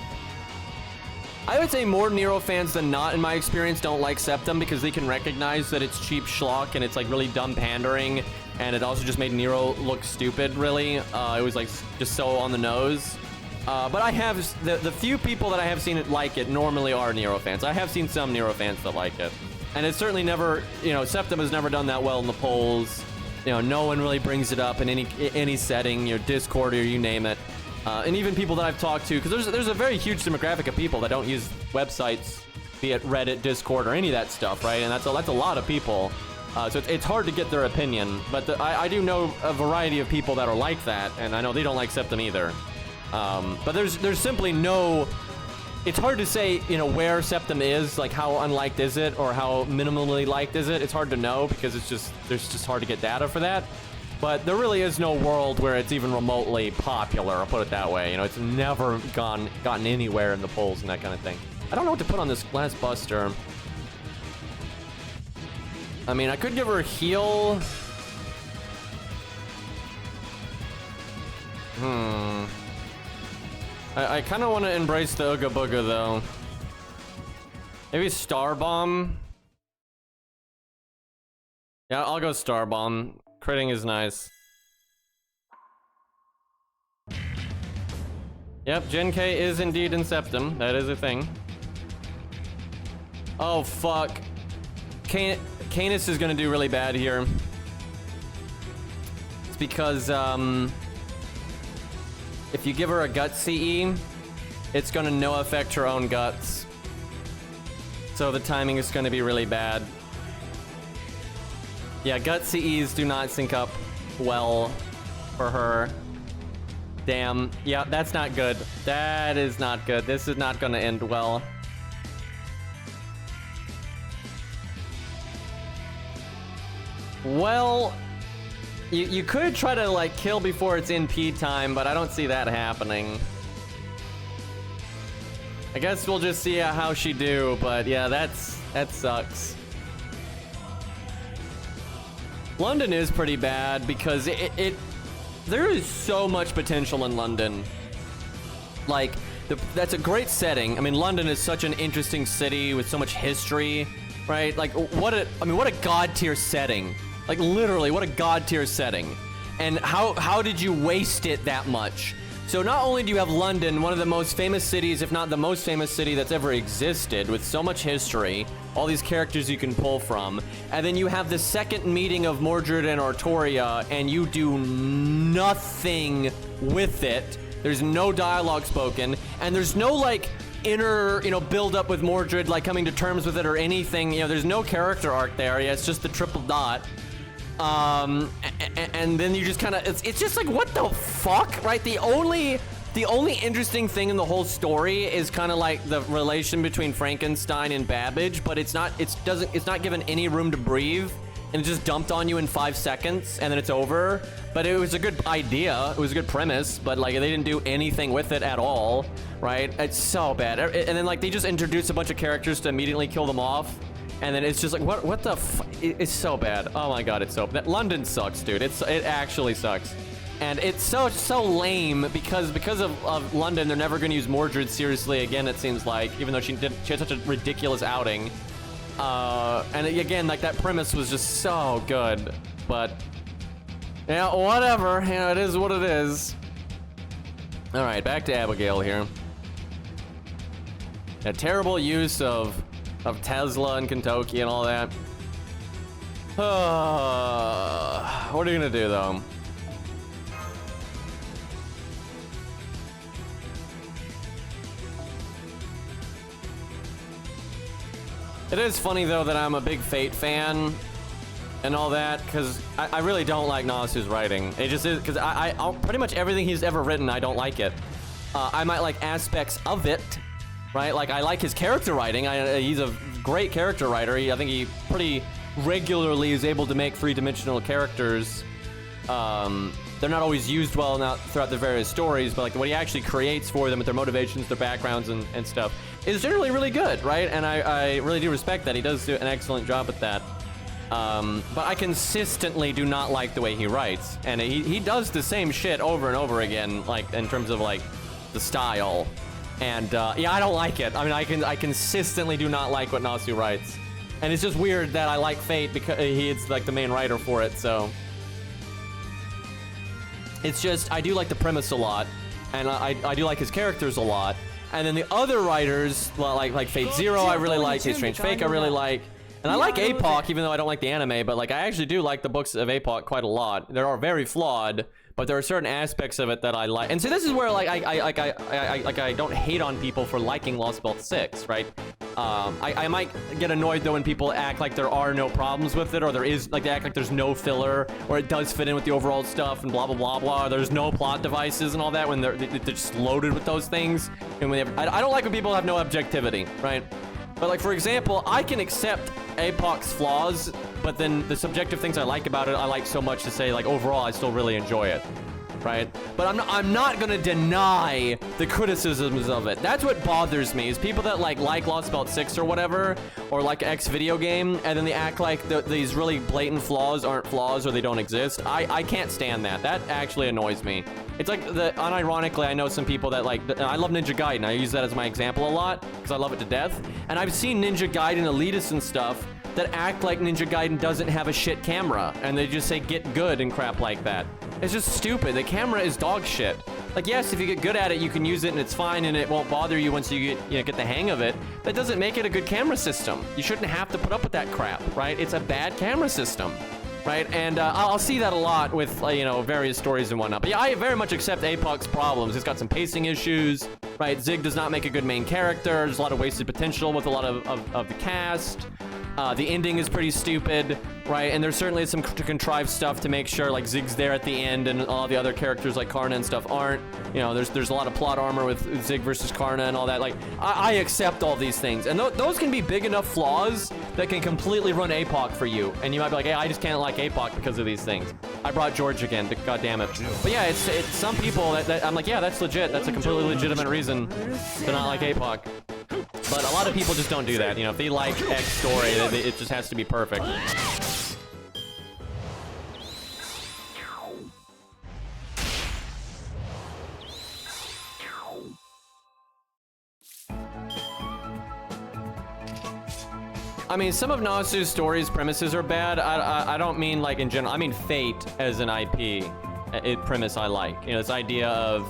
I would say more Nero fans than not, in my experience, don't like Septum because they can recognize that it's cheap schlock and it's like really dumb pandering, and it also just made Nero look stupid, really. It was like just so on the nose. But I have, the few people that I have seen it like it normally are Nero fans. I have seen some Nero fans that like it. And it's certainly never, you know, Septum has never done that well in the polls. You know, no one really brings it up in any setting, your Discord or you name it. And even people that I've talked to, because there's a very huge demographic of people that don't use websites, be it Reddit, Discord, or any of that stuff, right? And that's a lot of people. So it's hard to get their opinion. But I do know a variety of people that are like that, and I know they don't like Septum either. But there's simply no... It's hard to say, you know, where Septum is, like how unliked is it, or how minimally liked is it. It's hard to know because there's just hard to get data for that. But there really is no world where it's even remotely popular, I'll put it that way. You know, it's never gotten anywhere in the polls and that kind of thing. I don't know what to put on this last Buster. I mean, I could give her a heal. I kind of want to embrace the Ooga Booga, though. Maybe Star Bomb. Yeah, I'll go Star Bomb. Critting is nice. Yep, Gen K is indeed in Septum. That is a thing. Oh, fuck. Canis is gonna do really bad here. It's because, if you give her a gut CE, it's gonna no affect her own guts. So the timing is gonna be really bad. Yeah, gut CEs do not sync up well for her. Damn. Yeah, that's not good. That is not good. This is not gonna end well. Well, you could try to like kill before it's NP time, but I don't see that happening. I guess we'll just see how she do, but yeah, that sucks. London is pretty bad because there is so much potential in London. Like, that's a great setting. I mean, London is such an interesting city with so much history, right? Like, what a god tier setting. Like, literally, what a god tier setting. And how did you waste it that much? So not only do you have London, one of the most famous cities, if not the most famous city that's ever existed, with so much history, all these characters you can pull from, and then you have the second meeting of Mordred and Artoria, and you do nothing with it. There's no dialogue spoken, and there's no, like, inner, you know, build up with Mordred, like, coming to terms with it or anything. You know, there's no character arc there. Yeah, it's just the triple dot. And then you just kind of, it's just like, what the fuck, right? The only interesting thing in the whole story is kind of like the relation between Frankenstein and Babbage, but it's not given any room to breathe, and it's just dumped on you in 5 seconds, and then it's over. But it was a good idea, it was a good premise, but like they didn't do anything with it at all, right? It's so bad. And then like they just introduced a bunch of characters to immediately kill them off. And then it's just like, what the it's so bad. Oh my god, it's so bad. London sucks, dude. It actually sucks. And it's so lame because of London, they're never gonna use Mordred seriously again, it seems like, even though she had such a ridiculous outing. And again, like that premise was just so good. But yeah, whatever. You know, it is what it is. Alright, back to Abigail here. A terrible use of Tesla and Kentucky and all that. What are you gonna do, though? It is funny, though, that I'm a big Fate fan and all that, because I really don't like Nasu's writing. It just is, because I'll pretty much everything he's ever written, I don't like it. I might like aspects of it, right? Like, I like his character writing. He's a great character writer. I think he pretty regularly is able to make three-dimensional characters. They're not always used well throughout the various stories, but like what he actually creates for them with their motivations, their backgrounds, and stuff. is generally really good, right? And I really do respect that. He does do an excellent job at that. But I consistently do not like the way he writes. And he does the same shit over and over again, like, in terms of, like, the style. And, yeah, I don't like it. I mean, I consistently do not like what Nasu writes. And it's just weird that I like Fate because he's, like, the main writer for it, so... It's just, I do like the premise a lot. And I do like his characters a lot. And then the other writers, like Fate Zero, I really like. Fate Strange Fake, I really like. And I like APOC, even though I don't like the anime, but like I actually do like the books of APOC quite a lot. They are very flawed, but there are certain aspects of it that I like. And so this is where like I don't hate on people for liking Lost Belt 6, right? I might get annoyed though when people act like there are no problems with it, or there is, like, they act like there's no filler, or it does fit in with the overall stuff and blah blah blah blah. There's no plot devices and all that when they're just loaded with those things. And when they have, I don't like when people have no objectivity, right? But like, for example, I can accept APOC's flaws, but then the subjective things I like about it, I like so much to say, like, overall, I still really enjoy it, right? But I'm not gonna deny the criticisms of it. That's what bothers me, is people that like Lost Belt 6 or whatever, or like X video game, and then they act like these really blatant flaws aren't flaws or they don't exist. I can't stand that. That actually annoys me. It's like, unironically, I know some people that like, I love Ninja Gaiden. I use that as my example a lot, because I love it to death. And I've seen Ninja Gaiden elitists and stuff that act like Ninja Gaiden doesn't have a shit camera, and they just say get good and crap like that. It's just stupid. The camera is dog shit. Like, yes, if you get good at it, you can use it and it's fine and it won't bother you once you get the hang of it. That doesn't make it a good camera system. You shouldn't have to put up with that crap, right? It's a bad camera system. Right, and I'll see that a lot with, various stories and whatnot. But yeah, I very much accept APOC's problems. It's got some pacing issues, right? Zig does not make a good main character. There's a lot of wasted potential with a lot of the cast. The ending is pretty stupid, right? And there's certainly some contrived stuff to make sure, like, Zig's there at the end and all the other characters like Karna and stuff aren't. You know, there's a lot of plot armor with Zig versus Karna and all that. Like, I accept all these things. And those can be big enough flaws that can completely run APOC for you. And you might be like, hey, I just can't like APOC because of these things. I brought George again, god damn it. But yeah, it's some people that I'm like, yeah, that's legit. That's a completely legitimate reason to not like APOC. But a lot of people just don't do that. You know, if they like X story, it just has to be perfect. I mean, some of Nasu's stories' premises are bad. I don't mean like in general. I mean Fate as an IP, premise I like. You know, this idea of,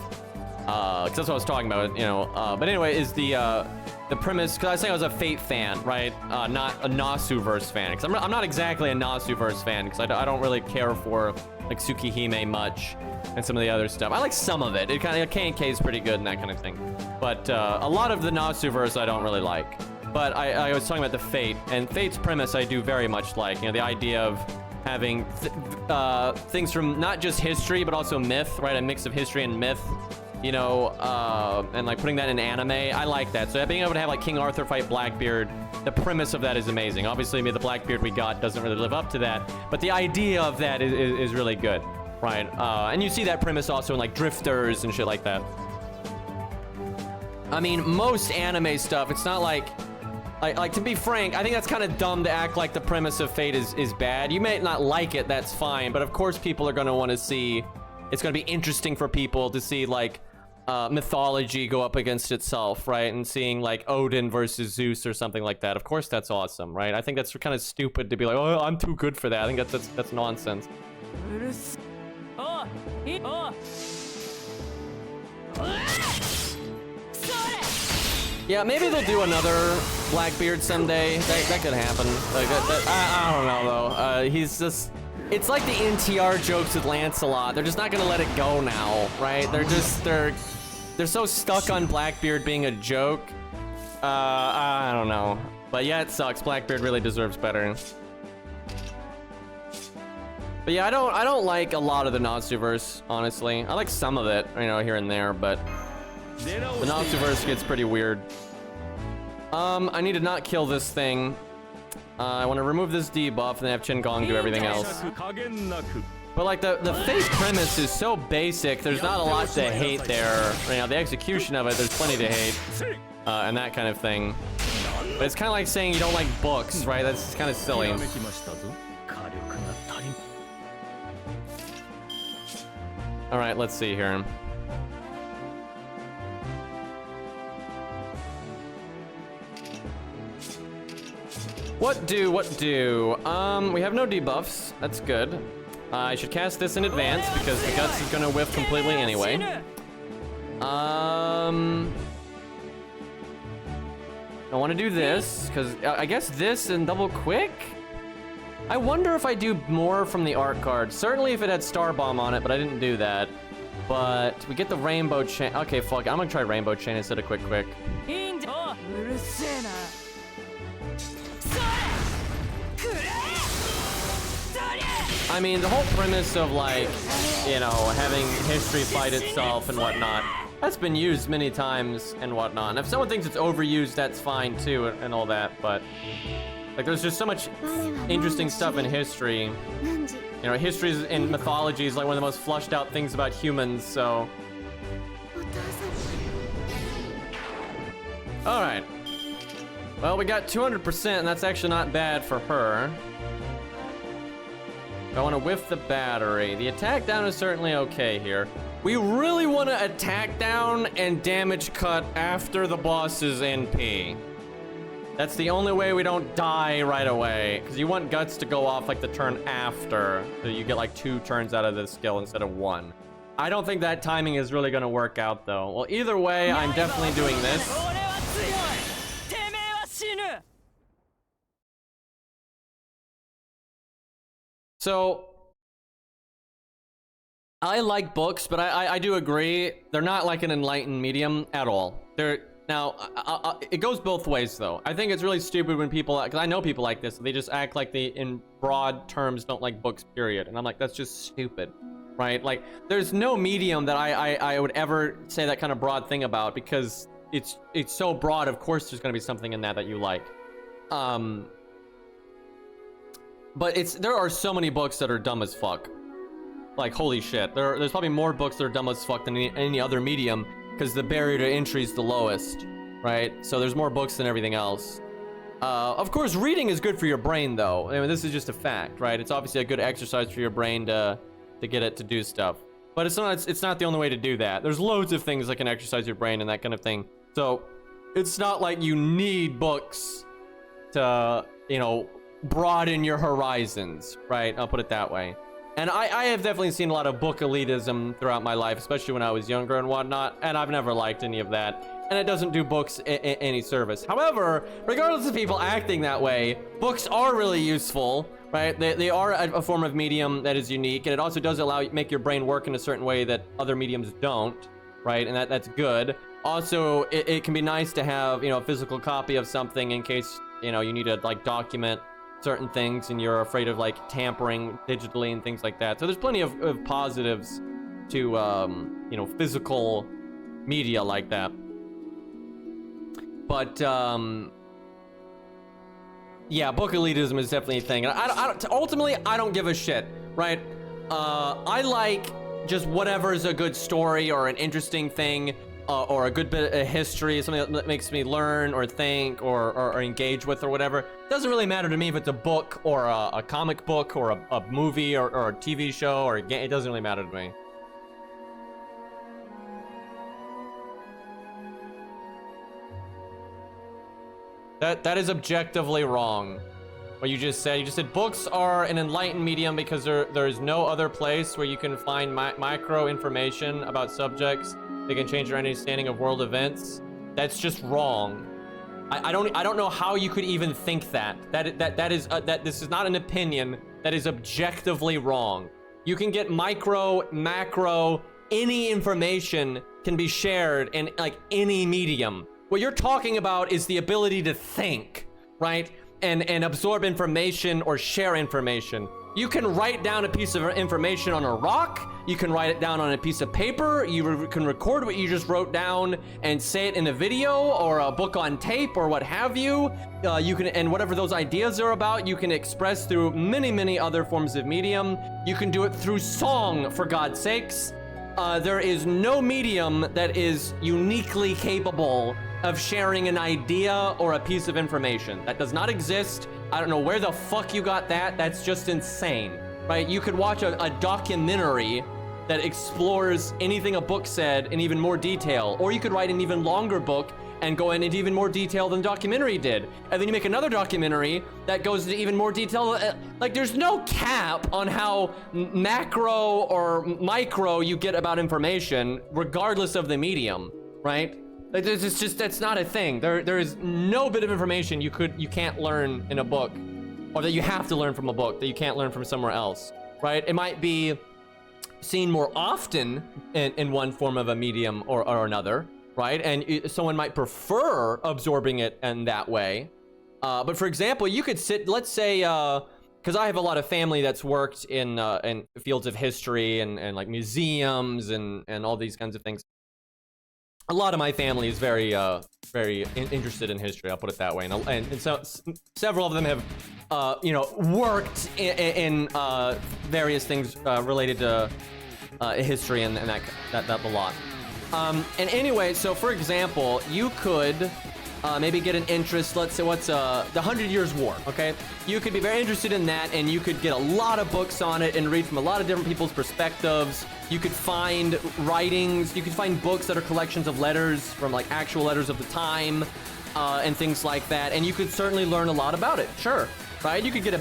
because that's what I was talking about. You know, but anyway, is the premise, because I was saying I was a Fate fan, right? Not a Nasuverse fan, because I'm not exactly a Nasuverse fan, because I don't really care for like Tsukihime much and some of the other stuff. I like some of it. It kind of, K&K is pretty good and that kind of thing. But a lot of the Nasuverse I don't really like. But I was talking about the Fate, and Fate's premise I do very much like. You know, the idea of having things from not just history, but also myth, right? A mix of history and myth. You know, and like putting that in anime, I like that. So being able to have like King Arthur fight Blackbeard, the premise of that is amazing. Obviously, the Blackbeard we got doesn't really live up to that, but the idea of that is really good, right? And you see that premise also in like Drifters and shit like that. I mean, most anime stuff, it's not like to be frank, I think that's kind of dumb to act like the premise of Fate is bad. You may not like it, that's fine, but of course people are going to want to see, it's going to be interesting for people to see like mythology go up against itself, right? And seeing like Odin versus Zeus or something like that. Of course that's awesome, right? I think that's kind of stupid to be like, oh, I'm too good for that. I think that's nonsense. Yeah, maybe they'll do another Blackbeard someday. That could happen. Like I don't know though. He's just, it's like the NTR jokes with Lancelot. They're just not gonna let it go now, right? They're so stuck on Blackbeard being a joke. I don't know. But yeah, it sucks. Blackbeard really deserves better. But yeah, I don't like a lot of the Nasuverse, honestly. I like some of it, you know, here and there, but the Nasuverse gets pretty weird. I need to not kill this thing. I want to remove this debuff and then have Qingong do everything else. But like the Fate premise is so basic, there's not a lot to hate there. You know, the execution of it, there's plenty to hate. and that kind of thing. But it's kind of like saying you don't like books, right? That's kind of silly. All right, let's see here. What do? We have no debuffs. That's good. I should cast this in advance because the guts is gonna whiff completely anyway. I want to do this because I guess this and double quick. I wonder if I do more from the art card. Certainly if it had Star Bomb on it, but I didn't do that. But we get the Rainbow Chain. Okay, fuck. I'm gonna try Rainbow Chain instead of Quick. I mean, the whole premise of, like, you know, having history fight itself and whatnot, that's been used many times and whatnot. And if someone thinks it's overused, that's fine too, and all that. But, like, there's just so much interesting stuff in history. You know, history and mythology is like one of the most flushed out things about humans, so. All right. Well, we got 200%, and that's actually not bad for her. I want to whiff the battery. The attack down is certainly okay here. We really want to attack down and damage cut after the boss's NP. That's the only way we don't die right away. Because you want guts to go off like the turn after. So you get like 2 turns out of this skill instead of 1. I don't think that timing is really going to work out though. Well, either way, I'm definitely doing this. So, I like books, but I do agree, they're not like an enlightened medium at all. Now, it goes both ways though. I think it's really stupid when people, because I know people like this, they just act like they, in broad terms, don't like books, period. And I'm like, that's just stupid, right? Like, there's no medium that I would ever say that kind of broad thing about, because it's so broad, of course there's gonna be something in that you like. But there are so many books that are dumb as fuck. Like, holy shit. There's probably more books that are dumb as fuck than any other medium, because the barrier to entry is the lowest, right? So there's more books than everything else. Of course, reading is good for your brain, though. I mean, this is just a fact, right? It's obviously a good exercise for your brain to get it to do stuff. But it's not the only way to do that. There's loads of things that can exercise your brain and that kind of thing. So it's not like you need books to, you know, broaden your horizons, right? I'll put it that way. And I have definitely seen a lot of book elitism throughout my life, especially when I was younger and whatnot, and I've never liked any of that. And it doesn't do books any service. However, regardless of people acting that way, books are really useful, right? They are a form of medium that is unique, and it also does make your brain work in a certain way that other mediums don't, right? And that's good. Also, it can be nice to have, you know, a physical copy of something in case, you know, you need to, like, document certain things and you're afraid of, like, tampering digitally and things like that. So there's plenty of positives to, you know, physical media like that. But, yeah, book elitism is definitely a thing. Ultimately, I don't give a shit, right? I like just whatever is a good story or an interesting thing, or a good bit of history, something that makes me learn or think or engage with or whatever. It doesn't really matter to me if it's a book or a comic book or a movie or a TV show or a game. It doesn't really matter to me. That is objectively wrong. What you just said. Books are an enlightened medium because there is no other place where you can find micro information about subjects. They can change your understanding of world events. That's just wrong. I don't know how you could even think that. This is not an opinion. That is objectively wrong. You can get micro, macro, any information can be shared in, like, any medium. What you're talking about is the ability to think, right? And absorb information or share information. You can write down a piece of information on a rock. You can write it down on a piece of paper. You can record what you just wrote down and say it in a video or a book on tape or what have you. You can, and whatever those ideas are about, you can express through many other forms of medium. You can do it through song, for God's sakes. There is no medium that is uniquely capable of sharing an idea or a piece of information. That does not exist. I don't know where the fuck you got that. That's just insane, right? You could watch a documentary that explores anything a book said in even more detail, or you could write an even longer book and go into even more detail than the documentary did. And then you make another documentary that goes into even more detail. Like, there's no cap on how macro or micro you get about information, regardless of the medium, right? Like, it's just, that's not a thing. There is no bit of information you can't learn in a book, or that you have to learn from a book that you can't learn from somewhere else, right? It might be seen more often in one form of a medium or another, right? And someone might prefer absorbing it in that way. But for example, you could sit, let's say, because I have a lot of family that's worked in fields of history and like museums and all these kinds of things. A lot of my family is very interested in history, I'll put it that way. And so several of them have, you know, worked in various things related to history and that a lot. And anyway, so for example, you could maybe get an interest, let's say, what's the 100 Years' War, okay? You could be very interested in that, and you could get a lot of books on it and read from a lot of different people's perspectives. You could find writings, you could find books that are collections of letters from like actual letters of the time, and things like that, and you could certainly learn a lot about it, sure. Right? You could get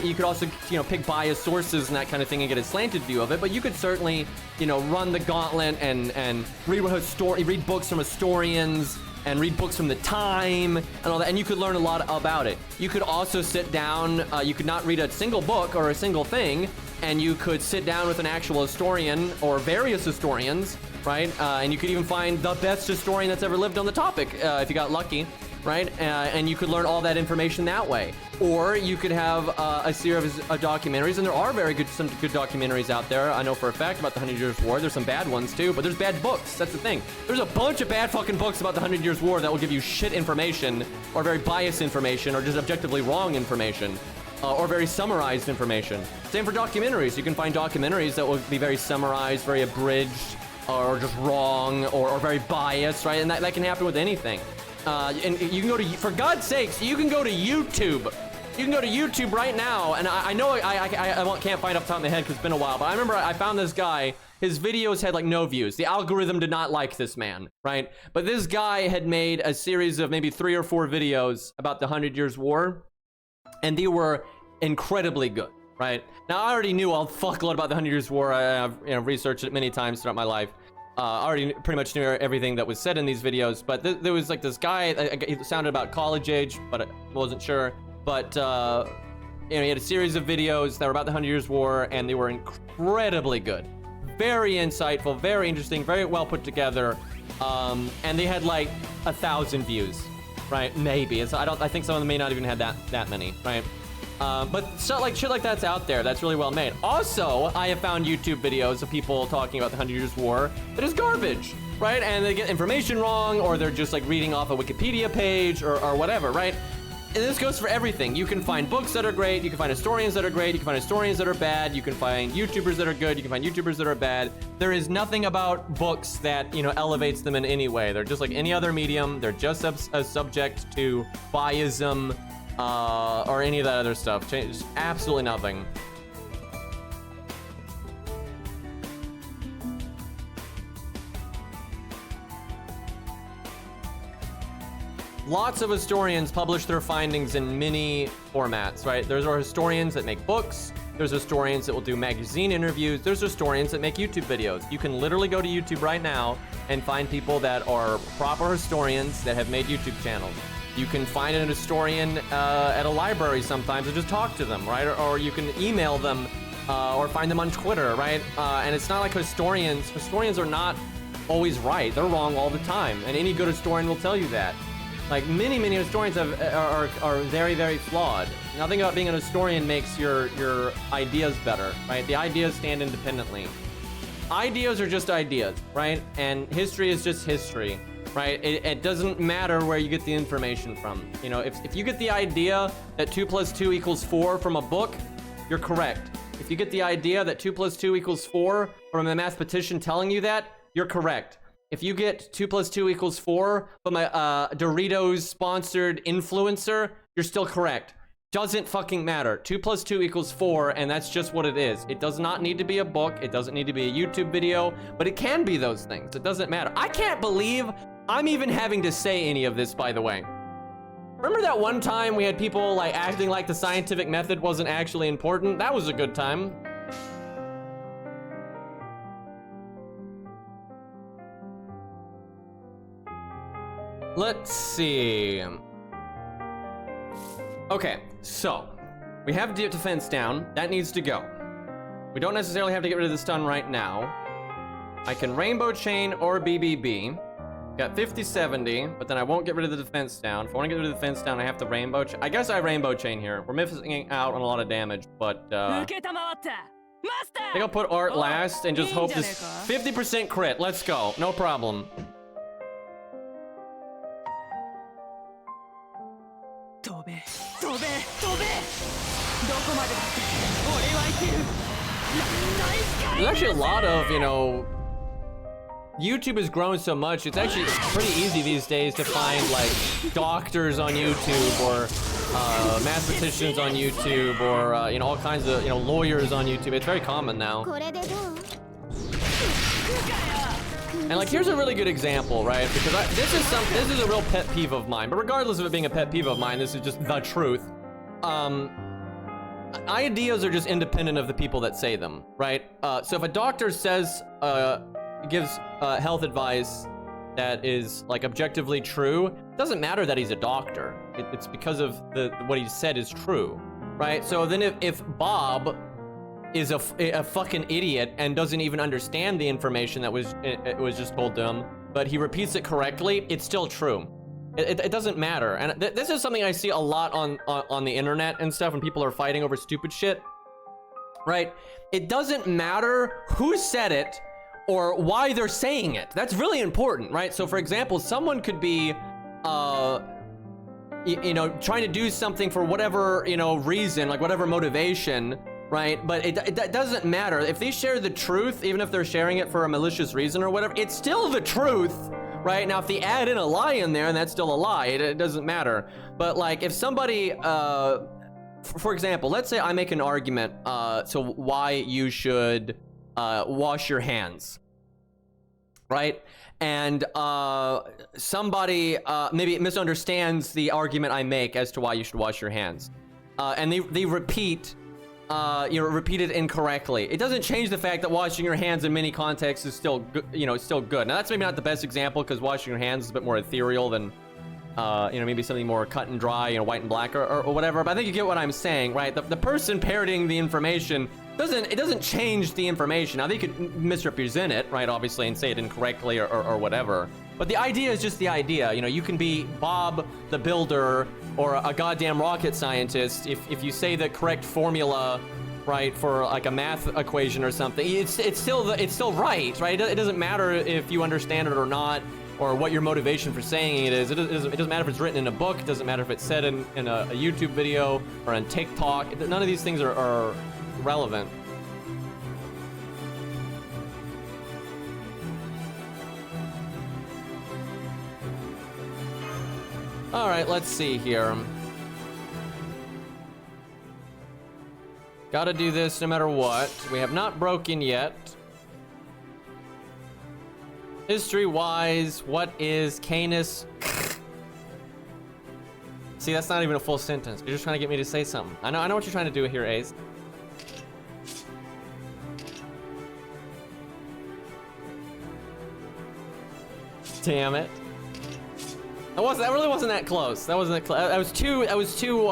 you could also, you know, pick biased sources and that kind of thing and get a slanted view of it, but you could certainly, you know, run the gauntlet and read books from historians and read books from the time and all that, and you could learn a lot about it. You could also sit down, you could not read a single book or a single thing, and you could sit down with an actual historian or various historians, right? And you could even find the best historian that's ever lived on the topic, if you got lucky. Right? And you could learn all that information that way. Or you could have a series of documentaries, and there are some good documentaries out there. I know for a fact about the 100 Years' War. There's some bad ones too, but there's bad books. That's the thing. There's a bunch of bad fucking books about the 100 Years' War that will give you shit information, or very biased information, or just objectively wrong information, or very summarized information. Same for documentaries. You can find documentaries that will be very summarized, very abridged, or just wrong, or very biased, right? And that can happen with anything. And you can go to, for God's sakes, you can go to YouTube. You can go to YouTube right now, and I know I can't find off the top of my head because it's been a while, but I remember I found this guy. His videos had like no views. The algorithm did not like this man, right? But this guy had made a series of maybe 3 or 4 videos about the 100 Years' War, and they were incredibly good, right? Now, I already knew a fuckload about the 100 Years' War. I've researched it many times throughout my life. I already pretty much knew everything that was said in these videos, but there was like this guy, he sounded about college age, but I wasn't sure. But, you know, he had a series of videos that were about the 100 Years' War, and they were incredibly good. Very insightful, very interesting, very well put together. And they had like 1,000 views, right? Maybe. I think some of them may not even have that many, right? But shit like that's out there. That's really well made. Also, I have found YouTube videos of people talking about the 100 Years' War that is garbage, right? And they get information wrong, or they're just like reading off a Wikipedia page or whatever, right? And this goes for everything. You can find books that are great. You can find historians that are great. You can find historians that are bad. You can find YouTubers that are good. You can find YouTubers that are bad. There is nothing about books that, you know, elevates them in any way. They're just like any other medium. They're just subject to biasm, or any of that other stuff. Just absolutely nothing. Lots of historians publish their findings in many formats, right? There's historians that make books. There's historians that will do magazine interviews. There's historians that make YouTube videos. You can literally go to YouTube right now and find people that are proper historians that have made YouTube channels. You can find an historian at a library sometimes and just talk to them, right? Or you can email them or find them on Twitter, right? And it's not like historians are not always right. They're wrong all the time. And any good historian will tell you that. Like many historians are very, very flawed. Nothing about being an historian makes your ideas better, right? The ideas stand independently. Ideas are just ideas, right? And history is just history, right? It doesn't matter where you get the information from. You know, if you get the idea that 2 + 2 = 4 from a book, you're correct. If you get the idea that 2 + 2 = 4 from a mathematician telling you that, you're correct. if you get 2 + 2 = 4 from a Doritos sponsored influencer, you're still correct. Doesn't fucking matter. 2 + 2 = 4, and that's just what it is. It does not need to be a book. It doesn't need to be a YouTube video, but it can be those things. It doesn't matter. I can't believe I'm even having to say any of this, by the way. Remember that one time we had people like acting like the scientific method wasn't actually important? That was a good time. Let's see. Okay, so we have defense down. That needs to go. We don't necessarily have to get rid of the stun right now. I can rainbow chain or BBB. Got 50-70, but then I won't get rid of the defense down. If I want to get rid of the defense down, I have to rainbow chain. I guess I rainbow chain here. We're missing out on a lot of damage, but I think I'll put art last and just hope this 50% crit. Let's go. No problem. There's actually a lot of, you know, YouTube has grown so much, it's actually pretty easy these days to find like doctors on YouTube or mathematicians on YouTube or you know, all kinds of, you know, lawyers on YouTube. It's very common now. And like, here's a really good example, right? Because this is a real pet peeve of mine. But regardless of it being a pet peeve of mine, this is just the truth. Ideas are just independent of the people that say them, right? So if a doctor says, gives health advice that is like objectively true, it doesn't matter that he's a doctor. It's because of what he said is true, right? So then if Bob is a fucking idiot and doesn't even understand the information that was just told to him, but he repeats it correctly, it's still true. It doesn't matter. And this is something I see a lot on the internet and stuff when people are fighting over stupid shit, right? It doesn't matter who said it or why they're saying it. That's really important, right? So for example, someone could be you know, trying to do something for whatever, you know, reason, like whatever motivation, right? But it doesn't matter. If they share the truth, even if they're sharing it for a malicious reason or whatever, it's still the truth, right? Now, if they add in a lie in there, and that's still a lie, it doesn't matter. But like, if somebody, for example, let's say I make an argument to why you should wash your hands, right? And somebody maybe misunderstands the argument I make as to why you should wash your hands, and they repeat it incorrectly. It doesn't change the fact that washing your hands in many contexts is still good, you know, it's still good. Now that's maybe not the best example because washing your hands is a bit more ethereal than you know, maybe something more cut and dry, you know, white and black or whatever. But I think you get what I'm saying, right? The person parroting the information doesn't change the information. Now they could misrepresent it, right, obviously, and say it incorrectly or whatever. But the idea is just the idea. You know, you can be Bob the builder or a goddamn rocket scientist. If you say the correct formula, right, for like a math equation or something, it's still right? It doesn't matter if you understand it or not, or what your motivation for saying it is. It doesn't matter if it's written in a book. It doesn't matter if it's said in a YouTube video or on TikTok. None of these things are relevant. All right, let's see here. Gotta do this no matter what. We have not broken yet. History-wise, what is Canis? See, that's not even a full sentence. You're just trying to get me to say something. I know what you're trying to do here, Ace. Damn it. That really wasn't that close. That wasn't that close. That was too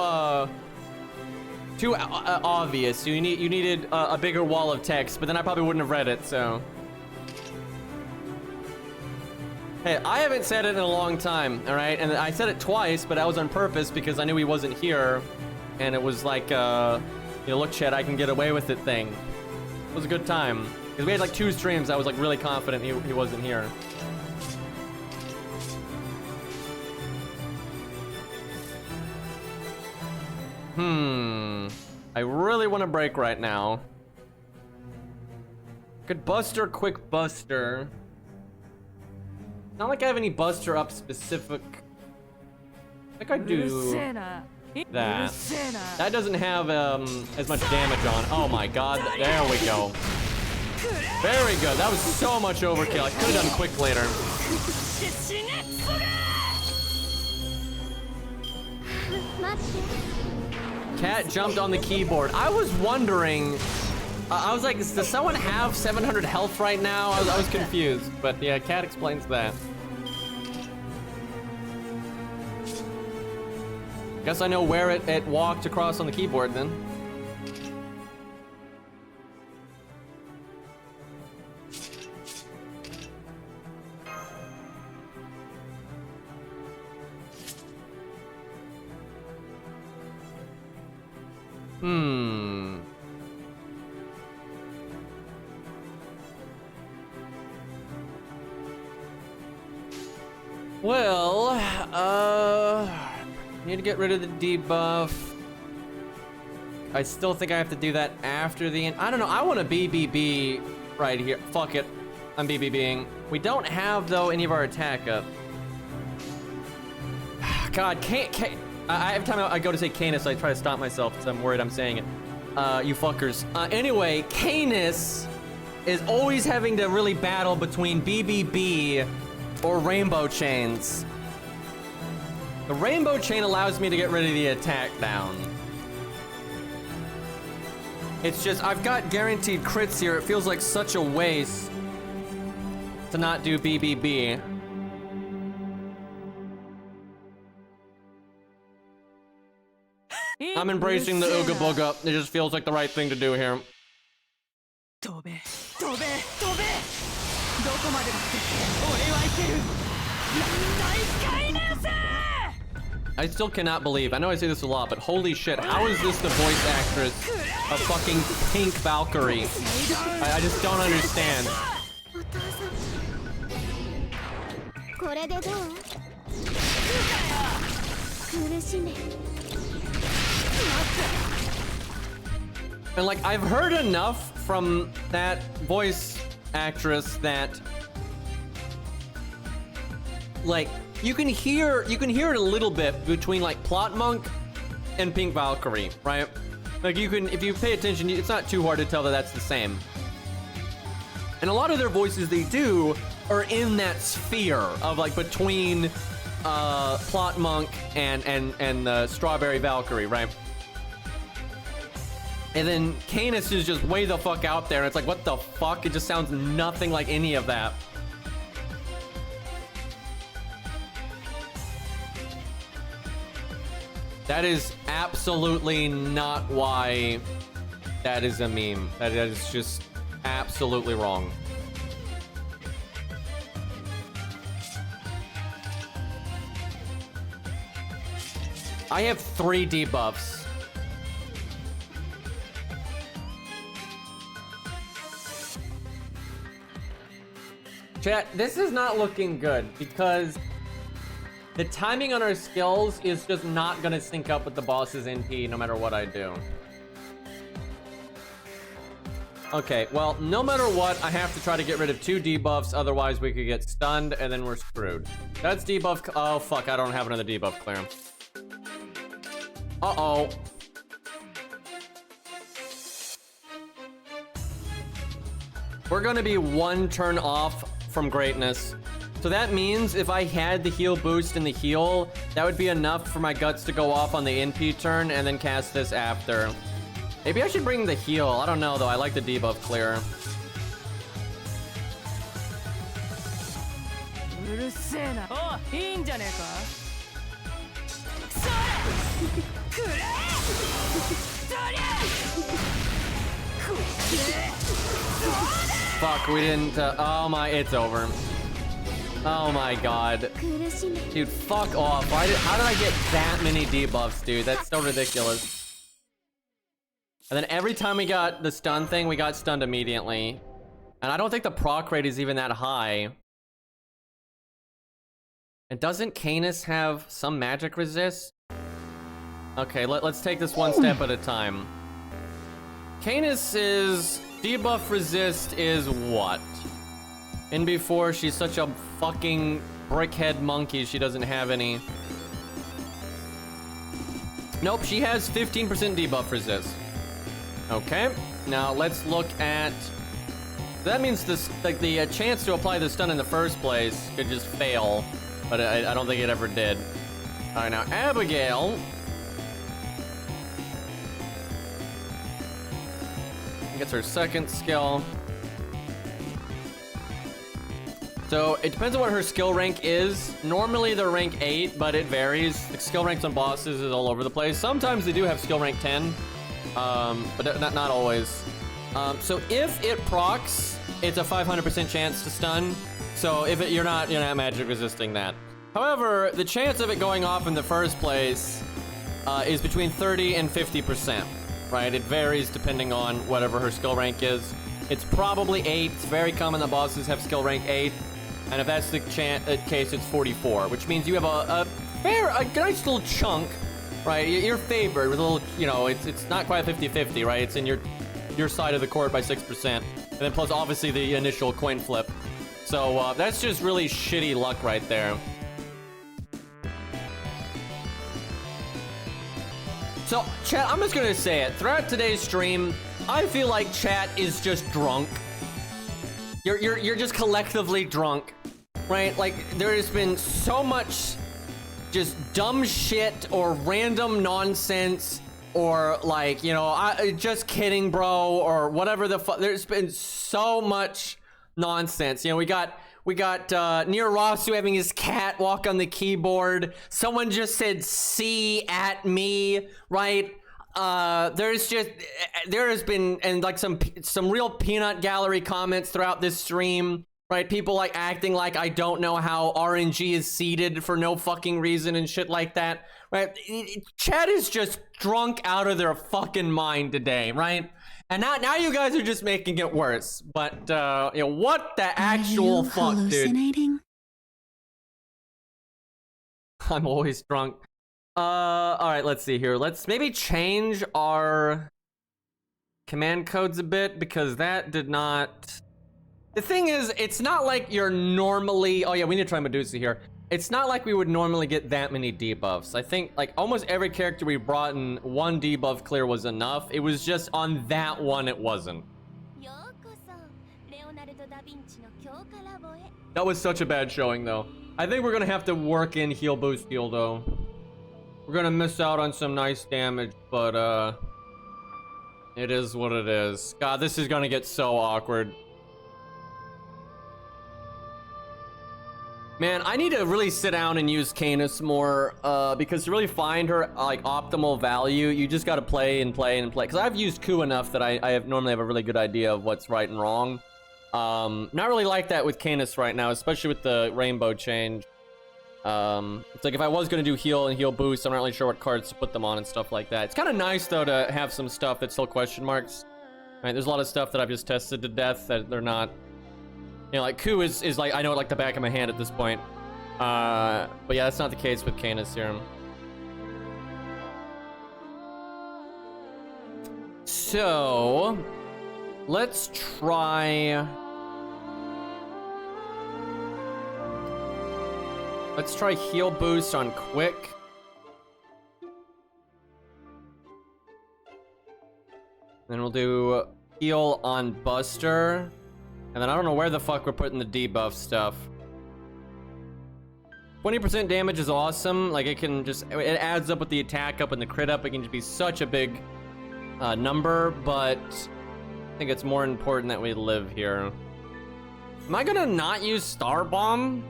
obvious. You needed a bigger wall of text, but then I probably wouldn't have read it, so. Hey, I haven't said it in a long time, all right? And I said it twice, but that was on purpose because I knew he wasn't here. And it was like, you know, look, Chet, I can get away with it thing. It was a good time. Because we had like 2 streams, I was like really confident he wasn't here. I really want to break right now. Good buster, quick buster. Not like I have any buster up specific. I think I do that. That doesn't have as much damage on. Oh my god, there we go. Very good. That was so much overkill. I could have done quick later. Cat jumped on the keyboard. I was wondering. I was like, does someone have 700 health right now? I was confused, but yeah, Cat explains that. Guess I know where it walked across on the keyboard then. Well, need to get rid of the debuff. I still think I have to do that after the end. I don't know. I want a BBB right here. Fuck it. I'm BBBing. We don't have, though, any of our attack up. God, every time I go to say Canis, I try to stop myself because I'm worried I'm saying it. You fuckers. Anyway, Canis is always having to really battle between BBB or Rainbow Chains. The Rainbow Chain allows me to get rid of the attack down. It's just, I've got guaranteed crits here. It feels like such a waste to not do BBB. I'm embracing the Ooga Booga. It just feels like the right thing to do here. I still cannot believe, I know I say this a lot, but holy shit, how is this the voice actress of fucking Pink Valkyrie? I just don't understand. And like, I've heard enough from that voice actress that like you can hear it a little bit between like Plot Monk and Pink Valkyrie, right? Like you can, if you pay attention, it's not too hard to tell that that's the same. And a lot of their voices they do are in that sphere of like between Plot Monk and Strawberry Valkyrie, right? And then Canis is just way the fuck out there. And it's like, what the fuck? It just sounds nothing like any of that. That is absolutely not why that is a meme. That is just absolutely wrong. I have 3 debuffs. Chat, this is not looking good because the timing on our skills is just not gonna sync up with the boss's NP no matter what I do. Okay, well, no matter what, I have to try to get rid of 2 debuffs, otherwise we could get stunned and then we're screwed. That's debuff. Oh, fuck, I don't have another debuff clear. Uh-oh. We're gonna be 1 turn off from greatness. So that means if I had the heal boost in the heal, that would be enough for my guts to go off on the NP turn and then cast this after. Maybe I should bring the heal. I don't know though. I like the debuff clear. Fuck, we didn't, oh my, it's over. Oh my god. Dude, fuck off. How did I get that many debuffs, dude? That's so ridiculous. And then every time we got the stun thing, we got stunned immediately. And I don't think the proc rate is even that high. And doesn't Canis have some magic resist? Okay, let's take this one step at a time. Canis's debuff resist is what? In before, she's such a fucking brickhead monkey. She doesn't have any. Nope, she has 15% debuff resist. Okay, now let's look at. That means this, like the chance to apply the stun in the first place could just fail, but I don't think it ever did. All right, now Abigail. Gets her second skill. So it depends on what her skill rank is. Normally they're rank 8, but it varies. The skill ranks on bosses is all over the place. Sometimes they do have skill rank 10, but not always. So if it procs, it's a 500% chance to stun. So if you're not magic resisting that. However, the chance of it going off in the first place is between 30 and 50%. Right? It varies depending on whatever her skill rank is. It's probably 8. It's very common that bosses have skill rank 8. And if that's the case, it's 44, which means you have a nice little chunk, right? You're favored with a little, you know, it's not quite 50-50, right? It's in your side of the court by 6%. And then plus, obviously, the initial coin flip. So that's just really shitty luck right there. So, chat, I'm just gonna say it. Throughout today's stream, I feel like chat is just drunk. You're just collectively drunk, right? Like, there has been so much just dumb shit or random nonsense or like, you know, just kidding, bro, or whatever the fuck. There's been so much nonsense. You know, we got Near Rosu having his cat walk on the keyboard. Someone just said "C" at me, right? There has been, and like some real peanut gallery comments throughout this stream, right? People like acting like I don't know how RNG is seeded for no fucking reason and shit like that, right? Chat is just drunk out of their fucking mind today, right? And now you guys are just making it worse. But you know, what the actual fuck, dude? I'm always drunk. All right, let's see here. Let's maybe change our command codes a bit, because that did not. The thing is, it's not like you're normally. Oh yeah, we need to try Medusa here. It's not like we would normally get that many debuffs. I think like almost every character we brought in, one debuff clear was enough. It was just on that one it wasn't. That was such a bad showing though. I think we're gonna have to work in heal boost heal though. We're gonna miss out on some nice damage, but it is what it is. God, this is gonna get so awkward. Man, I need to really sit down and use Canis more, because to really find her like optimal value, you just gotta play and play and play. Because I've used Ku enough that I normally have a really good idea of what's right and wrong. Not really like that with Canis right now, especially with the rainbow change. It's like if I was gonna do heal and heal boost, I'm not really sure what cards to put them on and stuff like that. It's kind of nice though to have some stuff that's still question marks. Right, there's a lot of stuff that I've just tested to death that they're not. You know, like Ku is like, I know it like the back of my hand at this point. But yeah, that's not the case with Canis here. So, let's try... Let's try heal boost on quick. Then we'll do heal on Buster. And then I don't know where the fuck we're putting the debuff stuff. 20% damage is awesome. Like it can just, it adds up with the attack up and the crit up. It can just be such a big number, but I think it's more important that we live here. Am I gonna not use Star Bomb?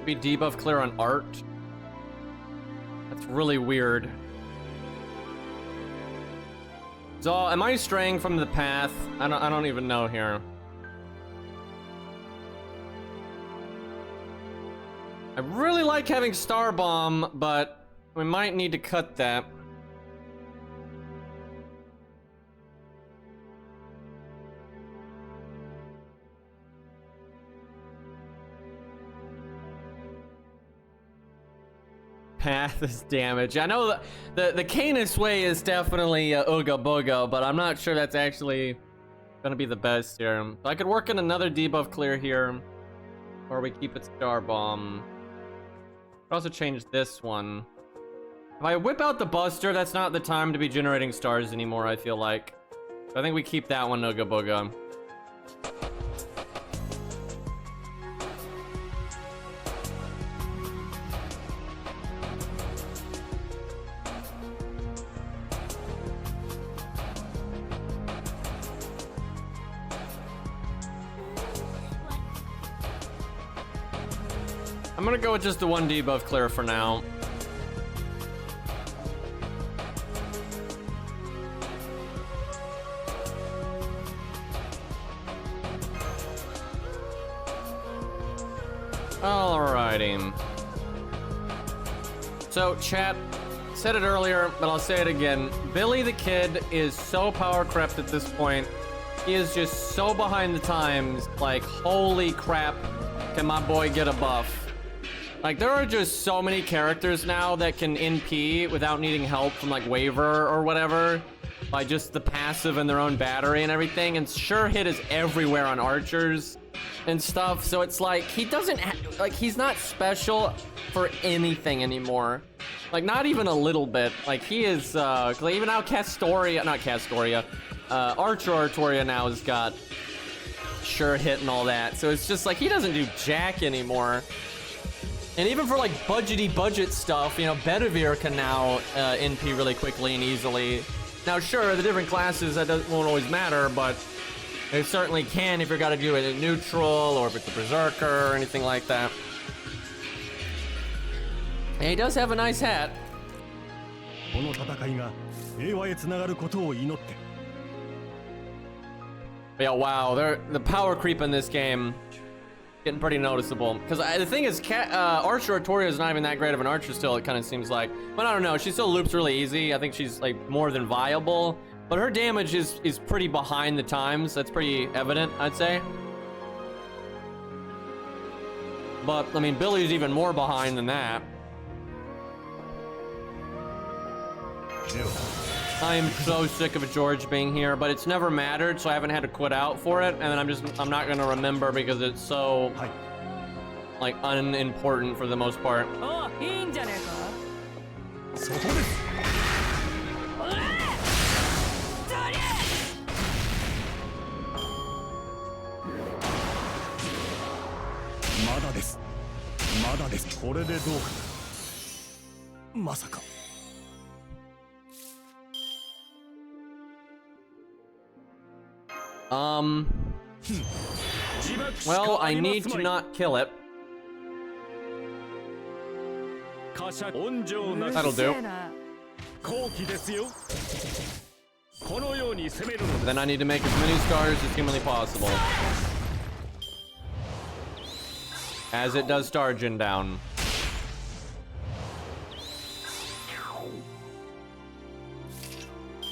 Be debuff clear on Art. That's really weird. So, am I straying from the path? I don't even know here. I really like having Star Bomb, but we might need to cut that. Path is damage. I know the Canis way is definitely Ooga Booga, but I'm not sure that's actually gonna be the best here. So I could work in another debuff clear here, or we keep it Star Bomb. Could also change this one. If I whip out the Buster, that's not the time to be generating stars anymore, I feel like. So I think we keep that one Ooga Booga. I'm gonna go with just the one debuff clear for now. Alrighty. So, chat, said it earlier, but I'll say it again. Billy the Kid is so power crept at this point. He is just so behind the times. Like, holy crap, can my boy get a buff? Like, there are just so many characters now that can NP without needing help from, like, Waver or whatever. By just the passive and their own battery and everything. And sure hit is everywhere on archers and stuff. So it's like, he doesn't, like, he's not special for anything anymore. Like, not even a little bit. Like, he is, like, even now Castoria, not Castoria, Artoria now has got sure hit and all that. So it's just like, he doesn't do jack anymore. And even for like budgety budget stuff, you know, Bedivere can now NP really quickly and easily. Now, sure, the different classes, that won't always matter, but it certainly can if you're got to do it in neutral or if it's a Berserker or anything like that. And he does have a nice hat. But yeah, wow, the power creep in this game getting pretty noticeable. Because the thing is, Archer Artoria is not even that great of an archer still, it kind of seems like. But I don't know, she still loops really easy. I think she's like more than viable. But her damage is pretty behind the times. That's pretty evident, I'd say. But, I mean, Billy's even more behind than that. I am so sick of George being here, but it's never mattered, so I haven't had to quit out for it, and then I'm not gonna remember because it's so, like, unimportant for the most part. Well, I need to not kill it. That'll do. Then I need to make as many stars as humanly possible. As it does Stargin down.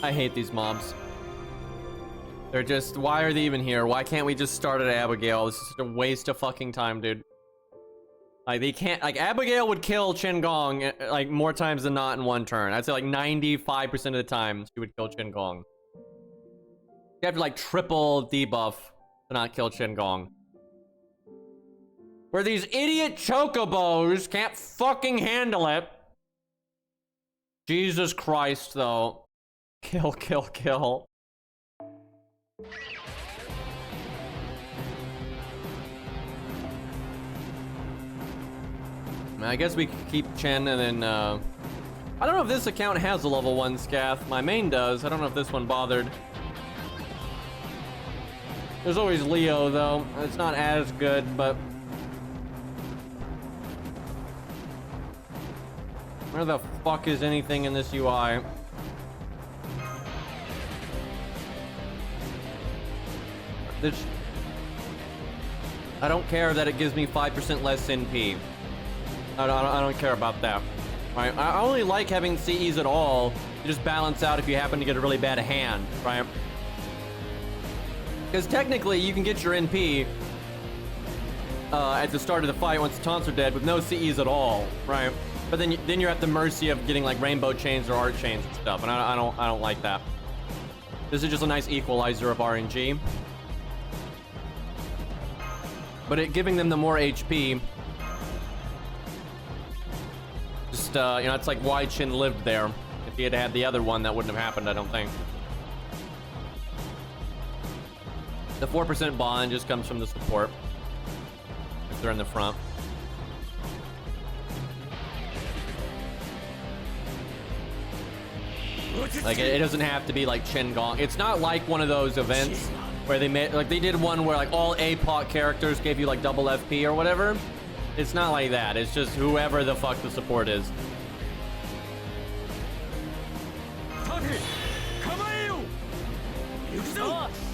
I hate these mobs. They're just, why are they even here? Why can't we just start at Abigail? This is such a waste of fucking time, dude. Like, they can't, like, Abigail would kill Qin Gong, like, more times than not in one turn. I'd say, like, 95% of the time, she would kill Qin Gong. You have to, like, triple debuff to not kill Qin Gong. Where these idiot chocobos can't fucking handle it. Jesus Christ, though. Kill, kill, kill. I guess we keep Chen and then, I don't know if this account has a level 1 Scath. My main does. I don't know if this one bothered. There's always Leo, though. It's not as good, but... Where the fuck is anything in this UI? I don't care that it gives me 5% less NP. I don't care about that. Right? I only like having CEs at all to just balance out if you happen to get a really bad hand, right? Because technically you can get your NP at the start of the fight once the taunts are dead with no CEs at all, right? But then you're at the mercy of getting like rainbow chains or art chains and stuff, and I don't like that. This is just a nice equalizer of RNG. But it giving them the more HP, just you know, it's like why Chin lived there. If he had had the other one, that wouldn't have happened, I don't think. The 4% bond just comes from the support if they're in the front. Like it doesn't have to be like Chin Gong. It's not like one of those events where they made, like they did one where like all APOC characters gave you like double FP or whatever. It's not like that. It's just whoever the fuck the support is.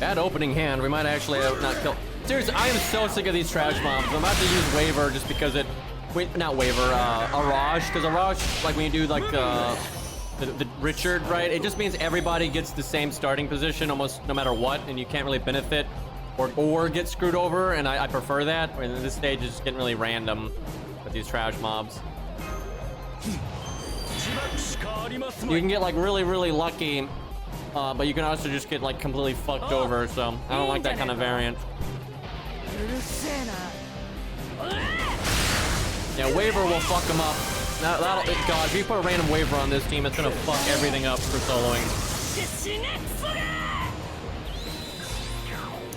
Bad opening hand. We might actually not kill. Seriously, I am so sick of these trash mobs. I'm about to use Waver just because it. Wait, not Waver. Araj, because Araj, like when you do like the Richard, right? It just means everybody gets the same starting position almost no matter what, and you can't really benefit or get screwed over. And I prefer that. And this stage is just getting really random with these trash mobs. You can get like really lucky. But you can also just get like completely fucked over, so I don't like that kind of variant. Yeah, Waver will fuck them up. God, if you put a random Waver on this team, it's gonna fuck everything up for soloing.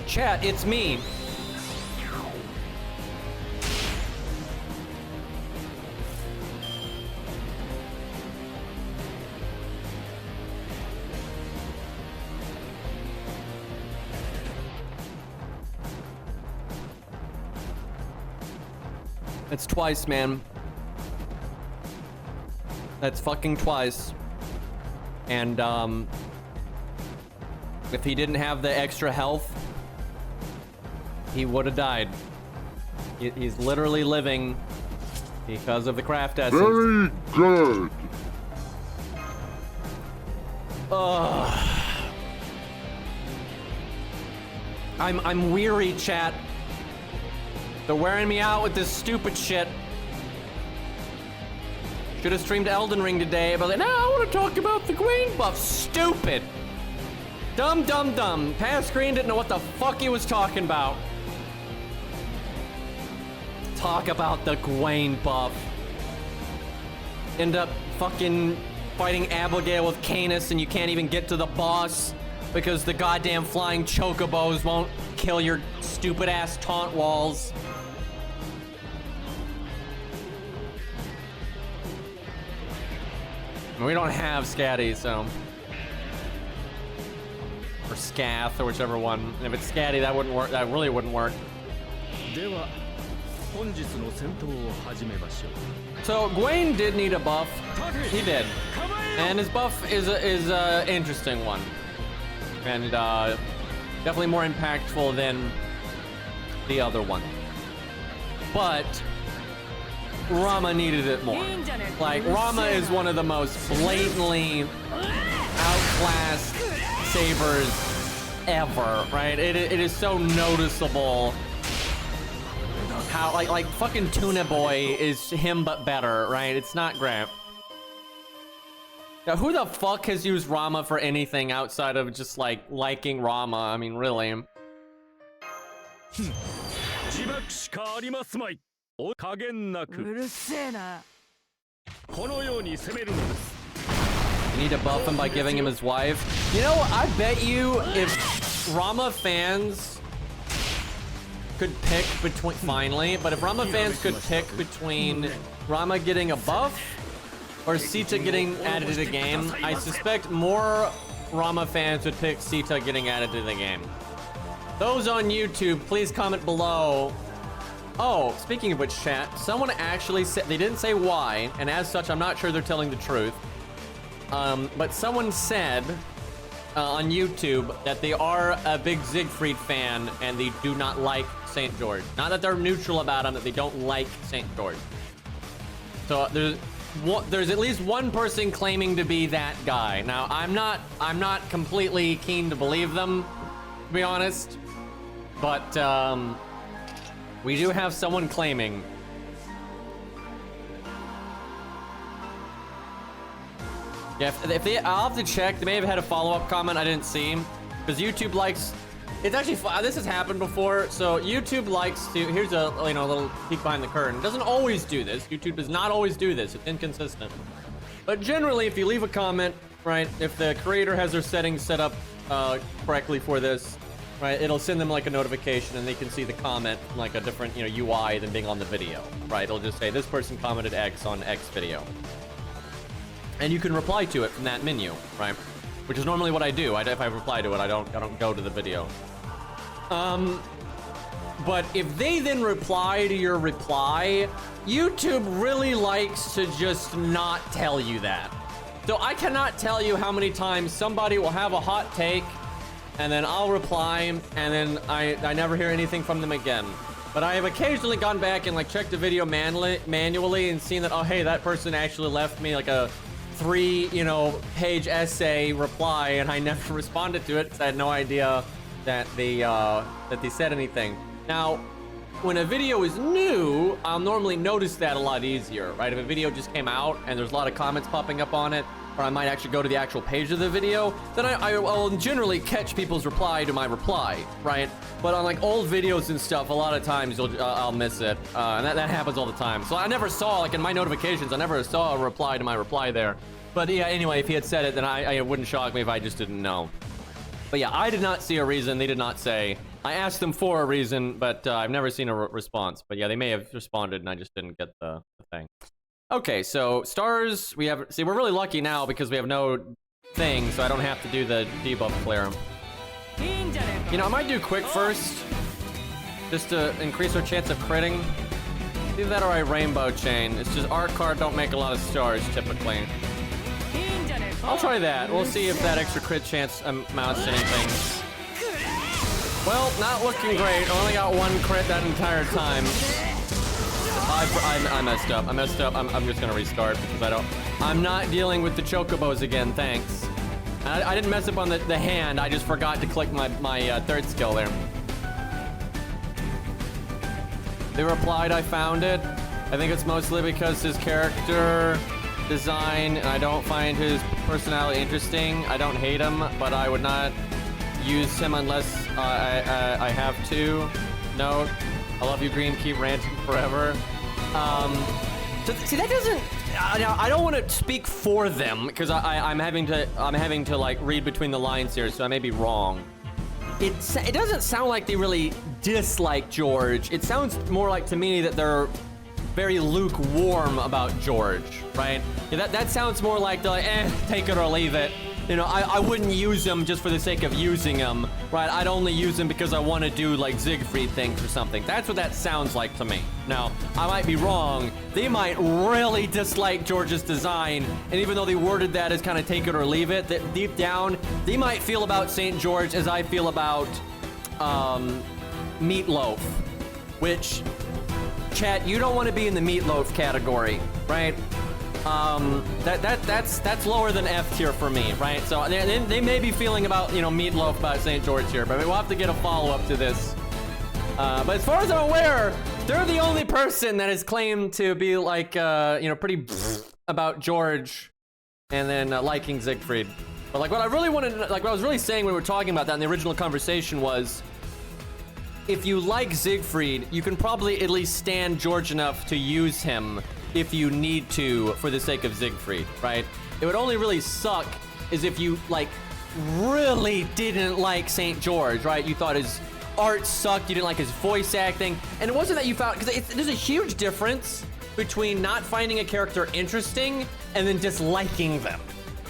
Chat, it's me. It's twice, man. That's fucking twice. And, if he didn't have the extra health, he would have died. He's literally living because of the craft essence.
Very good.
I'm weary, chat. They're wearing me out with this stupid shit. Should have streamed Elden Ring today, but like, no, I want to talk about the Gawwain buff. Stupid. Dumb. Past screen didn't know what the fuck he was talking about. Talk about the Gawwain buff. End up fucking fighting Abigail with Canis and you can't even get to the boss because the goddamn flying chocobos won't kill your stupid ass taunt walls. We don't have Scatty, so. Or Scath, or whichever one. And if it's Scatty, that wouldn't work. That really wouldn't work. So Gawwain did need a buff. He did, and his buff is a interesting one, and definitely more impactful than the other one. But Rama needed it more. Like, Rama is one of the most blatantly outclassed sabers ever, right? It is so noticeable how, like fucking Tuna Boy is him but better, right? It's not great. Now, who the fuck has used Rama for anything outside of just, like, liking Rama? I mean, really. You need to buff him by giving him his wife. You know, I bet you if Rama fans could pick between, finally, but if Rama fans could pick between Rama getting a buff or Sita getting added to the game, I suspect more Rama fans would pick Sita getting added to the game. Those on YouTube, please comment below. Oh, speaking of which, chat, someone actually said, they didn't say why, and as such, I'm not sure they're telling the truth. But someone said on YouTube that they are a big Siegfried fan and they do not like St. George. Not that they're neutral about him, that they don't like St. George. So there's at least one person claiming to be that guy. Now, I'm not completely keen to believe them, to be honest, but we do have someone claiming. Yeah, if they, I'll have to check. They may have had a follow-up comment I didn't see, because YouTube likes. It's actually this has happened before. So YouTube likes to. Here's a little peek behind the curtain. It doesn't always do this. YouTube does not always do this. It's inconsistent. But generally, if you leave a comment, right, if the creator has their settings set up correctly for this, right, it'll send them like a notification, and they can see the comment from like a different UI than being on the video, right? It'll just say this person commented X on X video, and you can reply to it from that menu, right? Which is normally what I do. If I reply to it, I don't go to the video. But if they then reply to your reply, YouTube really likes to just not tell you that. So I cannot tell you how many times somebody will have a hot take, and then I'll reply, and then I never hear anything from them again. But I have occasionally gone back and like checked the video manually and seen that, oh hey, that person actually left me like a 3-page essay reply, and I never responded to it because I had no idea that they said anything. Now, when a video is new, I'll normally notice that a lot easier, right? If a video just came out and there's a lot of comments popping up on it, or I might actually go to the actual page of the video, then I'll generally catch people's reply to my reply, right? But on like old videos and stuff, a lot of times I'll miss it, and that happens all the time. So I never saw, like in my notifications, I never saw a reply to my reply there. But yeah, anyway, if he had said it, then it wouldn't shock me if I just didn't know. But yeah, I did not see a reason. They did not say. I asked them for a reason, but I've never seen a response. But yeah, they may have responded, and I just didn't get the thing. Okay, so stars, we have. See, we're really lucky now because we have no thing, so I don't have to do the debuff clear. I might do quick first, just to increase our chance of critting. Either that or I rainbow chain. It's just our card don't make a lot of stars typically. I'll try that. We'll see if that extra crit chance amounts to anything. Well, not looking great. I only got one crit that entire time. I messed up. I'm just gonna restart because I'm not dealing with the chocobos again, thanks. I didn't mess up on the hand. I just forgot to click my third skill there. They replied, I found it. I think it's mostly because his character design, and I don't find his personality interesting. I don't hate him, but I would not use him unless I have to. Note, I love you, Green. Keep ranting forever. So, see, that doesn't. I don't want to speak for them because I'm having to like read between the lines here, so I may be wrong. It doesn't sound like they really dislike George. It sounds more like to me that they're very lukewarm about George, right? Yeah, that sounds more like they're like, take it or leave it. I wouldn't use him just for the sake of using him, right? I'd only use him because I want to do like Siegfried things or something. That's what that sounds like to me. Now, I might be wrong. They might really dislike George's design, and even though they worded that as kind of take it or leave it, that deep down, they might feel about St. George as I feel about Meatloaf, which, chat, you don't want to be in the Meatloaf category, right? That's lower than F tier for me, right? So they may be feeling about, Meatloaf about St. George here, but we'll have to get a follow-up to this. But as far as I'm aware, they're the only person that has claimed to be like, pretty about George and then liking Siegfried. But like what I really wanted, like what I was really saying when we were talking about that in the original conversation was, if you like Siegfried, you can probably at least stand George enough to use him if you need to for the sake of Siegfried, right? It would only really suck is if you like really didn't like St. George, right? You thought his art sucked, you didn't like his voice acting, and it wasn't that you found, because there's a huge difference between not finding a character interesting and then disliking them,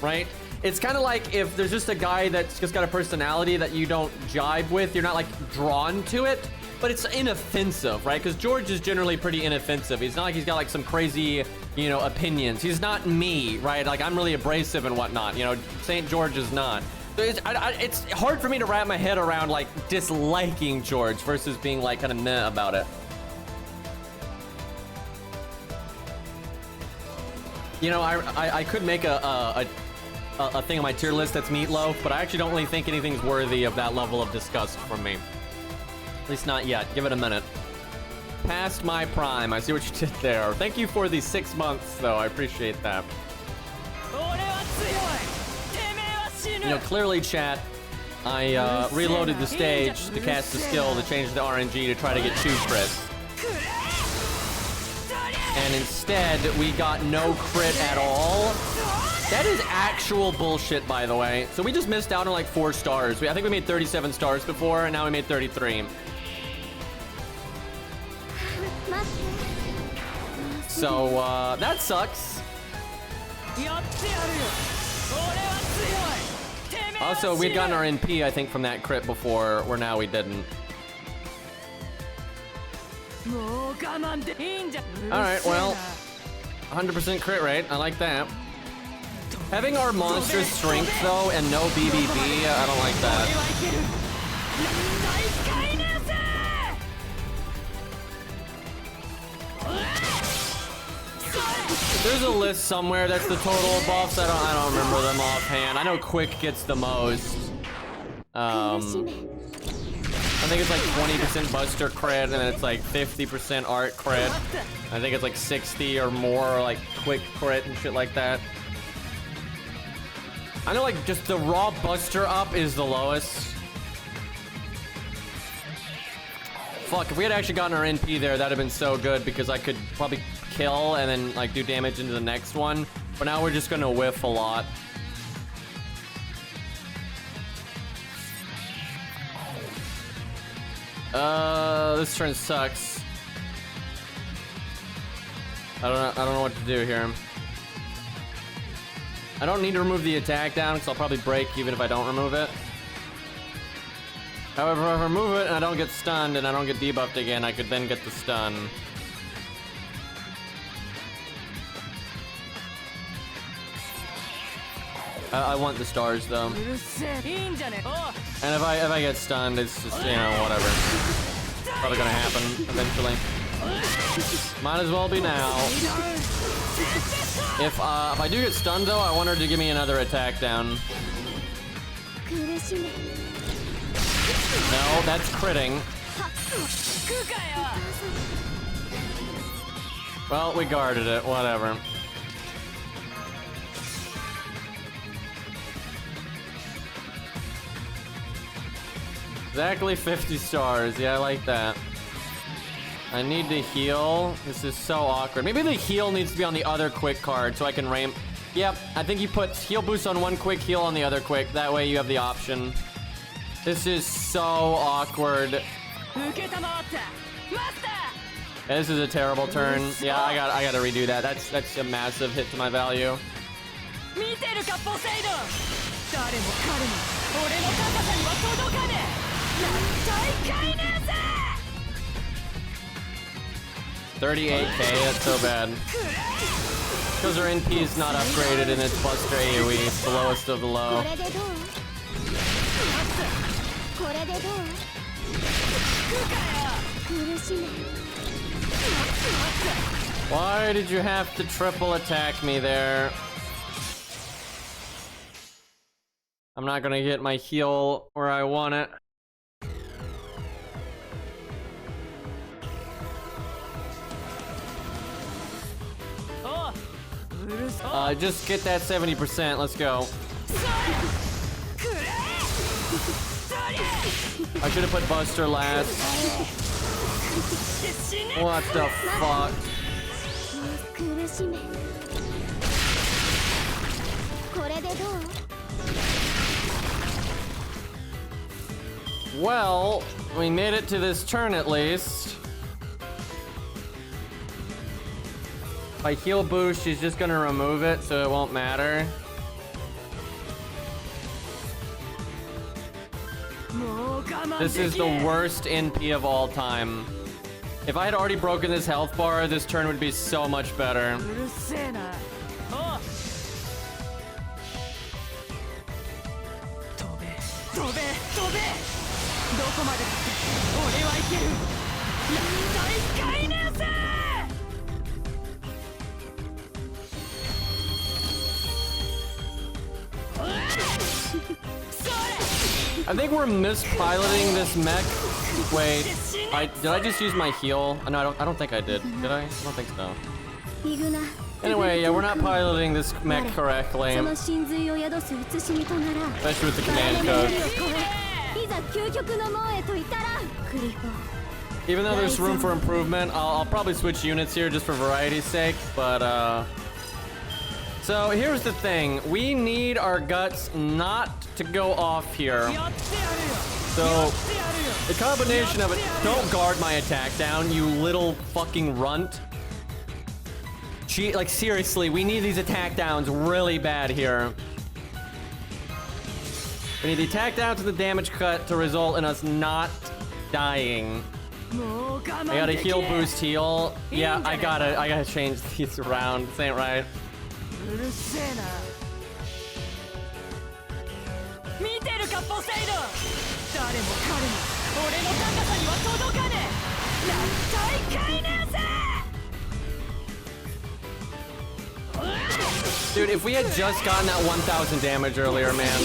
right? It's kind of like if there's just a guy that's just got a personality that you don't jibe with, you're not like drawn to it, but it's inoffensive, right? Because George is generally pretty inoffensive. He's not like he's got like some crazy, opinions. He's not me, right? Like I'm really abrasive and whatnot. St. George is not. So it's hard for me to wrap my head around like disliking George versus being like kind of meh about it. I could make a thing on my tier list that's Meatloaf, but I actually don't really think anything's worthy of that level of disgust from me. At least not yet. Give it a minute. Past my prime. I see what you did there. Thank you for the 6 months, though. I appreciate that. You know, clearly, chat, I reloaded the stage to cast the skill to change the RNG to try to get 2 crits. And instead, we got no crit at all. That is actual bullshit, by the way. So we just missed out on like 4 stars. I think we made 37 stars before, and now we made 33. So, that sucks. Also, we'd gotten our NP, I think, from that crit before, where now we didn't. Alright, well, 100% crit rate. I like that. Having our monstrous strength, though, and no BBB, I don't like that. There's a list somewhere that's the total buffs. I don't remember them offhand. I know Quick gets the most. I think it's like 20% Buster crit, and then it's like 50% Art crit. I think it's like 60 or more, like Quick crit and shit like that. I know, like, just the raw Buster up is the lowest. Fuck, if we had actually gotten our NP there, that'd have been so good, because I could probably kill and then, like, do damage into the next one. But now we're just gonna whiff a lot. This turn sucks. I don't know what to do here. I don't need to remove the attack down, because I'll probably break even if I don't remove it. However, if I remove it and I don't get stunned and I don't get debuffed again, I could then get the stun. I want the stars, though. And if I get stunned, it's just, you know, whatever. Probably gonna happen eventually. Might as well be now. If I do get stunned, though, I want her to give me another attack down. No, that's critting. Well, we guarded it. Whatever. Exactly 50 stars. Yeah, I like that. I need to heal. This is so awkward. Maybe the heal needs to be on the other quick card so I can ramp. Yep, I think he puts heal boost on one quick, heal on the other quick. That way you have the option. This is so awkward. Yeah, this is a terrible turn. Yeah, I gotta redo that. That's a massive hit to my value. 38k, that's so bad. Because her NP is not upgraded and it's Buster AoE, it's the lowest of the low. Why did you have to triple attack me there? I'm not gonna get my heal where I want it. Just get that 70%. Let's go. I should have put Buster last. What the fuck? Well, we made it to this turn at least. If I heal boost, she's just gonna remove it, so it won't matter. This is the worst NP of all time. If I had already broken this health bar, this turn would be so much better. I think we're mispiloting this mech. Wait, did I just use my heal? No, I don't think I did. Did I? I don't think so. Anyway, yeah, we're not piloting this mech correctly. Especially with the command code. Even though there's room for improvement, I'll probably switch units here just for variety's sake, but so here's the thing. We need our guts not to go off here. So the combination of it, don't guard my attack down, you little fucking runt. Like seriously, we need these attack downs really bad here. We need the attack downs and the damage cut to result in us not dying. I got a heal boost heal. Yeah, I gotta change these around. This ain't right. Dude, if we had just gotten that 1,000 damage earlier, man.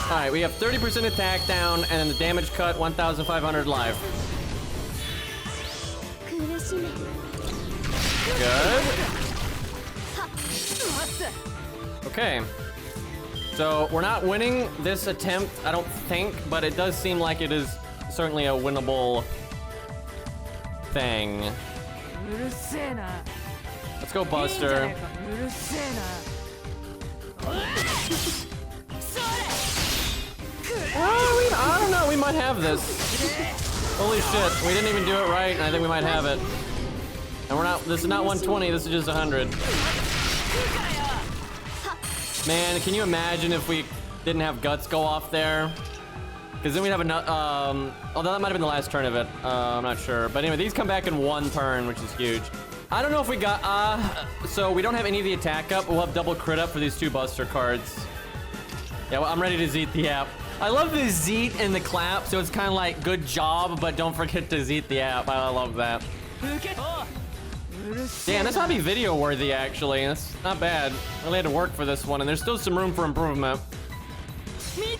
Alright, we have 30% attack down, and then the damage cut, 1,500 live. Good. Okay. So, we're not winning this attempt, I don't think, but it does seem like it is certainly a winnable thing. Let's go, Buster. I don't know, we might have this. Holy shit, we didn't even do it right, and I think we might have it. And we're not, this is not 120, this is just 100. Man, can you imagine if we didn't have guts go off there? Because then we'd have another, although that might have been the last turn of it. I'm not sure. But anyway, these come back in one turn, which is huge. I don't know if we got, so we don't have any of the attack up. We'll have double crit up for these two Buster cards. Yeah, well, I'm ready to zeet the app. I love the zeet and the clap, so it's kind of like, good job, but don't forget to zeet the app. I love that. Damn, that's probably video worthy, actually. That's not bad. Really had to work for this one, and there's still some room for improvement. Wait,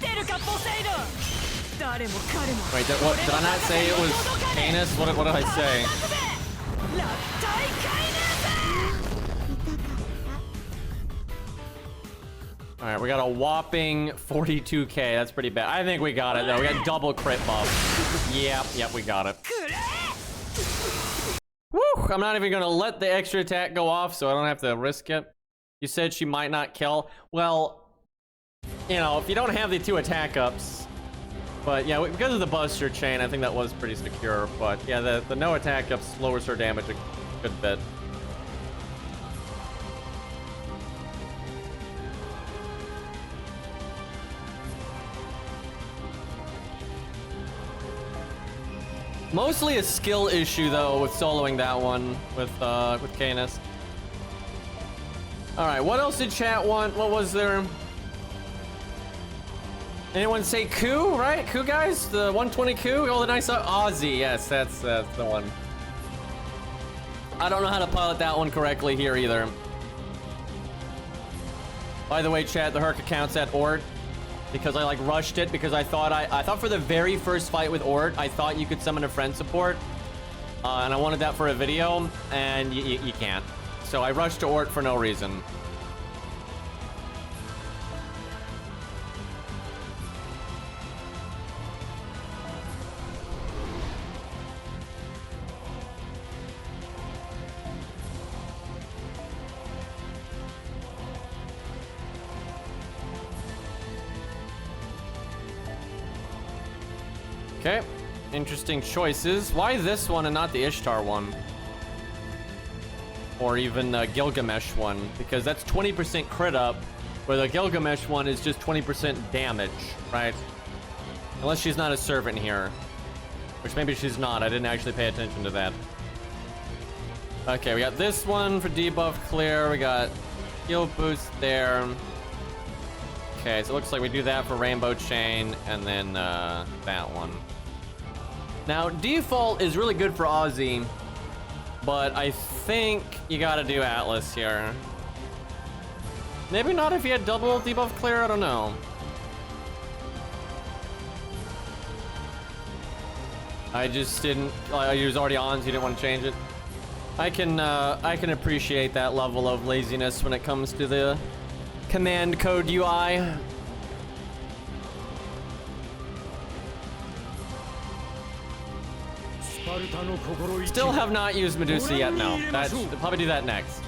what, did I not say it was Canis? What did I say? Alright, we got a whopping 42k. That's pretty bad. I think we got it, though. We got double crit buff. Yep, we got it. Woo! I'm not even gonna let the extra attack go off, so I don't have to risk it. You said she might not kill. Well, you know, if you don't have the two attack ups. But yeah, because of the Buster chain, I think that was pretty secure. But yeah, the no attack ups lowers her damage a good bit. Mostly a skill issue though with soloing that one with Canis. All right, what else did chat want? What was there? Anyone say coup, right? Coup guys? The 120 coup? Oh, the nice Aussie. Yes, that's the one. I don't know how to pilot that one correctly here either. By the way, chat, the Herc account's at Ort because I like rushed it because I thought for the very first fight with Ort, I thought you could summon a friend support. And I wanted that for a video, and you can't. So I rushed to Ort for no reason. Okay, interesting choices. Why this one and not the Ishtar one? Or even the Gilgamesh one? Because that's 20% crit up, where the Gilgamesh one is just 20% damage, right? Unless she's not a servant here. Which maybe she's not, I didn't actually pay attention to that. Okay, we got this one for debuff clear, we got heal boost there. Okay, so it looks like we do that for Rainbow Chain, and then that one. Now, default is really good for Aussie, but I think you gotta do Atlas here. Maybe not if you had double debuff clear, I don't know. I just didn't, you was already on, so you didn't want to change it. I can appreciate that level of laziness when it comes to the command code UI. Still have not used Medusa yet, no. We'll probably do that next.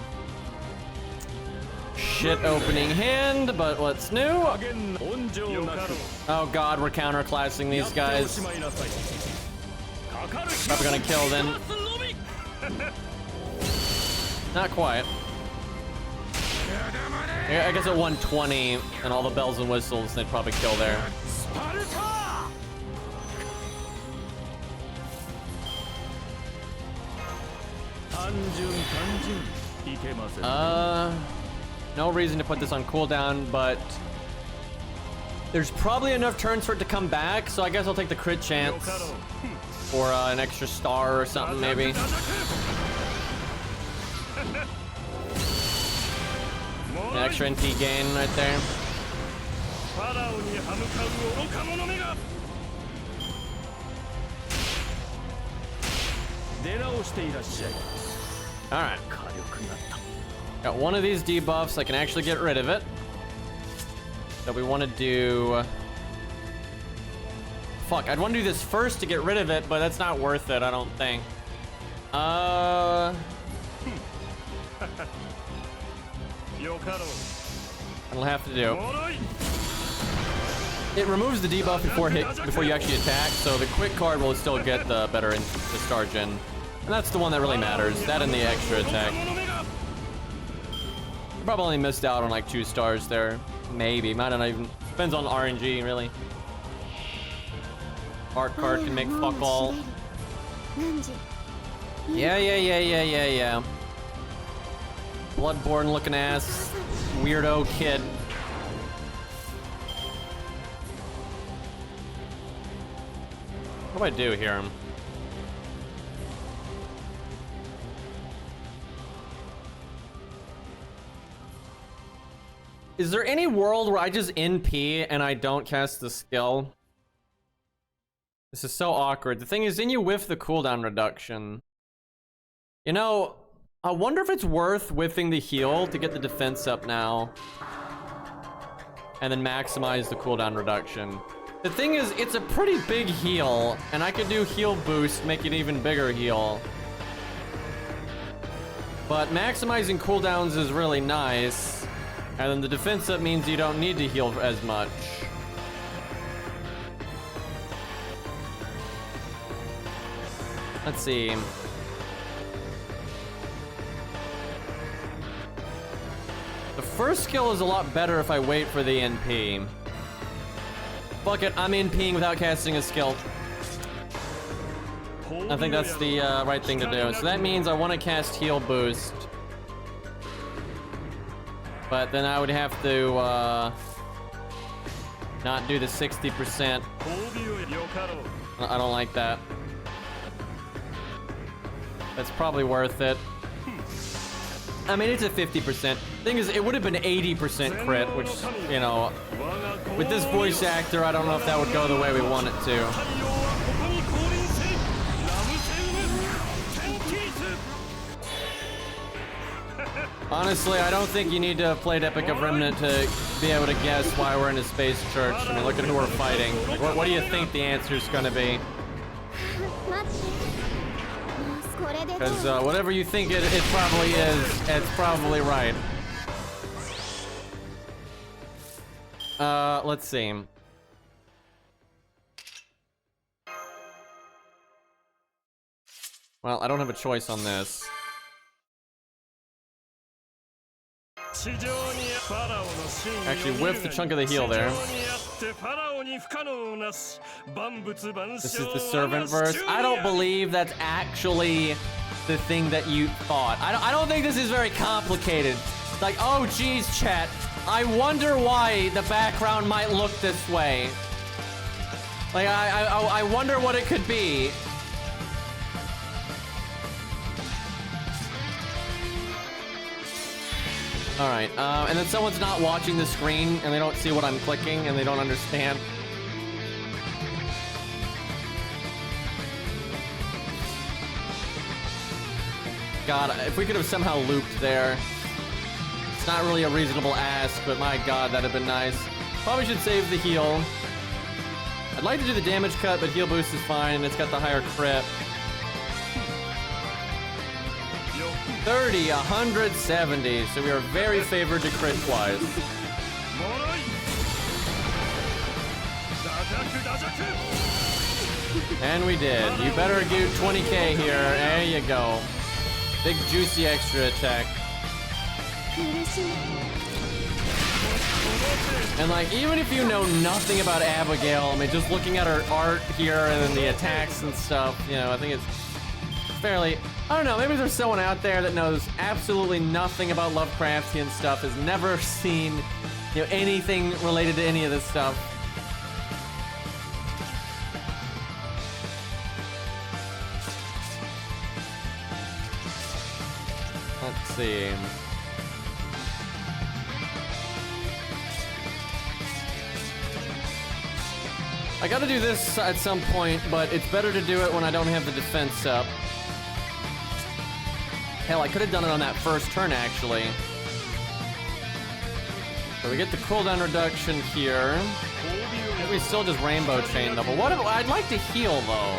Shit opening hand, but what's new? Oh god, we're counterclassing these guys. Probably gonna kill then. Not quite. I guess at 120 and all the bells and whistles, they'd probably kill there. No reason to put this on cooldown, but there's probably enough turns for it to come back, so I guess I'll take the crit chance for an extra star or something, maybe. An extra NP gain right there. Alright. Got one of these debuffs. I can actually get rid of it. So we want to do... Fuck, I'd want to do this first to get rid of it, but that's not worth it, I don't think. I don't have to do. It removes the debuff before you actually attack, so the quick card will still get the better the star gen. And that's the one that really matters. That and the extra attack. Probably only missed out on like 2 stars there. Maybe. Might not even. Depends on RNG, really. Art card can make fuck all. Yeah. Bloodborne looking ass. Weirdo kid. What do I do here? Is there any world where I just NP and I don't cast the skill? This is so awkward. The thing is, then you whiff the cooldown reduction. You know, I wonder if it's worth whiffing the heal to get the defense up now. And then maximize the cooldown reduction. The thing is, it's a pretty big heal, and I could do heal boost, make it even bigger heal. But maximizing cooldowns is really nice. And then the defense up means you don't need to heal as much. Let's see. The first skill is a lot better if I wait for the NP. Fuck it, I'm NPing without casting a skill. I think that's the right thing to do. So that means I want to cast heal boost. But then I would have to not do the 60%. I don't like that. That's probably worth it. I mean, it's a 50%. Thing is, it would have been 80% crit, which, you know, with this voice actor, I don't know if that would go the way we want it to. Honestly, I don't think you need to have played Epic of Remnant to be able to guess why we're in a space church. I mean, look at who we're fighting. Like, what do you think the answer's gonna be? Because whatever you think it probably is, it's probably right. Let's see. Well, I don't have a choice on this. Actually, whiff the chunk of the heal there. This is the servant verse. I don't believe that's actually the thing that you thought. I don't think this is very complicated. Like, oh geez, chat. I wonder why the background might look this way. Like, I wonder what it could be. Alright, and then someone's not watching the screen and they don't see what I'm clicking and they don't understand. God, if we could have somehow looped there. It's not really a reasonable ask, but my God, that'd have been nice. Probably should save the heal. I'd like to do the damage cut, but heal boost is fine, and it's got the higher crit. 30, 170, so we are very favored to crit-wise. And we did. You better do 20k here. There you go. Big juicy extra attack. And like, even if you know nothing about Abigail, I mean, just looking at her art here and then the attacks and stuff, you know, I think it's fairly, I don't know, maybe there's someone out there that knows absolutely nothing about Lovecraftian stuff, has never seen, you know, anything related to any of this stuff. Let's see. I gotta do this at some point, but it's better to do it when I don't have the defense up. Hell, I could have done it on that first turn, actually. So we get the cooldown reduction here. We still just rainbow chain though, but what if, I'd like to heal though.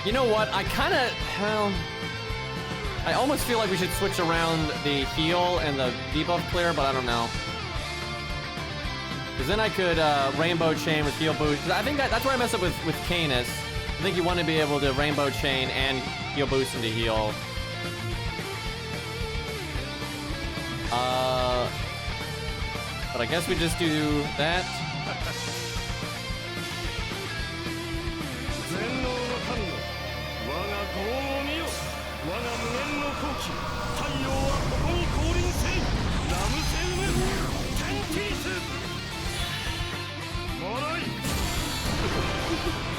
You know what, I kinda, well, I almost feel like we should switch around the heal and the debuff clear, but I don't know. Because then I could rainbow chain with heal boost. I think that's where I mess up with Canis. I think you want to be able to rainbow chain and heal boost into heal. But I guess we just do that.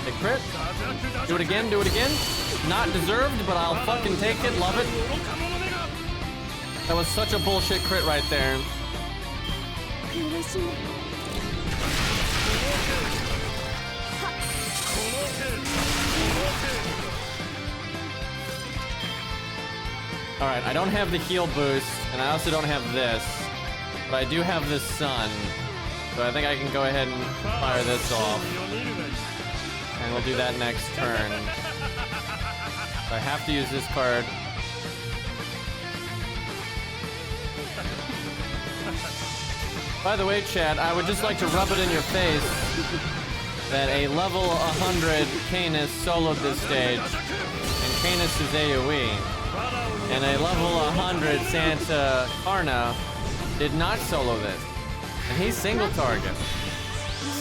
Hey, crit. Do it again, do it again. Not deserved, but I'll fucking take it. Love it. That was such a bullshit crit right there. Alright, I don't have the heal boost, and I also don't have this. But I do have this sun. So I think I can go ahead and fire this off. And we'll do that next turn. So I have to use this card. By the way, chat, I would just like to rub it in your face that a level 100 Canis soloed this stage, and Canis is AoE. And a level 100 Santa Karna did not solo this. And he's single target.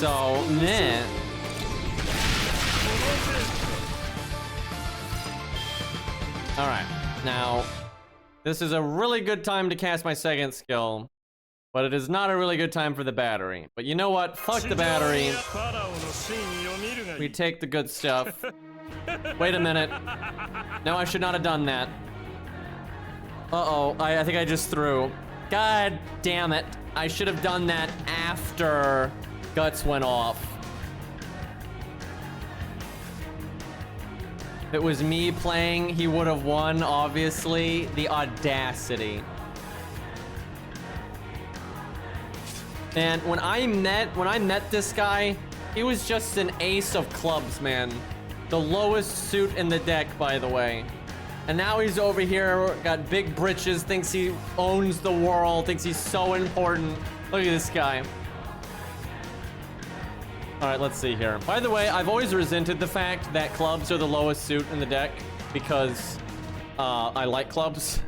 So, meh. Alright, now, this is a really good time to cast my second skill, but it is not a really good time for the battery. But you know what? Fuck the battery. We take the good stuff. Wait a minute. No, I should not have done that. Uh-oh, I think I just threw. God damn it. I should have done that after Guts went off. If it was me playing, he would have won, obviously. The audacity. And when I met this guy, he was just an ace of clubs, man. The lowest suit in the deck, by the way. And now he's over here, got big britches, thinks he owns the world, thinks he's so important. Look at this guy. All right, let's see here. By the way, I've always resented the fact that clubs are the lowest suit in the deck because I like clubs.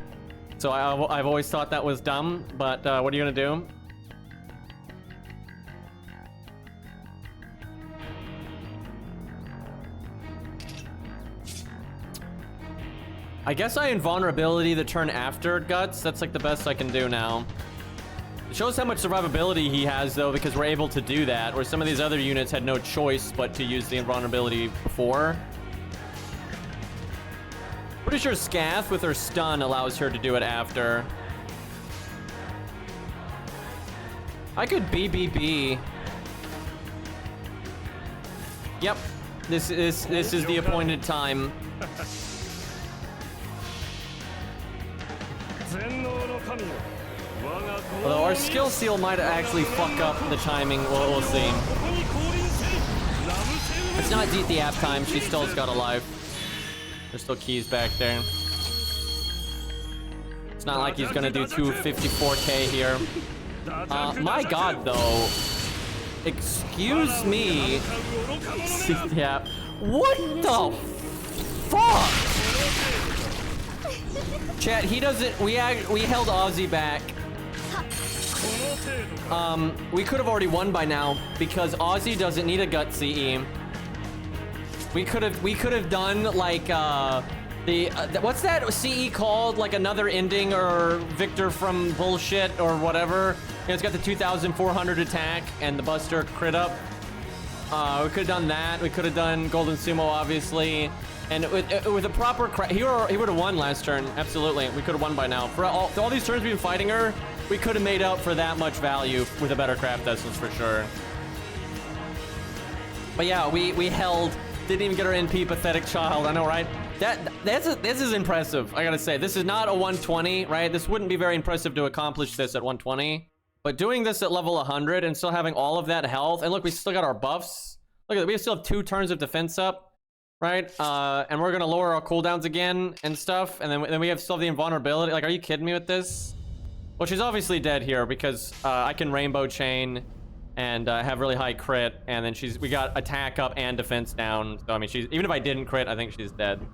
So I've always thought that was dumb, but what are you gonna do? I guess I invulnerability the turn after Guts. That's like the best I can do now. It shows how much survivability he has though, because we're able to do that, where some of these other units had no choice but to use the invulnerability before. Pretty sure Scath with her stun allows her to do it after. I could BBB. Yep, this is the appointed time. Although our skill seal might actually fuck up the timing. We'll see. It's not DTF time. She still's got a life. There's still keys back there. It's not like he's gonna do 254k here. My god, though. Excuse me. Yeah. What the fuck? Chat, he doesn't. We held Ozzy back. We could have already won by now because Ozzy doesn't need a gut CE. We could have done like what's that CE called? Like another ending or Victor from bullshit or whatever. You know, it's got the 2,400 attack and the Buster crit up. We could have done that. We could have done Golden Sumo, obviously. And with a proper he would have won last turn. Absolutely. We could have won by now. For all these turns we've been fighting her, we could have made up for that much value with a better craft essence for sure. But yeah, we held. Didn't even get her NP, pathetic child. I know, right? This is impressive. I gotta say, this is not a 120, right? This wouldn't be very impressive to accomplish this at 120. But doing this at level 100 and still having all of that health, and look, we still got our buffs. Look at that, we still have 2 turns of defense up, right? And we're gonna lower our cooldowns again and stuff, and then we have still have the invulnerability. Like, are you kidding me with this? Well, she's obviously dead here because I can rainbow chain and have really high crit, and then we got attack up and defense down. So I mean, even if I didn't crit, I think she's dead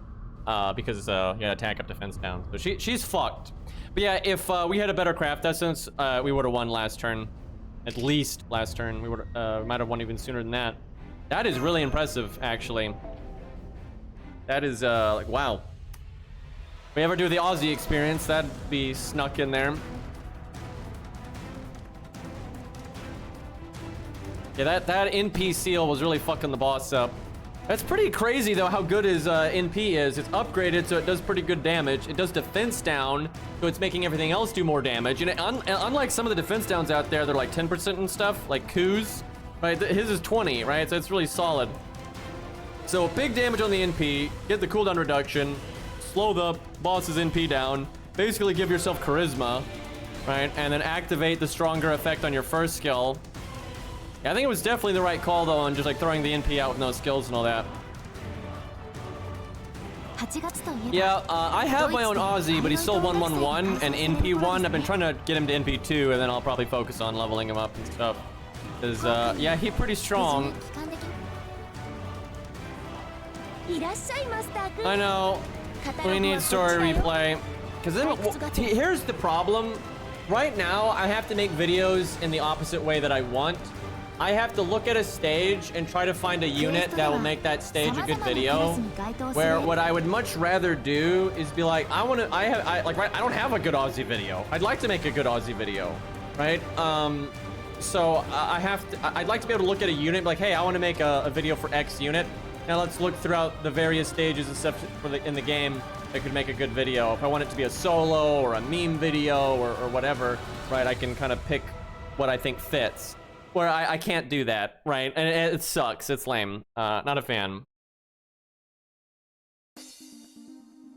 because yeah, attack up, defense down. So she's fucked. But yeah, if we had a better craft essence, we would have won last turn. At least last turn. We would might have won even sooner than that. That is really impressive, actually. That is like, wow. If we ever do the Aussie experience, that'd be snuck in there. Yeah, that NP seal was really fucking the boss up. That's pretty crazy, though, how good his NP is. It's upgraded, so it does pretty good damage. It does defense down, so it's making everything else do more damage. And unlike some of the defense downs out there, they're like 10% and stuff, like Ku's, right? His is 20, right? So it's really solid. So big damage on the NP, get the cooldown reduction, slow the boss's NP down, basically give yourself charisma, right? And then activate the stronger effect on your first skill. Yeah, I think it was definitely the right call, though, on just like throwing the NP out with no skills and all that. Yeah, I have my own Aussie, but he's still 111 and NP1. I've been trying to get him to NP2, and then I'll probably focus on leveling him up and stuff. Because, yeah, he's pretty strong. I know. We need story replay. Because then, here's the problem. Right now, I have to make videos in the opposite way that I want. I have to look at a stage and try to find a unit that will make that stage a good video. Where what I would much rather do is be like, I don't have a good Aussie video. I'd like to make a good Aussie video, right? So I'd like to be able to look at a unit, like, hey, I want to make a video for X unit. Now let's look throughout the various stages and stuff in the game that could make a good video. If I want it to be a solo or a meme video or whatever, right? I can kind of pick what I think fits. Where I can't do that, right? And it sucks. It's lame. Not a fan.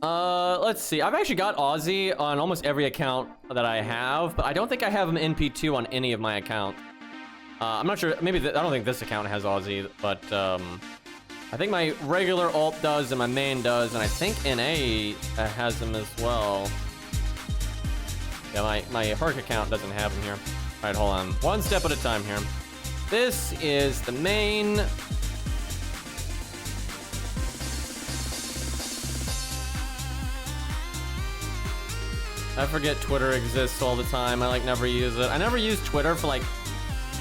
Let's see. I've actually got Aussie on almost every account that I have, but I don't think I have him NP2 on any of my accounts. I'm not sure. Maybe I don't think this account has Aussie, but I think my regular alt does and my main does, and I think NA has him as well. Yeah, my Herc account doesn't have him here. All right, hold on. One step at a time here. This is the main. I forget Twitter exists all the time. I never use it. I never use Twitter for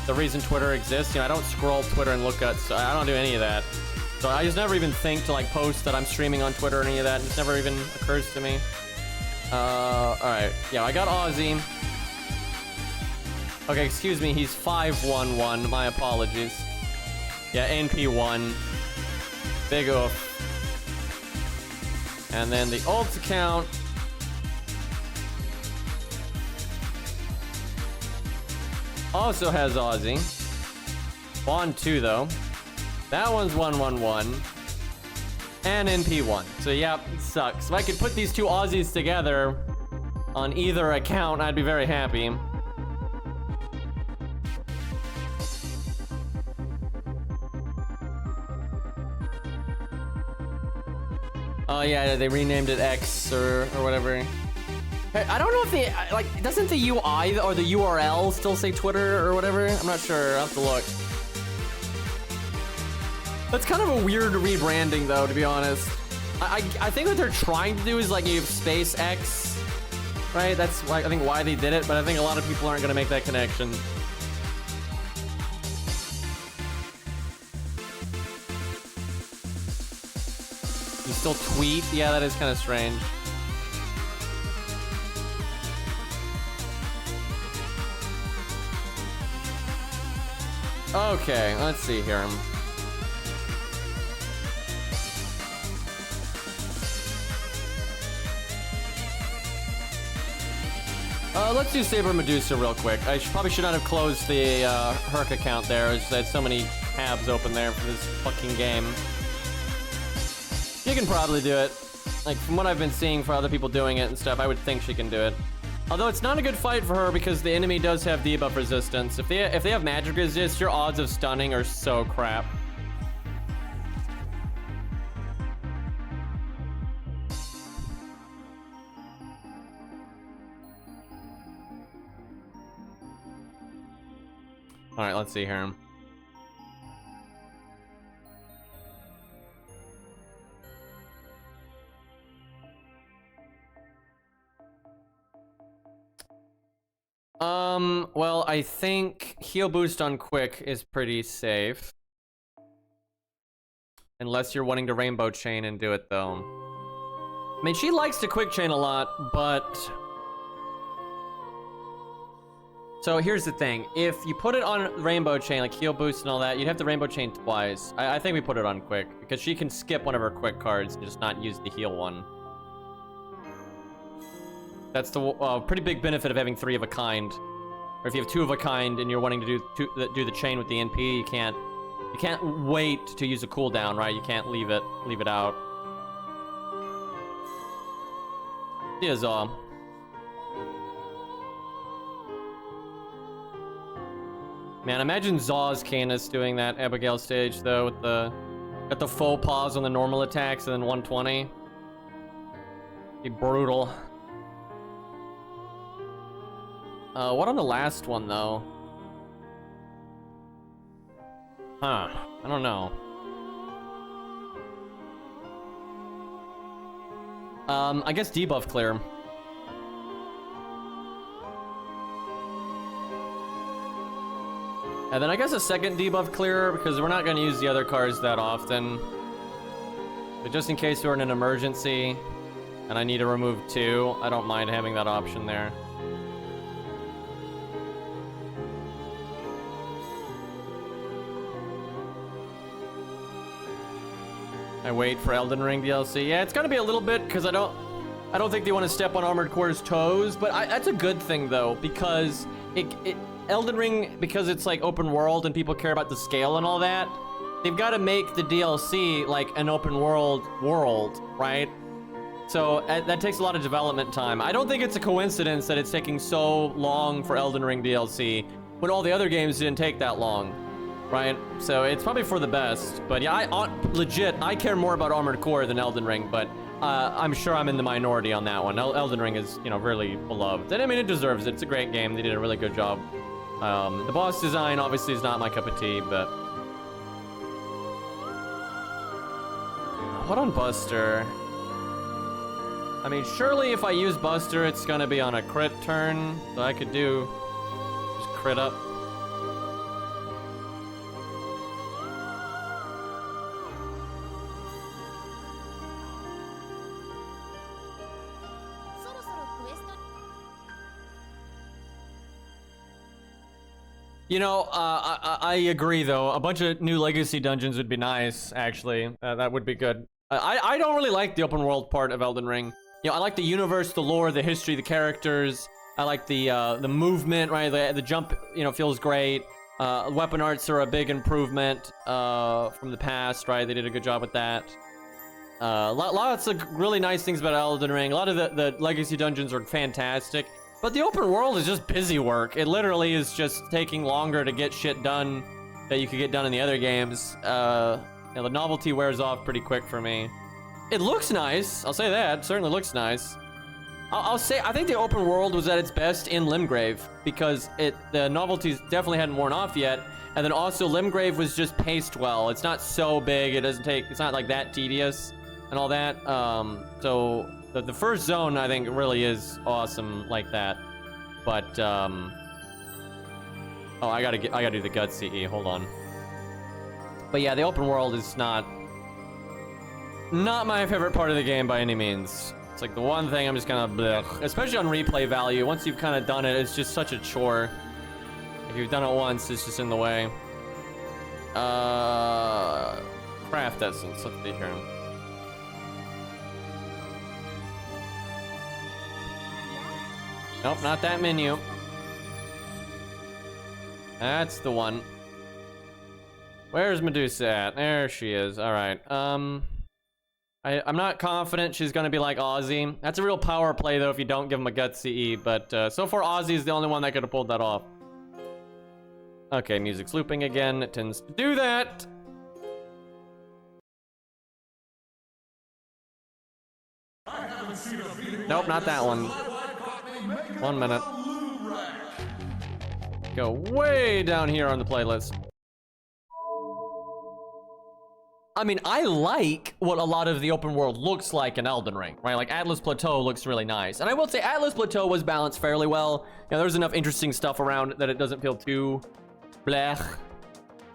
the reason Twitter exists. You know, I don't scroll Twitter and look at. So I don't do any of that. So I just never even think to post that I'm streaming on Twitter or any of that. It just never even occurs to me. All right. Yeah, I got Aussie. Okay, excuse me, he's 511. My apologies. Yeah, NP1. Big oof. And then the alt account. Also has Aussie. Bond 2, though. That one's 111. And NP1. So, yeah, it sucks. If I could put these two Aussies together, on either account, I'd be very happy. Oh yeah, they renamed it X or whatever. I don't know if they, like, doesn't the UI or the URL still say Twitter or whatever? I'm not sure, I'll have to look. That's kind of a weird rebranding though, to be honest. I think what they're trying to do is like you have SpaceX, right? That's why, I think why they did it, but I think a lot of people aren't gonna make that connection. You still tweet? Yeah, that is kind of strange. Okay, let's see here. Let's do Saber Medusa real quick. I probably should not have closed the Herc account there. I just had so many tabs open there for this fucking game. She can probably do it. Like, from what I've been seeing for other people doing it and stuff, I would think she can do it. Although it's not a good fight for her because the enemy does have debuff resistance. If they have magic resist, your odds of stunning are so crap. All right, let's see here. Well, I think heal boost on quick is pretty safe. Unless you're wanting to rainbow chain and do it though. I mean, she likes to quick chain a lot, but... So here's the thing. If you put it on rainbow chain, like heal boost and all that, you'd have to rainbow chain twice. I think we put it on quick, because she can skip one of her quick cards and just not use the heal one. That's the pretty big benefit of having 3 of a kind. Or if you have 2 of a kind and you're wanting to do the chain with the NP, you can't wait to use a cooldown, right? You can't leave it out. Here's all. Man, imagine Zaw's Canis doing that Abigail stage though, with the faux pas on the normal attacks and then 120. Be brutal. What on the last one though? Huh, I don't know. I guess debuff clear. And then I guess a second debuff clear, because we're not going to use the other cards that often. But just in case we're in an emergency and I need to remove 2, I don't mind having that option there. I wait for Elden Ring DLC. Yeah, it's gonna be a little bit because I don't think they want to step on Armored Core's toes, but that's a good thing though, because Elden Ring, because it's like open world and people care about the scale and all that, they've got to make the DLC like an open world, right? So that takes a lot of development time. I don't think it's a coincidence that it's taking so long for Elden Ring DLC when all the other games didn't take that long, right? So it's probably for the best. But yeah, legit, I care more about Armored Core than Elden Ring, but I'm sure I'm in the minority on that one. Elden Ring is, you know, really beloved. And I mean, it deserves it. It's a great game. They did a really good job. The boss design obviously is not my cup of tea, but... What on Buster? I mean, surely if I use Buster, it's gonna be on a crit turn, so I could do... just crit up. You know, I agree though. A bunch of new legacy dungeons would be nice, actually. That would be good. I don't really like the open world part of Elden Ring. You know, I like the universe, the lore, the history, the characters. I like the movement, right? The jump, you know, feels great. Weapon arts are a big improvement from the past, right? They did a good job with that. Lots of really nice things about Elden Ring. A lot of the legacy dungeons are fantastic, but the open world is just busy work. It literally is just taking longer to get shit done that you could get done in the other games. The novelty wears off pretty quick for me. It looks nice, I'll say that. It certainly looks nice. I'll say I think the open world was at its best in Limgrave because the novelties definitely hadn't worn off yet, and then also Limgrave was just paced well. It's not so big. It's not like that tedious and all that. So the first zone I think really is awesome like that. But oh, I gotta do the gut CE. Hold on. But yeah, the open world is not my favorite part of the game by any means. It's like the one thing I'm just kind of blech. Especially on replay value. Once you've kind of done it, it's just such a chore. If you've done it once, it's just in the way. Craft essence. Let's see here. Nope, not that menu. That's the one. Where's Medusa at? There she is. All right. I'm not confident she's gonna be like Ozzy. That's a real power play though if you don't give him a gut CE, but so far Ozzy is the only one that could have pulled that off. Okay, music's looping again. It tends to do that. Nope, not that one. 1 minute. Go way down here on the playlist. I mean, I like what a lot of the open world looks like in Elden Ring, right? Like Atlas Plateau looks really nice. And I will say Atlas Plateau was balanced fairly well. You know, there's enough interesting stuff around that it doesn't feel too blech.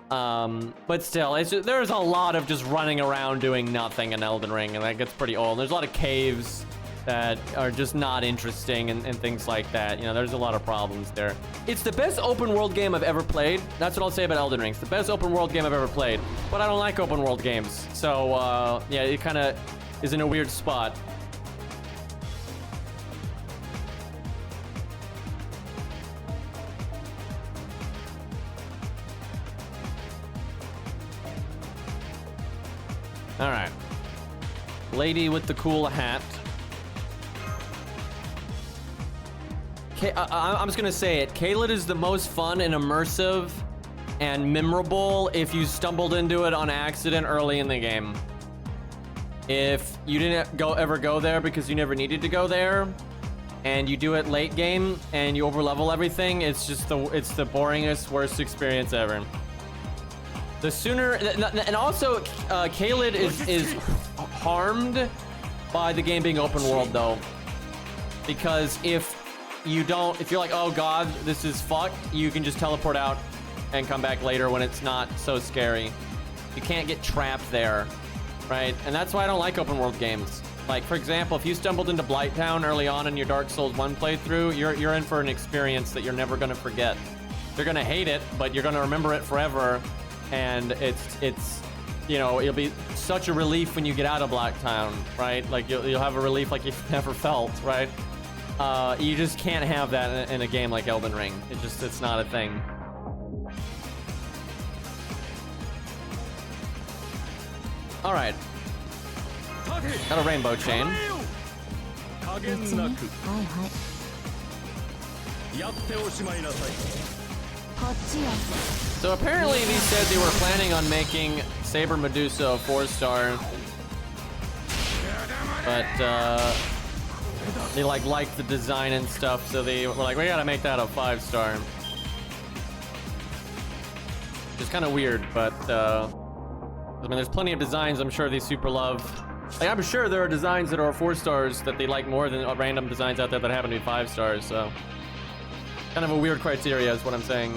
But still, it's just, there's a lot of just running around doing nothing in Elden Ring, and that gets pretty old. There's a lot of caves that are just not interesting and things like that. You know, there's a lot of problems there. It's the best open world game I've ever played. That's what I'll say about Elden Ring. It's the best open world game I've ever played. But I don't like open world games. So, yeah, it kind of is in a weird spot. All right. Lady with the cool hat. I'm just gonna say it. Caelid is the most fun and immersive and memorable if you stumbled into it on accident early in the game. If you didn't ever go there because you never needed to go there, and you do it late game and you overlevel everything, it's just the boringest, worst experience ever. The sooner, and also Caelid is harmed by the game being open world though, because if you're like, oh god, this is fucked, you can just teleport out and come back later when it's not so scary. You can't get trapped there, right? And that's why I don't like open world games. Like, for example, if you stumbled into Blighttown early on in your Dark Souls 1 playthrough, you're in for an experience that you're never gonna forget. You're gonna hate it, but you're gonna remember it forever, and it's you know, it'll be such a relief when you get out of Blighttown, right? Like, you'll have a relief like you've never felt, right? You just can't have that in a game like Elden Ring. It's not a thing. All right. Got a rainbow chain. So apparently these said they were planning on making Saber Medusa a 4-star. But, they liked the design and stuff, so they were like, we gotta make that a 5-star. Which is kind of weird, but I mean, there's plenty of designs I'm sure they super love. Like, I'm sure there are designs that are 4 stars that they like more than random designs out there that happen to be 5 stars, so kind of a weird criteria is what I'm saying.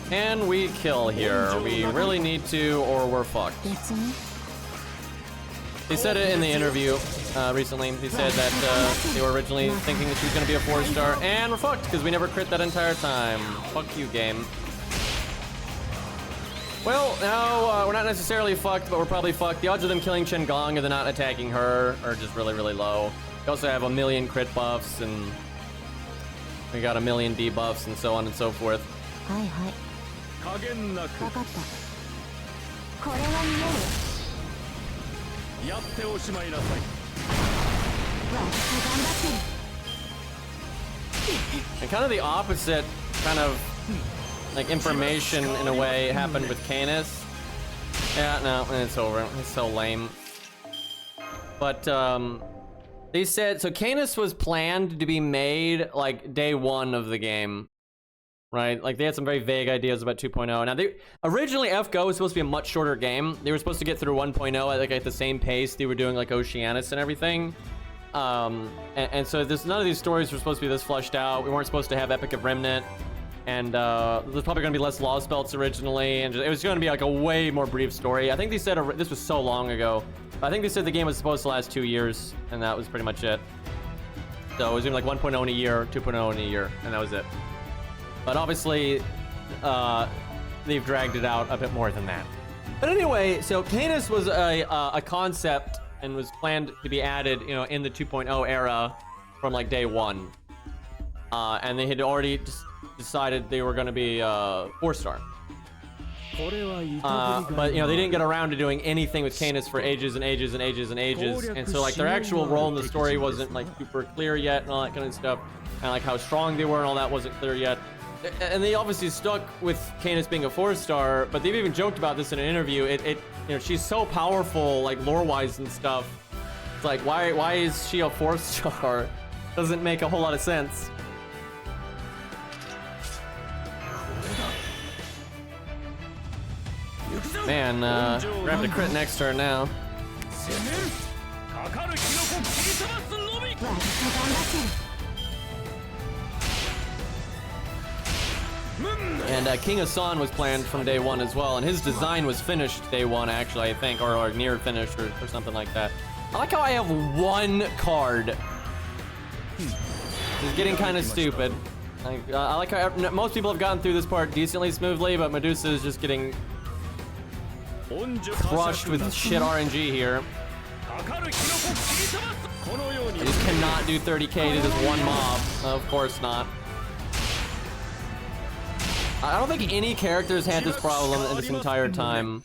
Can we kill here? We really need to, or we're fucked. They said it in the interview recently. They said that they were originally thinking that she was going to be a 4-star, and we're fucked because we never crit that entire time. Fuck you, game. Well, now we're not necessarily fucked, but we're probably fucked. The odds of them killing Chen Gong and then not attacking her are just really, really low. We also have 1,000,000 crit buffs, and we got 1,000,000 debuffs, and so on and so forth.
これは見える。
やっておしまいなさい。
わっと頑張ってる。
And kind of the opposite kind of like information in a way happened with Canis. Yeah, no, it's over. It's so lame. But they said so Canis was planned to be made like day 1 of the game. Right? Like they had some very vague ideas about 2.0. Now they originally FGO was supposed to be a much shorter game. They were supposed to get through 1.0 at like at the same pace they were doing like Oceanus and everything. And so none of these stories were supposed to be this fleshed out. We weren't supposed to have Epic of Remnant, and there's probably going to be less Lost Belts originally, and it was going to be like a way more brief story. I think they said this was so long ago. I think they said the game was supposed to last 2 years, and that was pretty much it. So it was even like 1.0 in a year, 2.0 in a year, and that was it. But obviously, they've dragged it out a bit more than that. But anyway, so Canis was a concept and was planned to be added, you know, in the 2.0 era from like day 1. And they had already decided they were going to be 4-star. But you know, they didn't get around to doing anything with Canis for ages and ages and ages and ages. And so like their actual role in the story wasn't like super clear yet and all that kind of stuff. And like how strong they were and all that wasn't clear yet. And they obviously stuck with Canis being a 4-star, but they've even joked about this in an interview. You know, she's so powerful, like lore-wise and stuff. It's like, why is she a 4-star? Doesn't make a whole lot of sense. Man, grab the crit next turn now. And King Asan was planned from day 1 as well, and his design was finished day 1 actually, I think, or near finished or something like that. I like how I have 1 card. It's getting kind of stupid. I like how most people have gotten through this part decently smoothly, but Medusa is just getting crushed with shit RNG here. I just cannot do 30k to this one mob. Of course not. I don't think any characters had this problem in this entire time.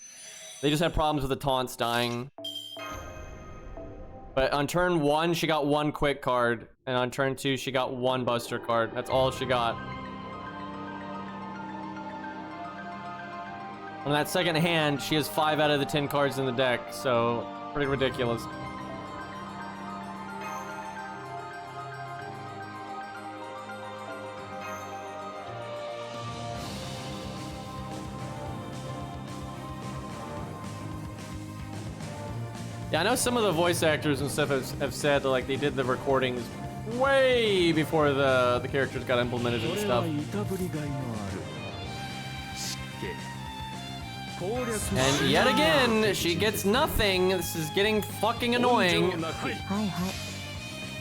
They just had problems with the taunts dying. But on turn 1, she got 1 quick card. And on turn 2, she got 1 buster card. That's all she got. On that second hand, she has 5 out of the 10 cards in the deck. So, pretty ridiculous. Yeah, I know some of the voice actors and stuff have said that like they did the recordings way before the characters got implemented and stuff. And yet again, she gets nothing. This is getting fucking annoying.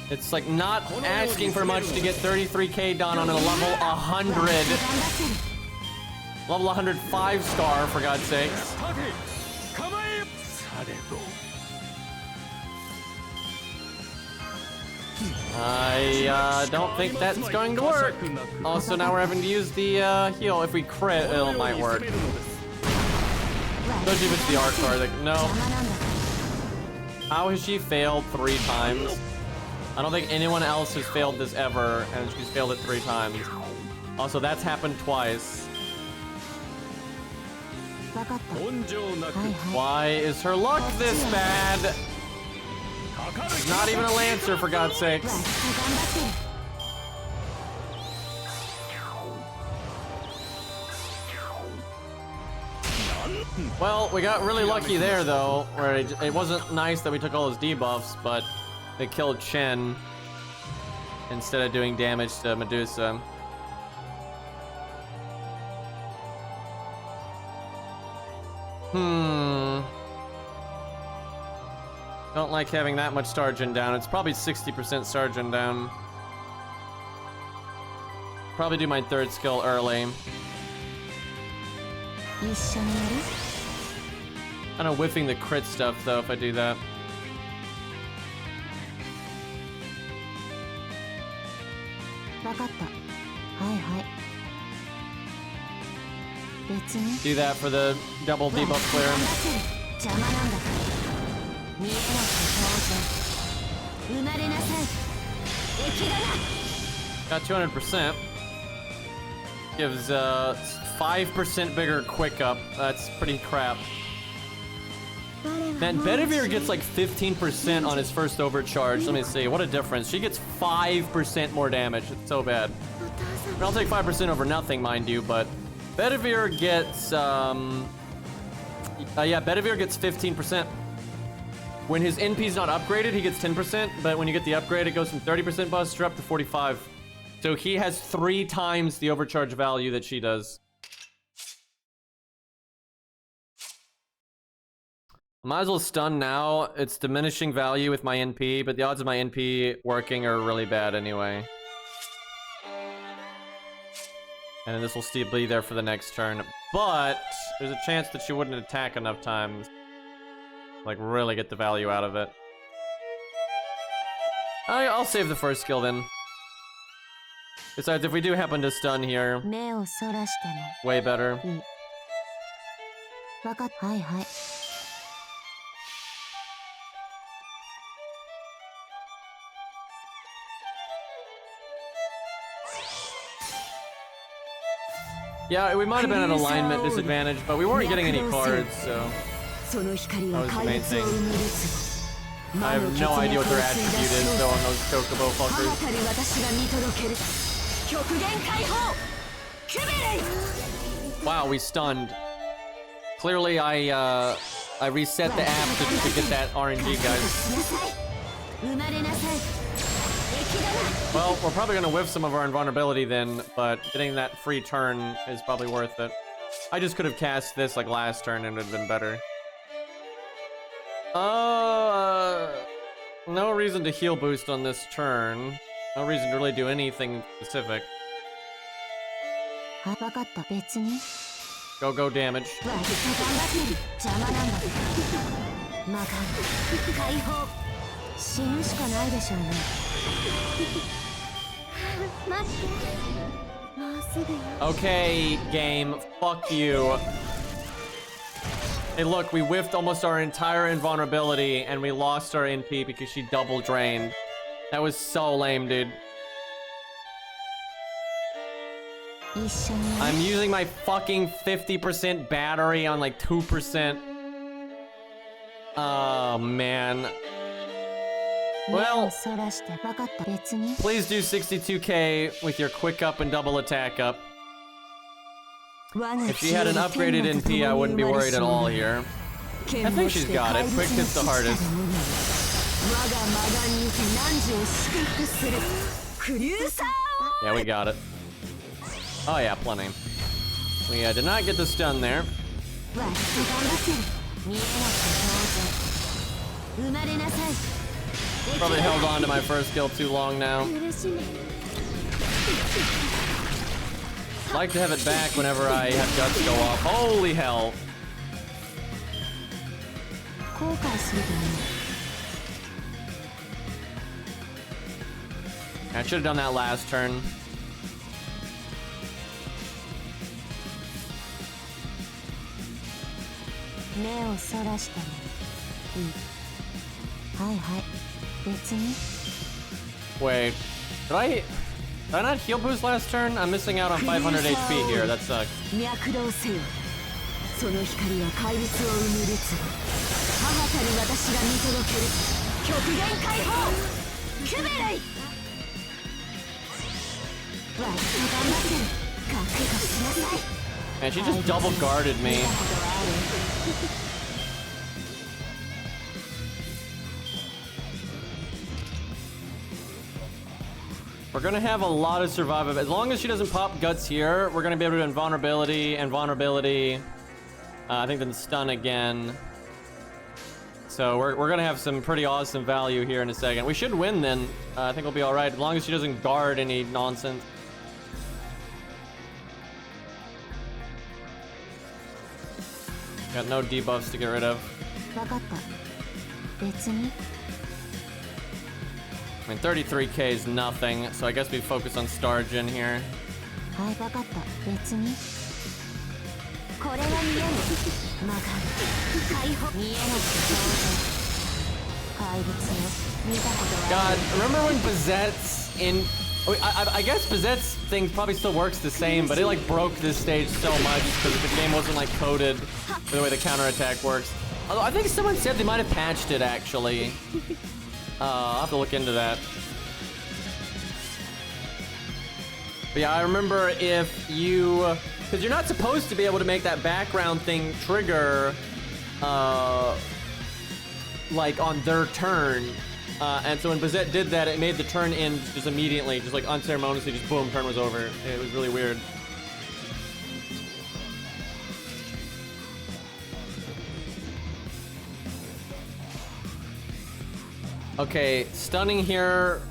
It's like not asking for much to get 33k done on a level 100. Level 100 5-star, for God's sakes. I don't think that's going to work. Also, now we're having to use the heal. If we crit, it might work. Especially if it's the art card. Like, no. How has she failed 3 times? I don't think anyone else has failed this ever, and she's failed it 3 times. Also, that's happened twice. Why is her luck this bad? It's not even a Lancer, for God's sakes. Well, we got really lucky there, though, where it wasn't nice that we took all those debuffs, but they killed Chen instead of doing damage to Medusa. Don't like having that much Stargen down. It's probably 60% Stargen down. Probably do my 3rd skill early. Kind of whiffing the crit stuff, though, if I do that.
別に
Do that for the double debuff clear.
邪魔なんだから見えなくて当然生まれなさい駅だな
Got 200%. Gives 5% bigger quick up. That's pretty crap. Man, Bedivere gets like 15% on his first overcharge. Let me see. What a difference. She gets 5% more damage. It's so bad. I mean, I'll take 5% over nothing, mind you, but Bedivere gets, yeah, Bedivere gets 15%. When his NP's not upgraded, he gets 10%, but when you get the upgrade, it goes from 30% buster up to 45. So he has 3 times the overcharge value that she does. Might as well stun now. It's diminishing value with my NP, but the odds of my NP working are really bad anyway. And then this will still be there for the next turn. But there's a chance that she wouldn't attack enough times. Like, really get the value out of it. I'll save the first skill then. Besides, if we do happen to stun here,
目をそらしても
way better.
いいわかっはいはい
Yeah, we might have been at alignment disadvantage, but we weren't getting any cards, so
その光
that
は
was the
怪
main
物を
thing.
生み出す
I have no idea what their attribute is, though, on those Chocobo
母
fuckers.
たる私が見届ける極限解放クベレイ
Wow, we stunned. Clearly, I reset the app to get that RNG, guys.
しなさい生まれなさい駅だな
Well, we're probably gonna whiff some of our invulnerability then, but getting that free turn is probably worth it. I just could have cast this like last turn and it would have been better. No reason to heal boost on this turn. No reason to really do anything specific.
はいわかった別に
Go damage.
わ頑張ってる邪魔なんだ魔眼解放死ぬしかないでしょうね待ってもうすぐよ
Okay, game. Fuck you. Hey, look, we whiffed almost our entire invulnerability and we lost our NP because she double drained. That was so lame, dude.
一緒に
I'm using my fucking 50% battery on like 2%. Oh, man.
目を
Well,
そらしてわかった別に
please do 62k with your quick up and double attack up. If she had an upgraded NP, I wouldn't be worried at all here. I think she's got it. Quick hit's the hardest.
我が魔眼にて汝を祝福するクリューサー
Yeah, we got it. Oh yeah, plenty. We did not get the stun there.
わっと頑張ってる見えなくて当然生まれなさい
Probably held on to my first skill too long now.
苦しめ
Like to have it back whenever I have guts go off. Holy hell.
後悔すると思う
I should have done that last turn.
目をそらしてもいいはいはい別に
Wait, did I not heal boost last turn? I'm missing out on 500 HP here. That sucks.
脈動せよその光は怪物を生むるつ母たる私が見届ける極限解放クベレイわっと頑張ってる覚悟しなさい
Man, she just double guarded me.
見たことある
We're gonna have a lot of survival. As long as she doesn't pop guts here, we're gonna be able to do invulnerability and vulnerability. I think then stun again. So we're gonna have some pretty awesome value here in a second. We should win then. I think we'll be all right as long as she doesn't guard any nonsense. Got no debuffs to get rid of.
わかった別に
I mean, 33k is nothing, so I guess we focus on Stargen here.
はいわかった別に
God, remember when Bazette's in... I guess Bazette's thing probably still works the same, but it like broke this stage so much because the game wasn't like coded for the way the counterattack works. Although I think someone said they might have patched it actually. I'll have to look into that. But yeah, I remember if you... Because you're not supposed to be able to make that background thing trigger like on their turn. And so when Bazette did that, it made the turn end just immediately, just like unceremoniously, just boom, turn was over. It was really weird. Okay, stunning here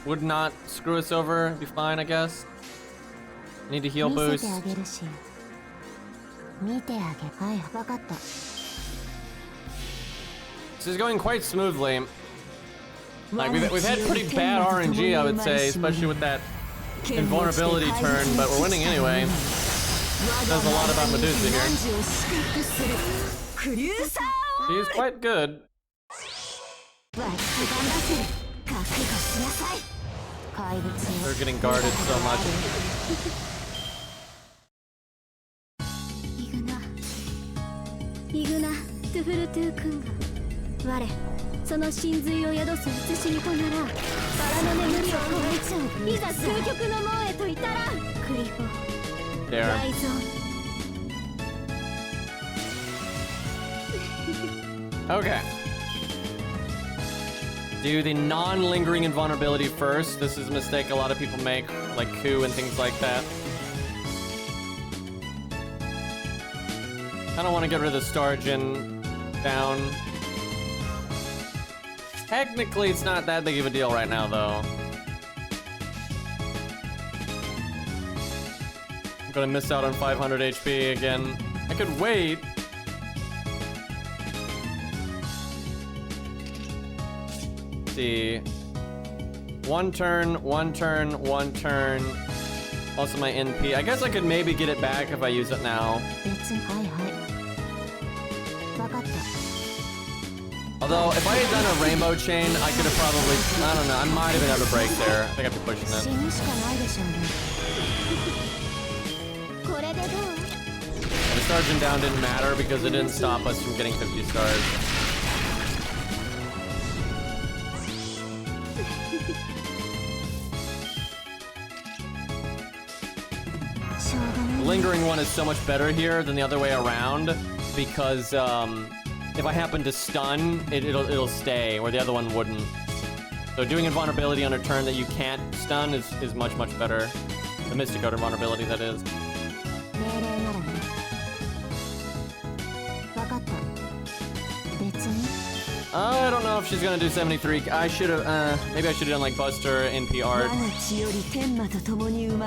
would not screw us over. Be fine, I guess. Need to heal boost. This is going quite smoothly. Like we've had pretty bad RNG, I would say, especially with that invulnerability turn, but we're winning anyway. Says a lot about Medusa here. He's quite good. They're getting guarded so much.
その真髄を宿す写し子ならバラの眠りを超えちゃういざ究極の門へと至らんクリフォ大蔵
Okay. Do the non-lingering invulnerability first. This is a mistake a lot of people make, like Ku and things like that. I don't want to get rid of the Stargen down. Technically, it's not that big of a deal right now, though. I'm gonna miss out on 500 HP again. I could wait. Let's see. One turn, one turn, one turn. Also my NP. I guess I could maybe get it back if I use it now. Although, if I had done a rainbow chain, I could have probably... I don't know, I might have been able to break there. I think I'd be pushing it. The Sergeant down didn't matter because it didn't stop us from getting 50 stars. The lingering one is so much better here than the other way around because, if I happen to stun, it'll stay, where the other one wouldn't. So doing invulnerability on a turn that you can't stun is much, much better. The Mystic Code invulnerability, that is. I don't know if she's gonna do 73. I should have, maybe I should have done like Buster, NP art. I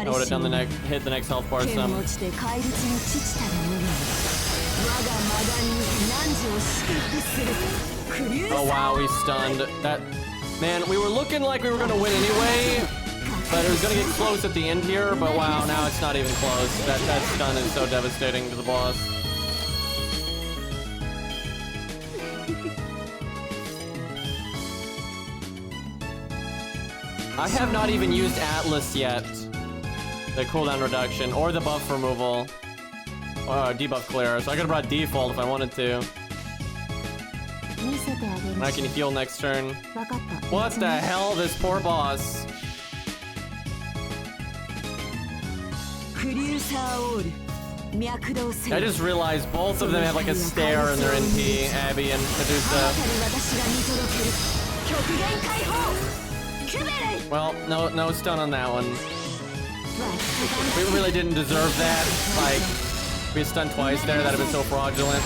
would have done hit the next health bar some. Oh wow, we stunned. That, man, we were looking like we were gonna win anyway, but it was gonna get close at the end here, but wow, now it's not even close. That stun is so devastating to the boss. I have not even used Atlas yet. The cooldown reduction, or the buff removal. Debuff clear, so I could have brought default if I wanted to. And I can heal next turn. What the hell, this poor boss. I just realized both of them have like a stare in their NP, Abby and Medusa. Well, no stun on that one. We really didn't deserve that. Like, we stunned twice there, that'd have been so fraudulent.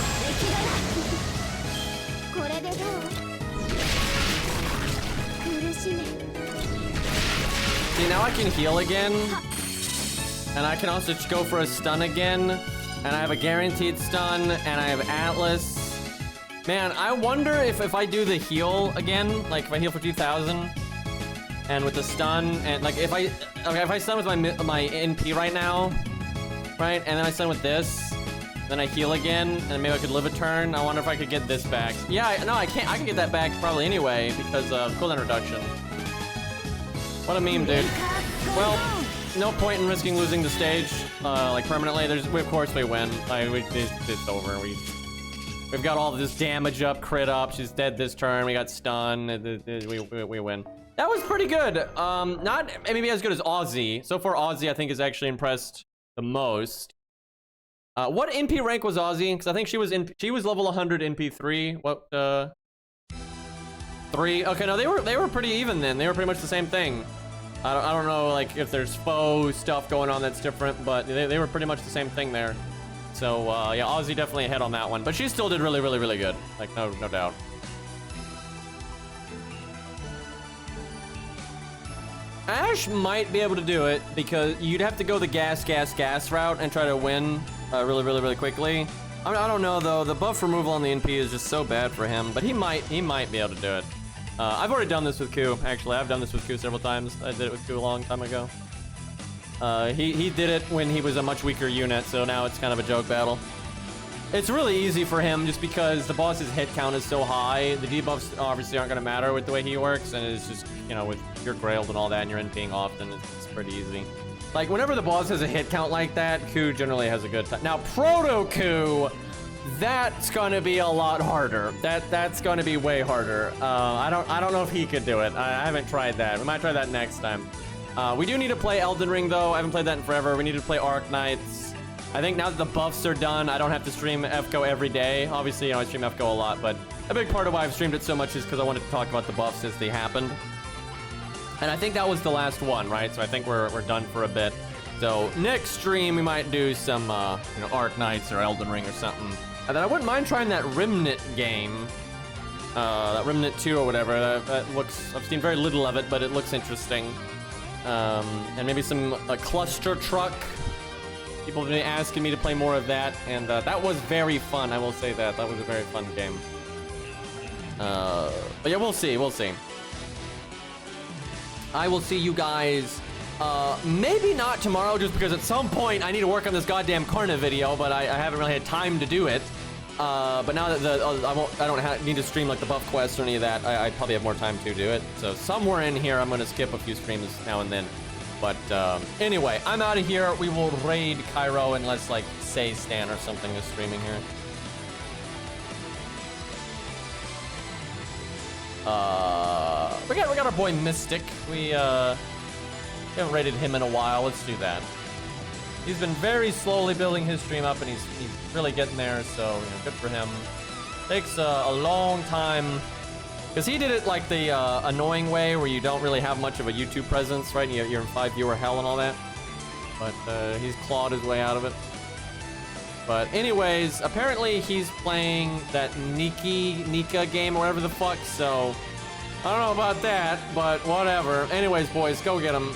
See, now I can heal again. And I can also just go for a stun again. And I have a guaranteed stun, and I have Atlas. Man, I wonder if I do the heal again, like if I heal for 2,000, and with the stun, and like if I stun with my NP right now, right, and then I stun with this, Then I heal again, and maybe I could live a turn. I wonder if I could get this back. Yeah, no, I can't. I can get that back probably anyway because of cooldown reduction. What a meme, dude. Well, no point in risking losing the stage, like permanently. Of course we win. It's over. We've got all this damage up, crit up. She's dead this turn. We got stun. We win. That was pretty good. Not maybe as good as Aussie. So far, Aussie I think is actually impressed the most. What NP rank was Aussie? Because I think she was level 100 NP3. What 3? Okay, no, they were pretty even then. They were pretty much the same thing. I don't know like if there's faux stuff going on that's different, but they were pretty much the same thing there. So yeah, Aussie definitely ahead on that one, but she still did really good. Like no doubt. Ash might be able to do it because you'd have to go the gas route and try to win really quickly. I don't know though. The buff removal on the NP is just so bad for him, but he might be able to do it. I've already done this with Ku. Actually, I've done this with Ku several times. I did it with Ku a long time ago. He did it when he was a much weaker unit, so now it's kind of a joke battle. It's really easy for him just because the boss's hit count is so high. The debuffs obviously aren't going to matter with the way he works, and it's just, you know, with your grailed and all that and you're NPing often, it's pretty easy. Like, whenever the boss has a hit count like that, Ku generally has a good time. Now, Proto Ku, that's going to be a lot harder. That's going to be way harder. I don't know if he could do it. I haven't tried that. We might try that next time. We do need to play Elden Ring, though. I haven't played that in forever. We need to play Arc Knights. I think now that the buffs are done, I don't have to stream FGO every day. Obviously, you know, I stream FGO a lot, but a big part of why I've streamed it so much is because I wanted to talk about the buffs as they happened. And I think that was the last one, right? So I think we're done for a bit. So next stream, we might do some, you know, Arc Knights or Elden Ring or something. And then I wouldn't mind trying that Remnant game. That Remnant 2 or whatever. That looks, I've seen very little of it, but it looks interesting. And maybe a cluster truck. People have been asking me to play more of that, and that was very fun. I will say that was a very fun game. But yeah, we'll see. I will see you guys. Maybe not tomorrow, just because at some point I need to work on this goddamn Karna video, but I haven't really had time to do it. But now that I don't need to stream like the buff quest or any of that, I probably have more time to do it. So somewhere in here, I'm gonna skip a few streams now and then. But anyway, I'm out of here. We will raid Cairo unless like Say Stan or something is streaming here. We got our boy Mystic. We haven't raided him in a while. Let's do that. He's been very slowly building his stream up, and he's really getting there. So you know, good for him. Takes a long time. Because he did it like the annoying way where you don't really have much of a YouTube presence, right? You're in 5 viewer hell and all that. But he's clawed his way out of it. But anyways, apparently he's playing that Nika game or whatever the fuck, so I don't know about that, but whatever. Anyways, boys, go get him.